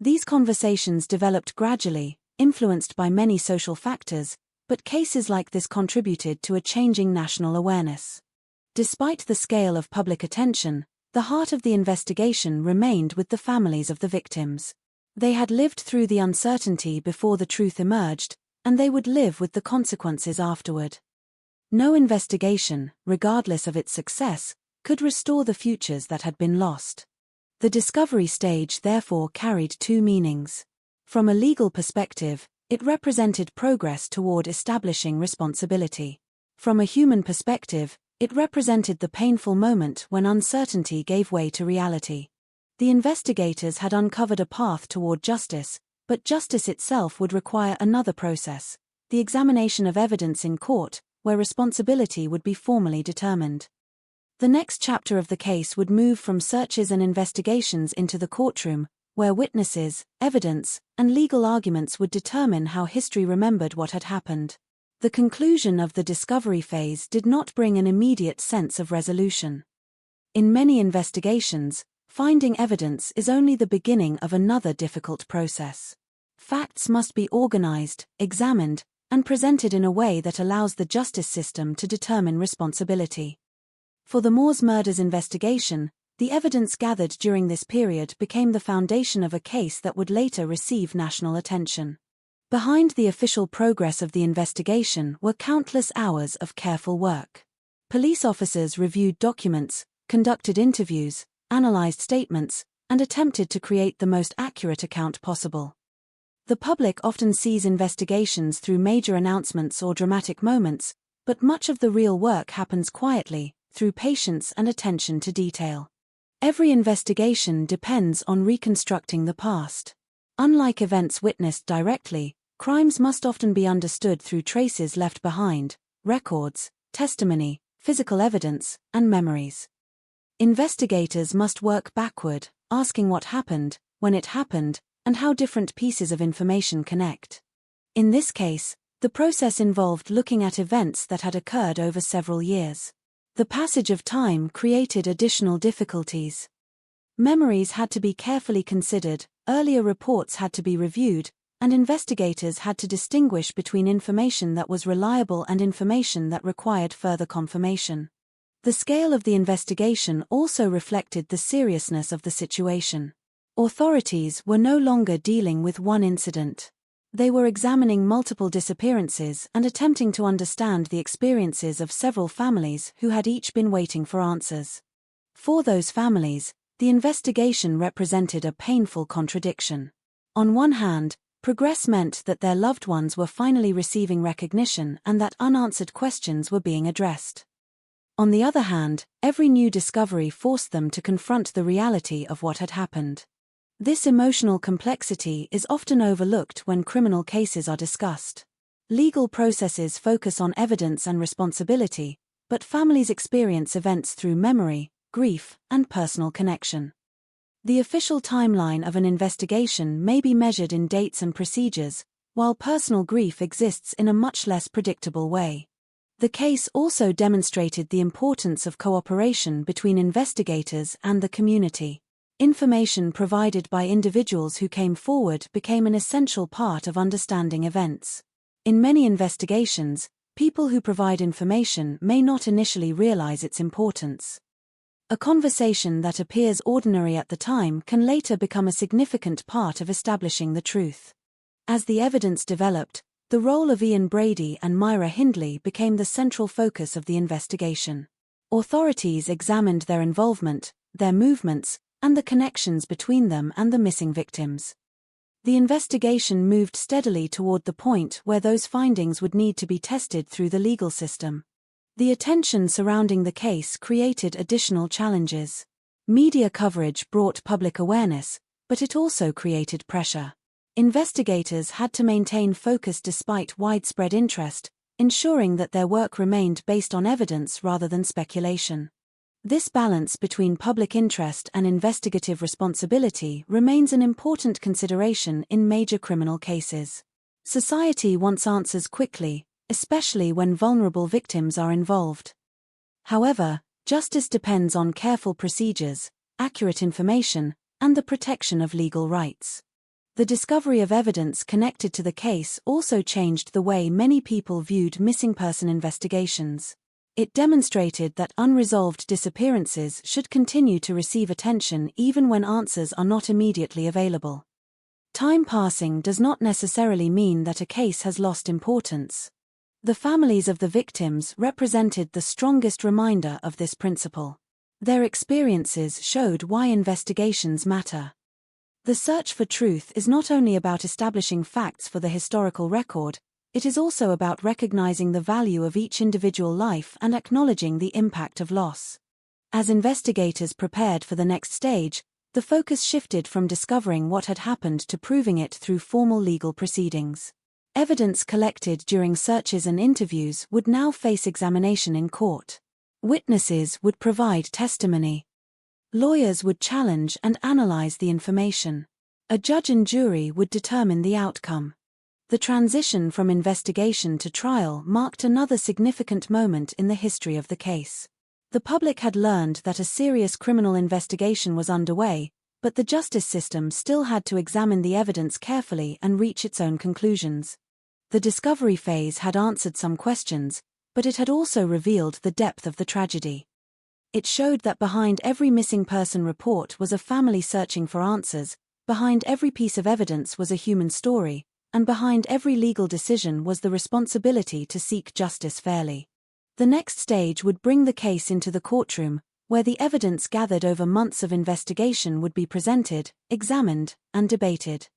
These conversations developed gradually, influenced by many social factors, but cases like this contributed to a changing national awareness. Despite the scale of public attention, the heart of the investigation remained with the families of the victims. They had lived through the uncertainty before the truth emerged, and they would live with the consequences afterward. No investigation, regardless of its success, could restore the futures that had been lost. The discovery stage therefore carried two meanings. From a legal perspective, it represented progress toward establishing responsibility. From a human perspective, it represented the painful moment when uncertainty gave way to reality. The investigators had uncovered a path toward justice, but justice itself would require another process, the examination of evidence in court, where responsibility would be formally determined. The next chapter of the case would move from searches and investigations into the courtroom, where witnesses, evidence, and legal arguments would determine how history remembered what had happened. The conclusion of the discovery phase did not bring an immediate sense of resolution. In many investigations, finding evidence is only the beginning of another difficult process. Facts must be organized, examined, and presented in a way that allows the justice system to determine responsibility. For the Moors murders investigation, the evidence gathered during this period became the foundation of a case that would later receive national attention. Behind the official progress of the investigation were countless hours of careful work. Police officers reviewed documents, conducted interviews, analyzed statements, and attempted to create the most accurate account possible. The public often sees investigations through major announcements or dramatic moments, but much of the real work happens quietly, through patience and attention to detail. Every investigation depends on reconstructing the past. Unlike events witnessed directly, crimes must often be understood through traces left behind, records, testimony, physical evidence, and memories. Investigators must work backward, asking what happened, when it happened, and how different pieces of information connect. In this case, the process involved looking at events that had occurred over several years. The passage of time created additional difficulties. Memories had to be carefully considered, earlier reports had to be reviewed, and investigators had to distinguish between information that was reliable and information that required further confirmation. The scale of the investigation also reflected the seriousness of the situation. Authorities were no longer dealing with one incident. They were examining multiple disappearances and attempting to understand the experiences of several families who had each been waiting for answers. For those families, the investigation represented a painful contradiction. On one hand, progress meant that their loved ones were finally receiving recognition and that unanswered questions were being addressed. On the other hand, every new discovery forced them to confront the reality of what had happened. This emotional complexity is often overlooked when criminal cases are discussed. Legal processes focus on evidence and responsibility, but families experience events through memory, grief, and personal connection. The official timeline of an investigation may be measured in dates and procedures, while personal grief exists in a much less predictable way. The case also demonstrated the importance of cooperation between investigators and the community. Information provided by individuals who came forward became an essential part of understanding events. In many investigations, people who provide information may not initially realize its importance. A conversation that appears ordinary at the time can later become a significant part of establishing the truth. As the evidence developed, the role of Ian Brady and Myra Hindley became the central focus of the investigation. Authorities examined their involvement, their movements, and the connections between them and the missing victims. The investigation moved steadily toward the point where those findings would need to be tested through the legal system. The attention surrounding the case created additional challenges. Media coverage brought public awareness, but it also created pressure. Investigators had to maintain focus despite widespread interest, ensuring that their work remained based on evidence rather than speculation. This balance between public interest and investigative responsibility remains an important consideration in major criminal cases. Society wants answers quickly, especially when vulnerable victims are involved. However, justice depends on careful procedures, accurate information, and the protection of legal rights. The discovery of evidence connected to the case also changed the way many people viewed missing person investigations. It demonstrated that unresolved disappearances should continue to receive attention even when answers are not immediately available. Time passing does not necessarily mean that a case has lost importance. The families of the victims represented the strongest reminder of this principle. Their experiences showed why investigations matter. The search for truth is not only about establishing facts for the historical record, it is also about recognizing the value of each individual life and acknowledging the impact of loss. As investigators prepared for the next stage, the focus shifted from discovering what had happened to proving it through formal legal proceedings. Evidence collected during searches and interviews would now face examination in court. Witnesses would provide testimony. Lawyers would challenge and analyze the information. A judge and jury would determine the outcome. The transition from investigation to trial marked another significant moment in the history of the case. The public had learned that a serious criminal investigation was underway, but the justice system still had to examine the evidence carefully and reach its own conclusions. The discovery phase had answered some questions, but it had also revealed the depth of the tragedy. It showed that behind every missing person report was a family searching for answers, behind every piece of evidence was a human story, and behind every legal decision was the responsibility to seek justice fairly. The next stage would bring the case into the courtroom, where the evidence gathered over months of investigation would be presented, examined, and debated.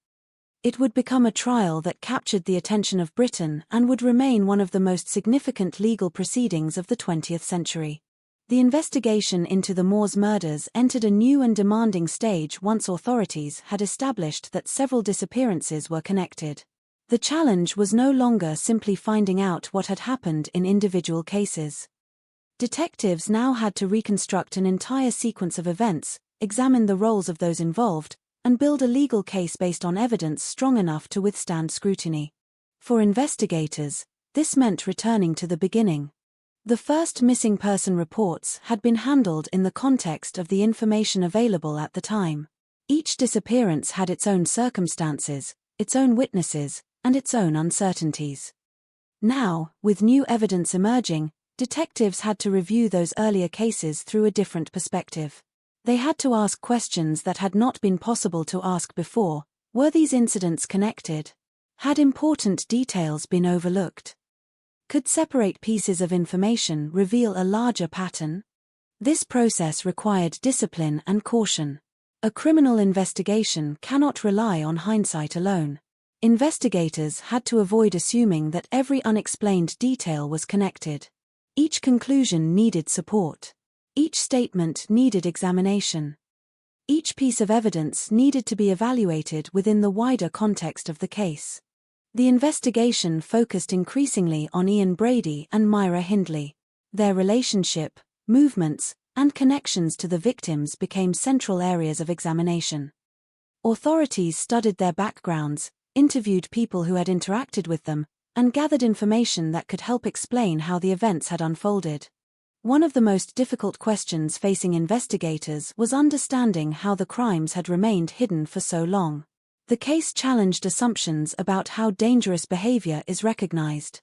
It would become a trial that captured the attention of Britain and would remain one of the most significant legal proceedings of the 20th century. The investigation into the Moors murders entered a new and demanding stage once authorities had established that several disappearances were connected. The challenge was no longer simply finding out what had happened in individual cases. Detectives now had to reconstruct an entire sequence of events, examine the roles of those involved, and build a legal case based on evidence strong enough to withstand scrutiny. For investigators, this meant returning to the beginning. The first missing person reports had been handled in the context of the information available at the time. Each disappearance had its own circumstances, its own witnesses, and its own uncertainties. Now, with new evidence emerging, detectives had to review those earlier cases through a different perspective. They had to ask questions that had not been possible to ask before. Were these incidents connected? Had important details been overlooked? Could separate pieces of information reveal a larger pattern? This process required discipline and caution. A criminal investigation cannot rely on hindsight alone. Investigators had to avoid assuming that every unexplained detail was connected. Each conclusion needed support. Each statement needed examination. Each piece of evidence needed to be evaluated within the wider context of the case. The investigation focused increasingly on Ian Brady and Myra Hindley. Their relationship, movements, and connections to the victims became central areas of examination. Authorities studied their backgrounds, interviewed people who had interacted with them, and gathered information that could help explain how the events had unfolded. One of the most difficult questions facing investigators was understanding how the crimes had remained hidden for so long. The case challenged assumptions about how dangerous behavior is recognized.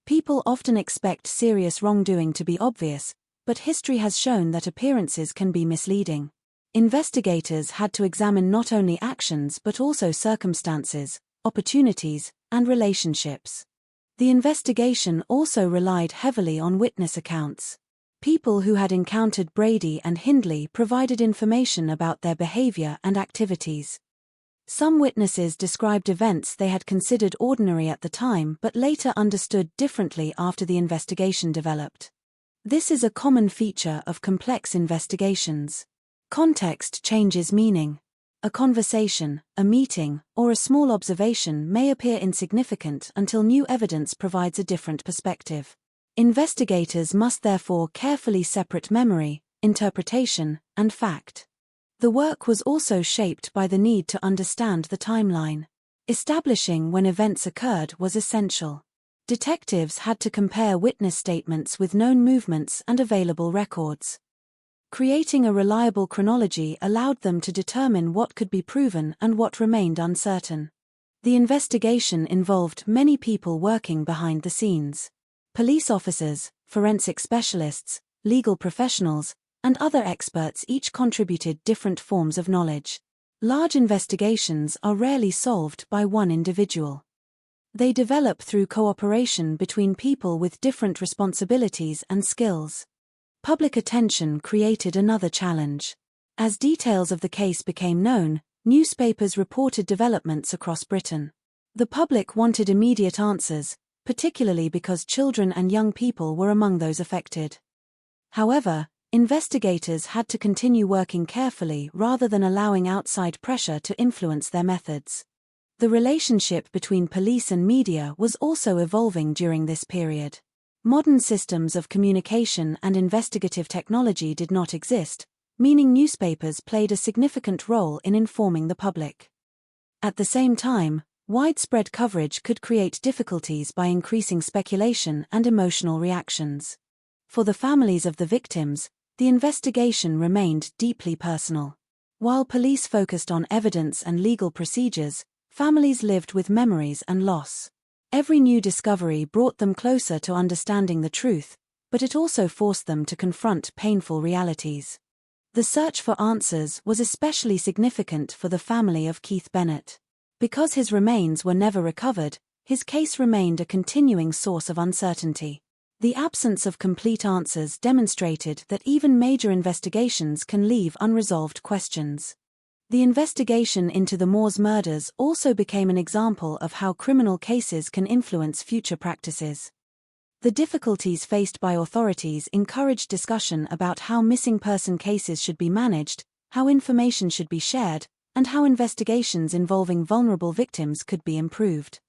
People often expect serious wrongdoing to be obvious, but history has shown that appearances can be misleading. Investigators had to examine not only actions but also circumstances, opportunities, and relationships. The investigation also relied heavily on witness accounts. People who had encountered Brady and Hindley provided information about their behavior and activities. Some witnesses described events they had considered ordinary at the time but later understood differently after the investigation developed. This is a common feature of complex investigations. Context changes meaning. A conversation, a meeting, or a small observation may appear insignificant until new evidence provides a different perspective. Investigators must therefore carefully separate memory, interpretation, and fact. The work was also shaped by the need to understand the timeline. Establishing when events occurred was essential. Detectives had to compare witness statements with known movements and available records. Creating a reliable chronology allowed them to determine what could be proven and what remained uncertain. The investigation involved many people working behind the scenes. Police officers, forensic specialists, legal professionals, and other experts each contributed different forms of knowledge. Large investigations are rarely solved by one individual. They develop through cooperation between people with different responsibilities and skills. Public attention created another challenge. As details of the case became known, newspapers reported developments across Britain. The public wanted immediate answers, particularly because children and young people were among those affected. However, investigators had to continue working carefully rather than allowing outside pressure to influence their methods. The relationship between police and media was also evolving during this period. Modern systems of communication and investigative technology did not exist, meaning newspapers played a significant role in informing the public. At the same time, widespread coverage could create difficulties by increasing speculation and emotional reactions. For the families of the victims, the investigation remained deeply personal. While police focused on evidence and legal procedures, families lived with memories and loss. Every new discovery brought them closer to understanding the truth, but it also forced them to confront painful realities. The search for answers was especially significant for the family of Keith Bennett. Because his remains were never recovered, his case remained a continuing source of uncertainty. The absence of complete answers demonstrated that even major investigations can leave unresolved questions. The investigation into the Moores murders also became an example of how criminal cases can influence future practices. The difficulties faced by authorities encouraged discussion about how missing person cases should be managed, how information should be shared, and how investigations involving vulnerable victims could be improved.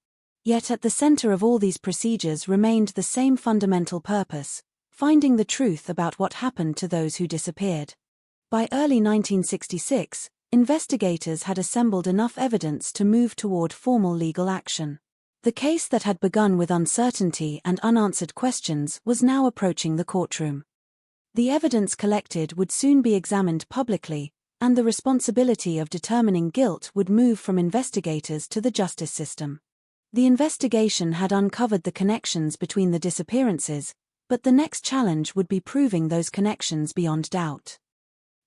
Yet at the center of all these procedures remained the same fundamental purpose: finding the truth about what happened to those who disappeared. By early 1966, investigators had assembled enough evidence to move toward formal legal action. The case that had begun with uncertainty and unanswered questions was now approaching the courtroom. The evidence collected would soon be examined publicly, and the responsibility of determining guilt would move from investigators to the justice system. The investigation had uncovered the connections between the disappearances, but the next challenge would be proving those connections beyond doubt.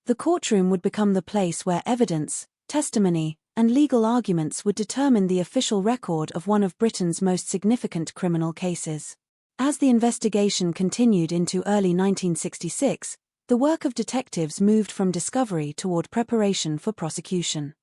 The courtroom would become the place where evidence, testimony, and legal arguments would determine the official record of one of Britain's most significant criminal cases. As the investigation continued into early 1966, the work of detectives moved from discovery toward preparation for prosecution.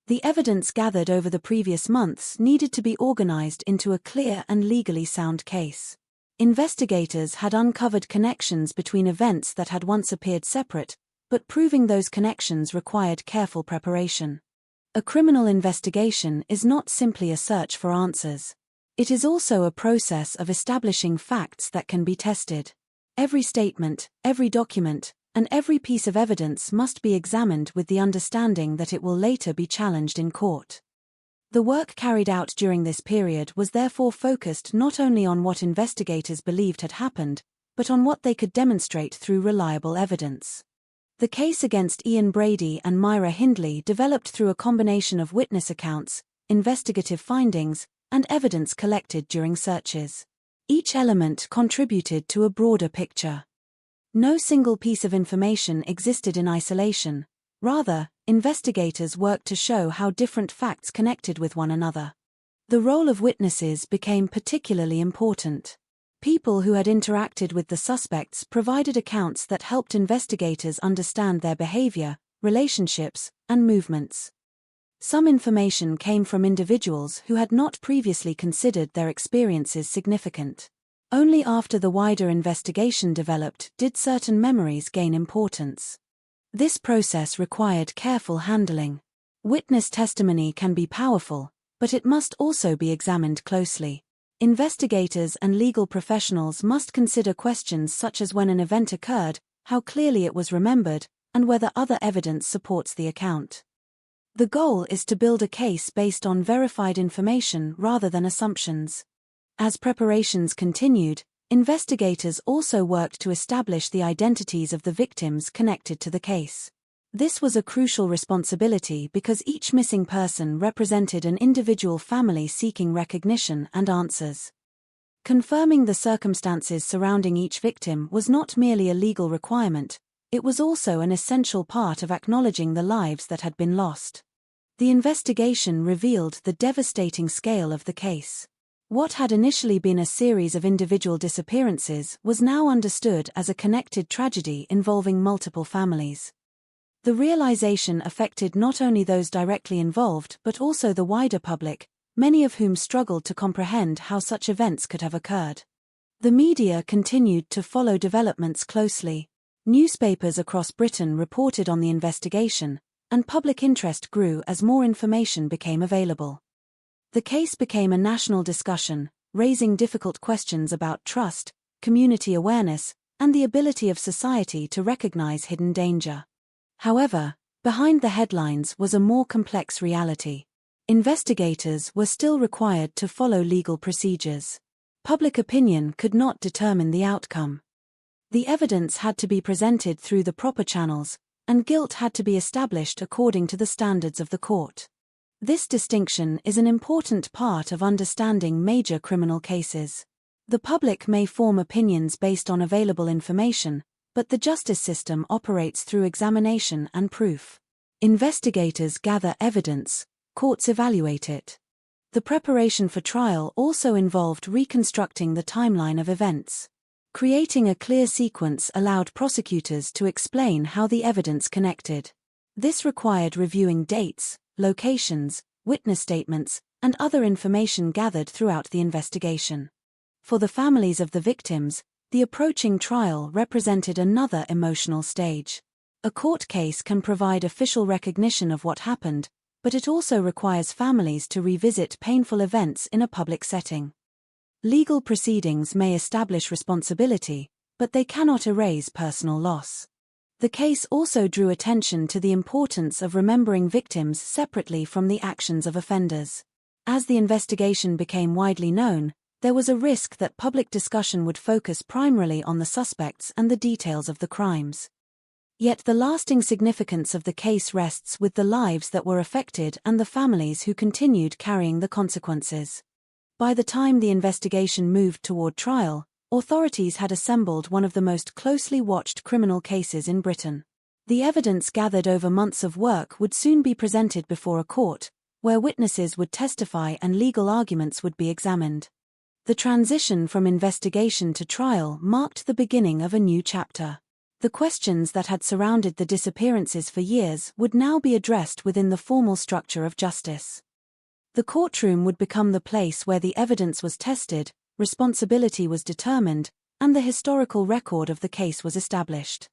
The evidence gathered over the previous months needed to be organized into a clear and legally sound case. Investigators had uncovered connections between events that had once appeared separate, but proving those connections required careful preparation. A criminal investigation is not simply a search for answers. It is also a process of establishing facts that can be tested. Every statement, every document, and every piece of evidence must be examined with the understanding that it will later be challenged in court. The work carried out during this period was therefore focused not only on what investigators believed had happened, but on what they could demonstrate through reliable evidence. The case against Ian Brady and Myra Hindley developed through a combination of witness accounts, investigative findings, and evidence collected during searches. Each element contributed to a broader picture. No single piece of information existed in isolation. Rather, investigators worked to show how different facts connected with one another. The role of witnesses became particularly important. People who had interacted with the suspects provided accounts that helped investigators understand their behavior, relationships, and movements. Some information came from individuals who had not previously considered their experiences significant. Only after the wider investigation developed did certain memories gain importance. This process required careful handling. Witness testimony can be powerful, but it must also be examined closely. Investigators and legal professionals must consider questions such as when an event occurred, how clearly it was remembered, and whether other evidence supports the account. The goal is to build a case based on verified information rather than assumptions. As preparations continued, investigators also worked to establish the identities of the victims connected to the case. This was a crucial responsibility because each missing person represented an individual family seeking recognition and answers. Confirming the circumstances surrounding each victim was not merely a legal requirement, it was also an essential part of acknowledging the lives that had been lost. The investigation revealed the devastating scale of the case. What had initially been a series of individual disappearances was now understood as a connected tragedy involving multiple families. The realization affected not only those directly involved but also the wider public, many of whom struggled to comprehend how such events could have occurred. The media continued to follow developments closely. Newspapers across Britain reported on the investigation, and public interest grew as more information became available. The case became a national discussion, raising difficult questions about trust, community awareness, and the ability of society to recognize hidden danger. However, behind the headlines was a more complex reality. Investigators were still required to follow legal procedures. Public opinion could not determine the outcome. The evidence had to be presented through the proper channels, and guilt had to be established according to the standards of the court. This distinction is an important part of understanding major criminal cases. The public may form opinions based on available information, but the justice system operates through examination and proof. Investigators gather evidence, courts evaluate it. The preparation for trial also involved reconstructing the timeline of events. Creating a clear sequence allowed prosecutors to explain how the evidence connected. This required reviewing dates, locations, witness statements, and other information gathered throughout the investigation. For the families of the victims, the approaching trial represented another emotional stage. A court case can provide official recognition of what happened, but it also requires families to revisit painful events in a public setting. Legal proceedings may establish responsibility, but they cannot erase personal loss. The case also drew attention to the importance of remembering victims separately from the actions of offenders. As the investigation became widely known, there was a risk that public discussion would focus primarily on the suspects and the details of the crimes. Yet the lasting significance of the case rests with the lives that were affected and the families who continued carrying the consequences. By the time the investigation moved toward trial, authorities had assembled one of the most closely watched criminal cases in Britain. The evidence gathered over months of work would soon be presented before a court, where witnesses would testify and legal arguments would be examined. The transition from investigation to trial marked the beginning of a new chapter. The questions that had surrounded the disappearances for years would now be addressed within the formal structure of justice. The courtroom would become the place where the evidence was tested, responsibility was determined, and the historical record of the case was established.